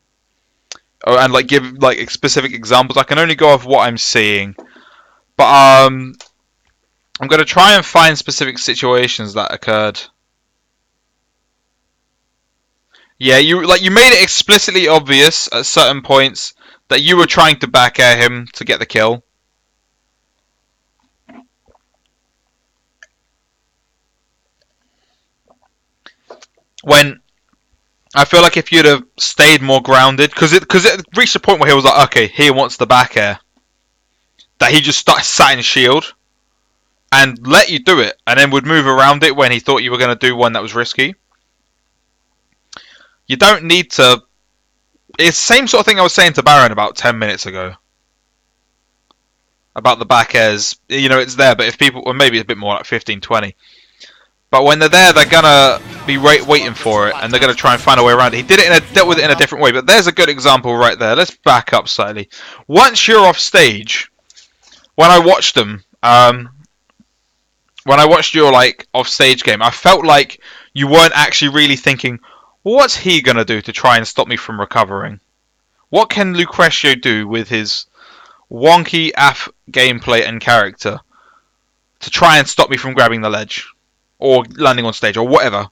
Oh, and like give like specific examples. I can only go off what I'm seeing. But I'm going to try and find specific situations that occurred. Yeah, you made it explicitly obvious at certain points that you were trying to back air him to get the kill. When I feel like if you'd have stayed more grounded, because it reached a point where he was like, okay, he wants the back air, that he just sat in shield and let you do it, and then would move around it when he thought you were going to do one that was risky. You don't need to... It's the same sort of thing I was saying to Barran about 10 minutes ago. About the back airs. You know, it's there, but if people... Or maybe a bit more, like 15, 20. But when they're there, they're going to be waiting for it, and they're going to try and find a way around it. He dealt with it in a different way, but there's a good example right there. Let's back up slightly. Once you're off stage, when I watched them... when I watched your off stage game, I felt like you weren't actually really thinking, what's he going to do to try and stop me from recovering? What can Lucretio do with his wonky AF gameplay and character to try and stop me from grabbing the ledge? Or landing on stage, or whatever?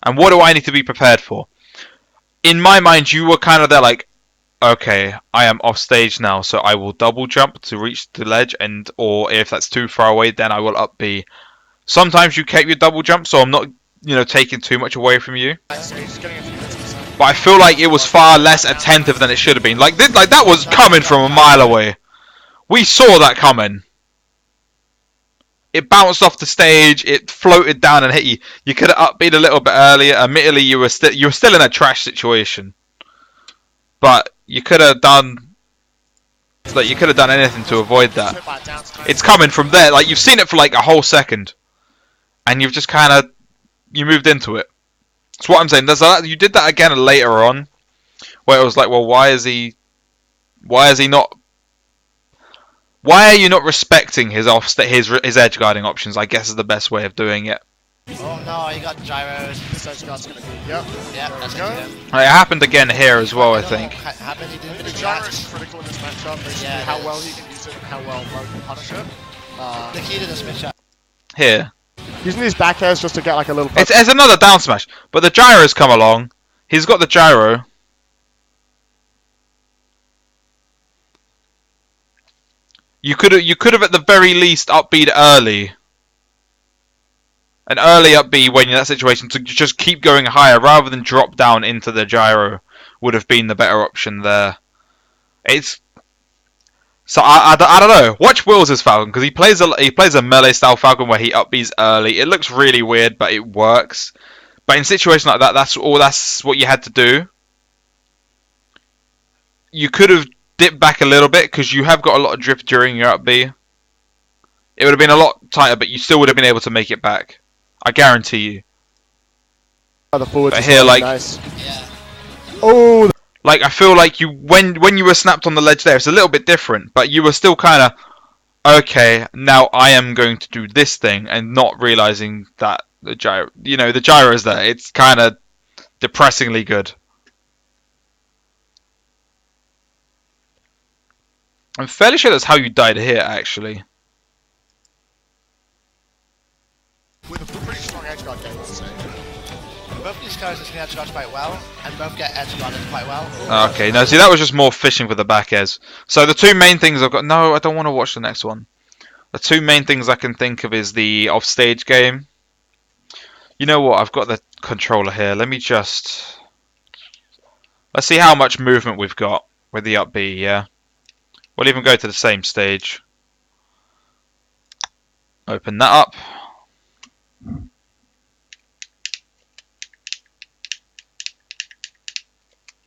And what do I need to be prepared for? In my mind, you were kind of there like, okay, I am off stage now, so I will double jump to reach the ledge, or if that's too far away, then I will up B Sometimes you kept your double jump, so I'm not, taking too much away from you. But I feel like it was far less attentive than it should have been. Like that was coming from a mile away. We saw that coming. It bounced off the stage. It floated down and hit you. You could have upbeat a little bit earlier. Admittedly, you were still in a trash situation, but you could have done. Like, you could have done anything to avoid that. It's coming from there. Like, you've seen it for like a whole second, and you've just kind of moved into it. That's what I'm saying. You did that again later on, where it was like, well, why is he not? Why are you not respecting his edge guarding options? I guess is the best way of doing it. Oh no, he got gyros. This edge guard's gonna be. Yep. Yeah, that's it. It happened again here as well, I think. Happened, he didn't The gyro is critical in this matchup. Yeah, how well he can use it and how well Mo can punish it. The key to this matchup. Here. Using these back airs just to get like a little. It's another down smash, but the gyro's come along. He's got the gyro. You could have at the very least upbeat early. An early upbeat when you're in that situation to just keep going higher rather than drop down into the gyro would have been the better option there. So I don't know. Watch Wills' Falcon because he plays a melee style Falcon where he upbeats early. It looks really weird, but it works. But in situations like that, that's what you had to do. You could have dipped back a little bit because you have got a lot of drift during your up B. It would have been a lot tighter, but you still would have been able to make it back. I guarantee you. The forwards but here, like, nice. Yeah. Oh. Like I feel like when you were snapped on the ledge there, it's a little bit different, but you were still kind of okay. Now I am going to do this thing, and not realizing that the gyro is there. It's kind of depressingly good. I'm fairly sure that's how you died here, actually. With a pretty strong edge guard game, let's say. Both these characters can edge guard quite well, and both get edge guarded quite well. Okay, no, see, that was just more fishing for the back airs. So the two main things I've got... No, I don't want to watch the next one. The two main things I can think of is the offstage game. You know what? I've got the controller here. Let me just... Let's see how much movement we've got with the up B, yeah? We'll even go to the same stage. Open that up.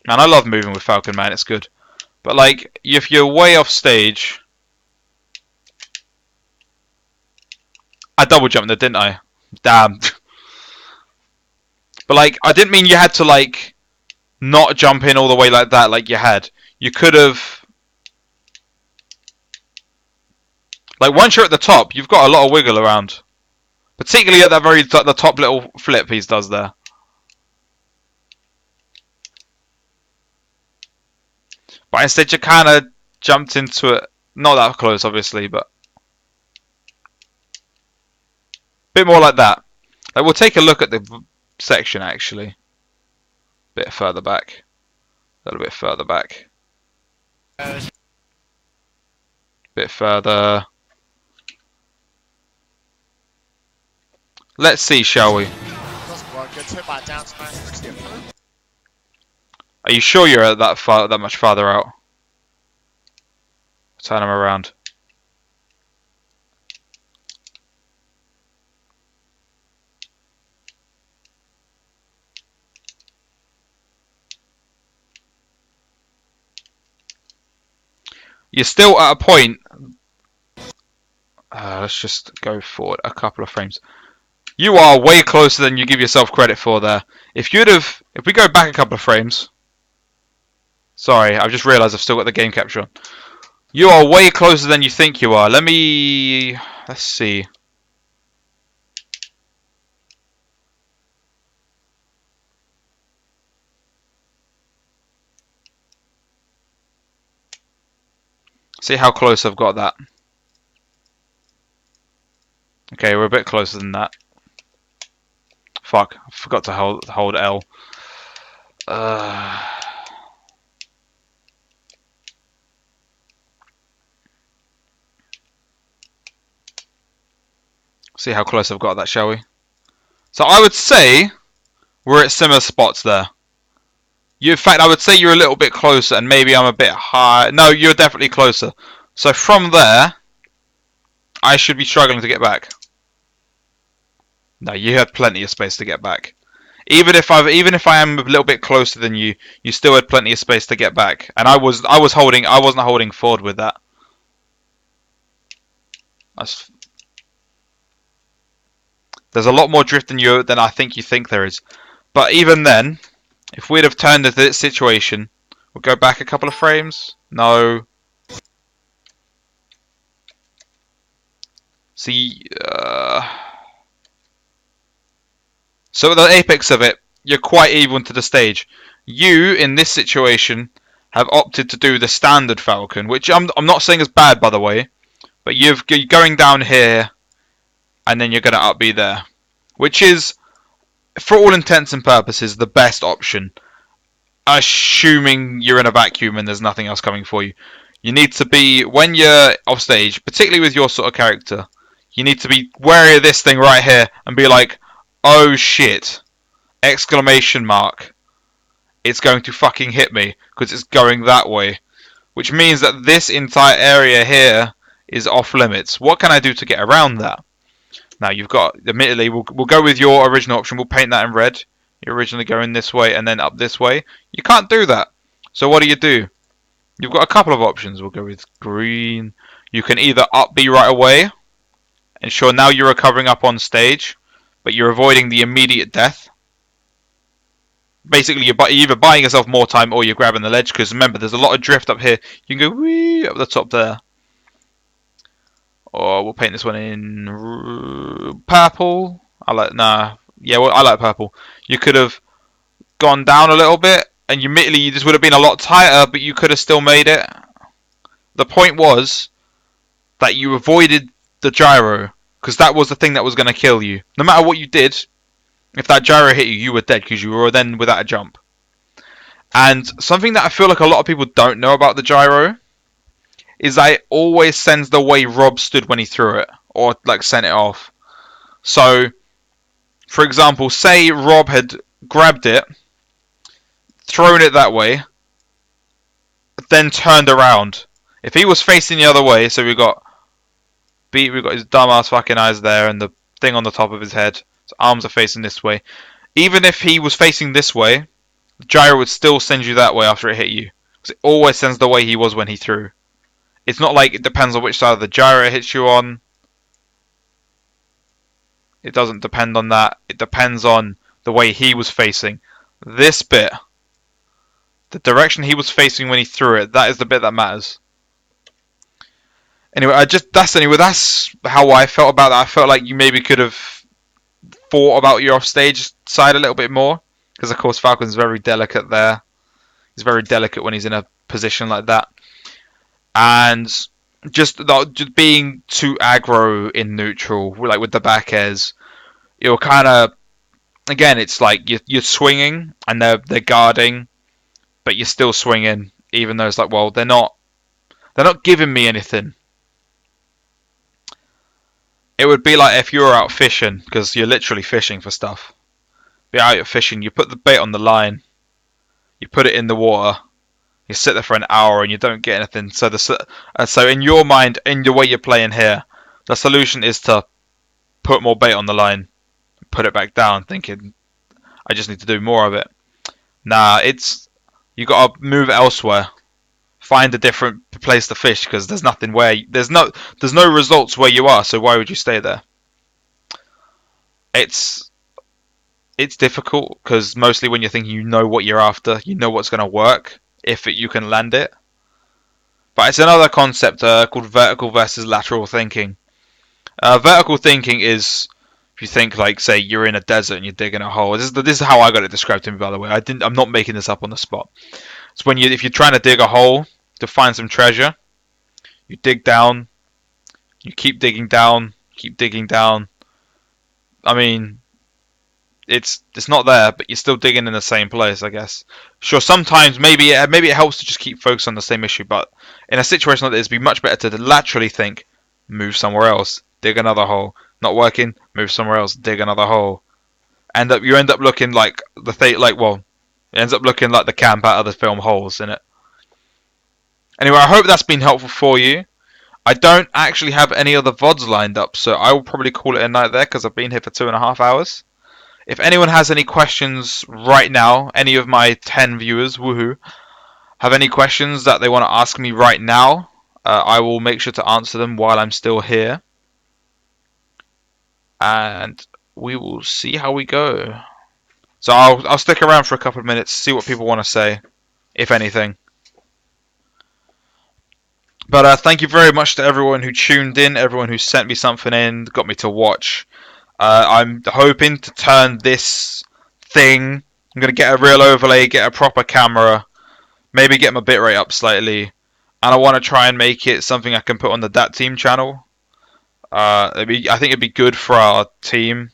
Man, I love moving with Falcon, man. It's good. But, like, if you're way off stage... I double jumped there, didn't I? Damn. But, like, I didn't mean you had to, like, not jump in all the way like that, like you had. You could have... Like, once you're at the top, you've got a lot of wiggle around. Particularly at that the top little flip he does there. But instead you kind of jumped into it. Not that close, obviously, but... a bit more like that. Like, we'll take a look at the section, actually. A bit further back. A little bit further back. A bit further. Let's see, shall we? Doesn't work. Gets hit by a down smash. Are you sure you're that much farther out? Turn him around. You're still at a point. Let's just go forward a couple of frames. You are way closer than you give yourself credit for there. If we go back a couple of frames. Sorry, I've just realised I've still got the game capture on. You are way closer than you think you are. Let's see. See how close I've got that. Okay, we're a bit closer than that. Fuck, I forgot to hold L. See how close I've got that, shall we? So I would say we're at similar spots there. In fact, I would say you're a little bit closer, and maybe I'm a bit high. No, you're definitely closer. So from there, I should be struggling to get back. No, you had plenty of space to get back. Even if I am a little bit closer than you, you still had plenty of space to get back. And I wasn't holding forward with that. There's a lot more drift than I think you think there is. But even then, if we'd have turned into this situation, we'll go back a couple of frames. No. See, so at the apex of it, you're quite even to the stage. You, in this situation, have opted to do the standard Falcon, which I'm not saying is bad, by the way, but you're going down here, and then you're going to up B there, which is, for all intents and purposes, the best option, assuming you're in a vacuum and there's nothing else coming for you. You need to be, when you're off stage, particularly with your sort of character, you need to be wary of this thing right here and be like, oh shit, exclamation mark, it's going to fucking hit me because it's going that way, which means that this entire area here is off limits. What can I do to get around that? Now you've got, admittedly, we'll go with your original option. We'll paint that in red. You're originally going this way and then up this way. You can't do that. So what do? You've got a couple of options. We'll go with green. You can either up B right away, ensure now you're recovering up on stage, but you're avoiding the immediate death. Basically, you're either buying yourself more time or you're grabbing the ledge, because remember, there's a lot of drift up here. You can go wee up the top there. Or we'll paint this one in purple. I like purple. You could have gone down a little bit, and admittedly, this would have been a lot tighter, but you could have still made it. The point was that you avoided the gyro, because that was the thing that was going to kill you. No matter what you did, if that gyro hit you, you were dead, because you were then without a jump. And something that I feel like a lot of people don't know about the gyro is that it always sends the way Rob stood when he threw it, or like sent it off. So, for example, say Rob had grabbed it, thrown it that way, then turned around. If he was facing the other way, so we've got his dumbass fucking eyes there and the thing on the top of his head. His arms are facing this way. Even if he was facing this way, the gyro would still send you that way after it hit you. Because it always sends the way he was when he threw. It's not like it depends on which side of the gyro it hits you on. It doesn't depend on that. It depends on the way he was facing. This bit, the direction he was facing when he threw it, that is the bit that matters. Anyway, that's how I felt about that. I felt like you maybe could have thought about your offstage side a little bit more, because of course Falcon's very delicate there. He's very delicate when he's in a position like that, and just being too aggro in neutral, like with the back airs, you're kind of, again, it's like you're swinging and they're guarding, but you're still swinging, even though it's like, well, they're not giving me anything. It would be like if you were out fishing, because you're literally fishing for stuff. Be out fishing, you put the bait on the line, you put it in the water, you sit there for an hour and you don't get anything. So in your mind, in the way you're playing here, the solution is to put more bait on the line, put it back down, thinking, I just need to do more of it. Nah, you got to move elsewhere. Find a different place to fish, because there's nothing there's no results where you are, so why would you stay there? It's difficult, because mostly when you're thinking you know what you're after, you know what's going to work if you can land it. But it's another concept called vertical versus lateral thinking. Vertical thinking is, if you think like, say you're in a desert and you're digging a hole. This is how I got it described to me, by the way. I'm not making this up on the spot. It's when if you're trying to dig a hole to find some treasure, you dig down, you keep digging down, keep digging down. I mean, it's not there, but you're still digging in the same place, I guess. Sure, sometimes maybe it helps to just keep focused on the same issue, but in a situation like this, it'd be much better to laterally think, move somewhere else, dig another hole, Not working, move somewhere else, dig another hole. You end up looking like the thing, it ends up looking like the camp out of the film Holes, in it. Anyway, I hope that's been helpful for you. I don't actually have any other VODs lined up, so I will probably call it a night there because I've been here for 2.5 hours. If anyone has any questions right now, any of my 10 viewers, woohoo, have any questions that they want to ask me right now, I will make sure to answer them while I'm still here. And we will see how we go. So I'll stick around for a couple of minutes, see what people want to say, if anything. But thank you very much to everyone who tuned in, everyone who sent me something in, got me to watch. I'm hoping to turn this thing. I'm going to get a real overlay, get a proper camera, maybe get my bitrate up slightly. And I want to try and make it something I can put on the DAT team channel. I think it'd be good for our team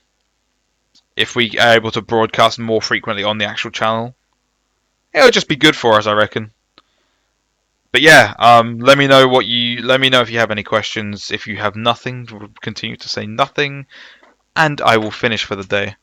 if we are able to broadcast more frequently on the actual channel. It'll just be good for us, I reckon. But yeah, let me know if you have any questions. If you have nothing, continue to say nothing, and I will finish for the day.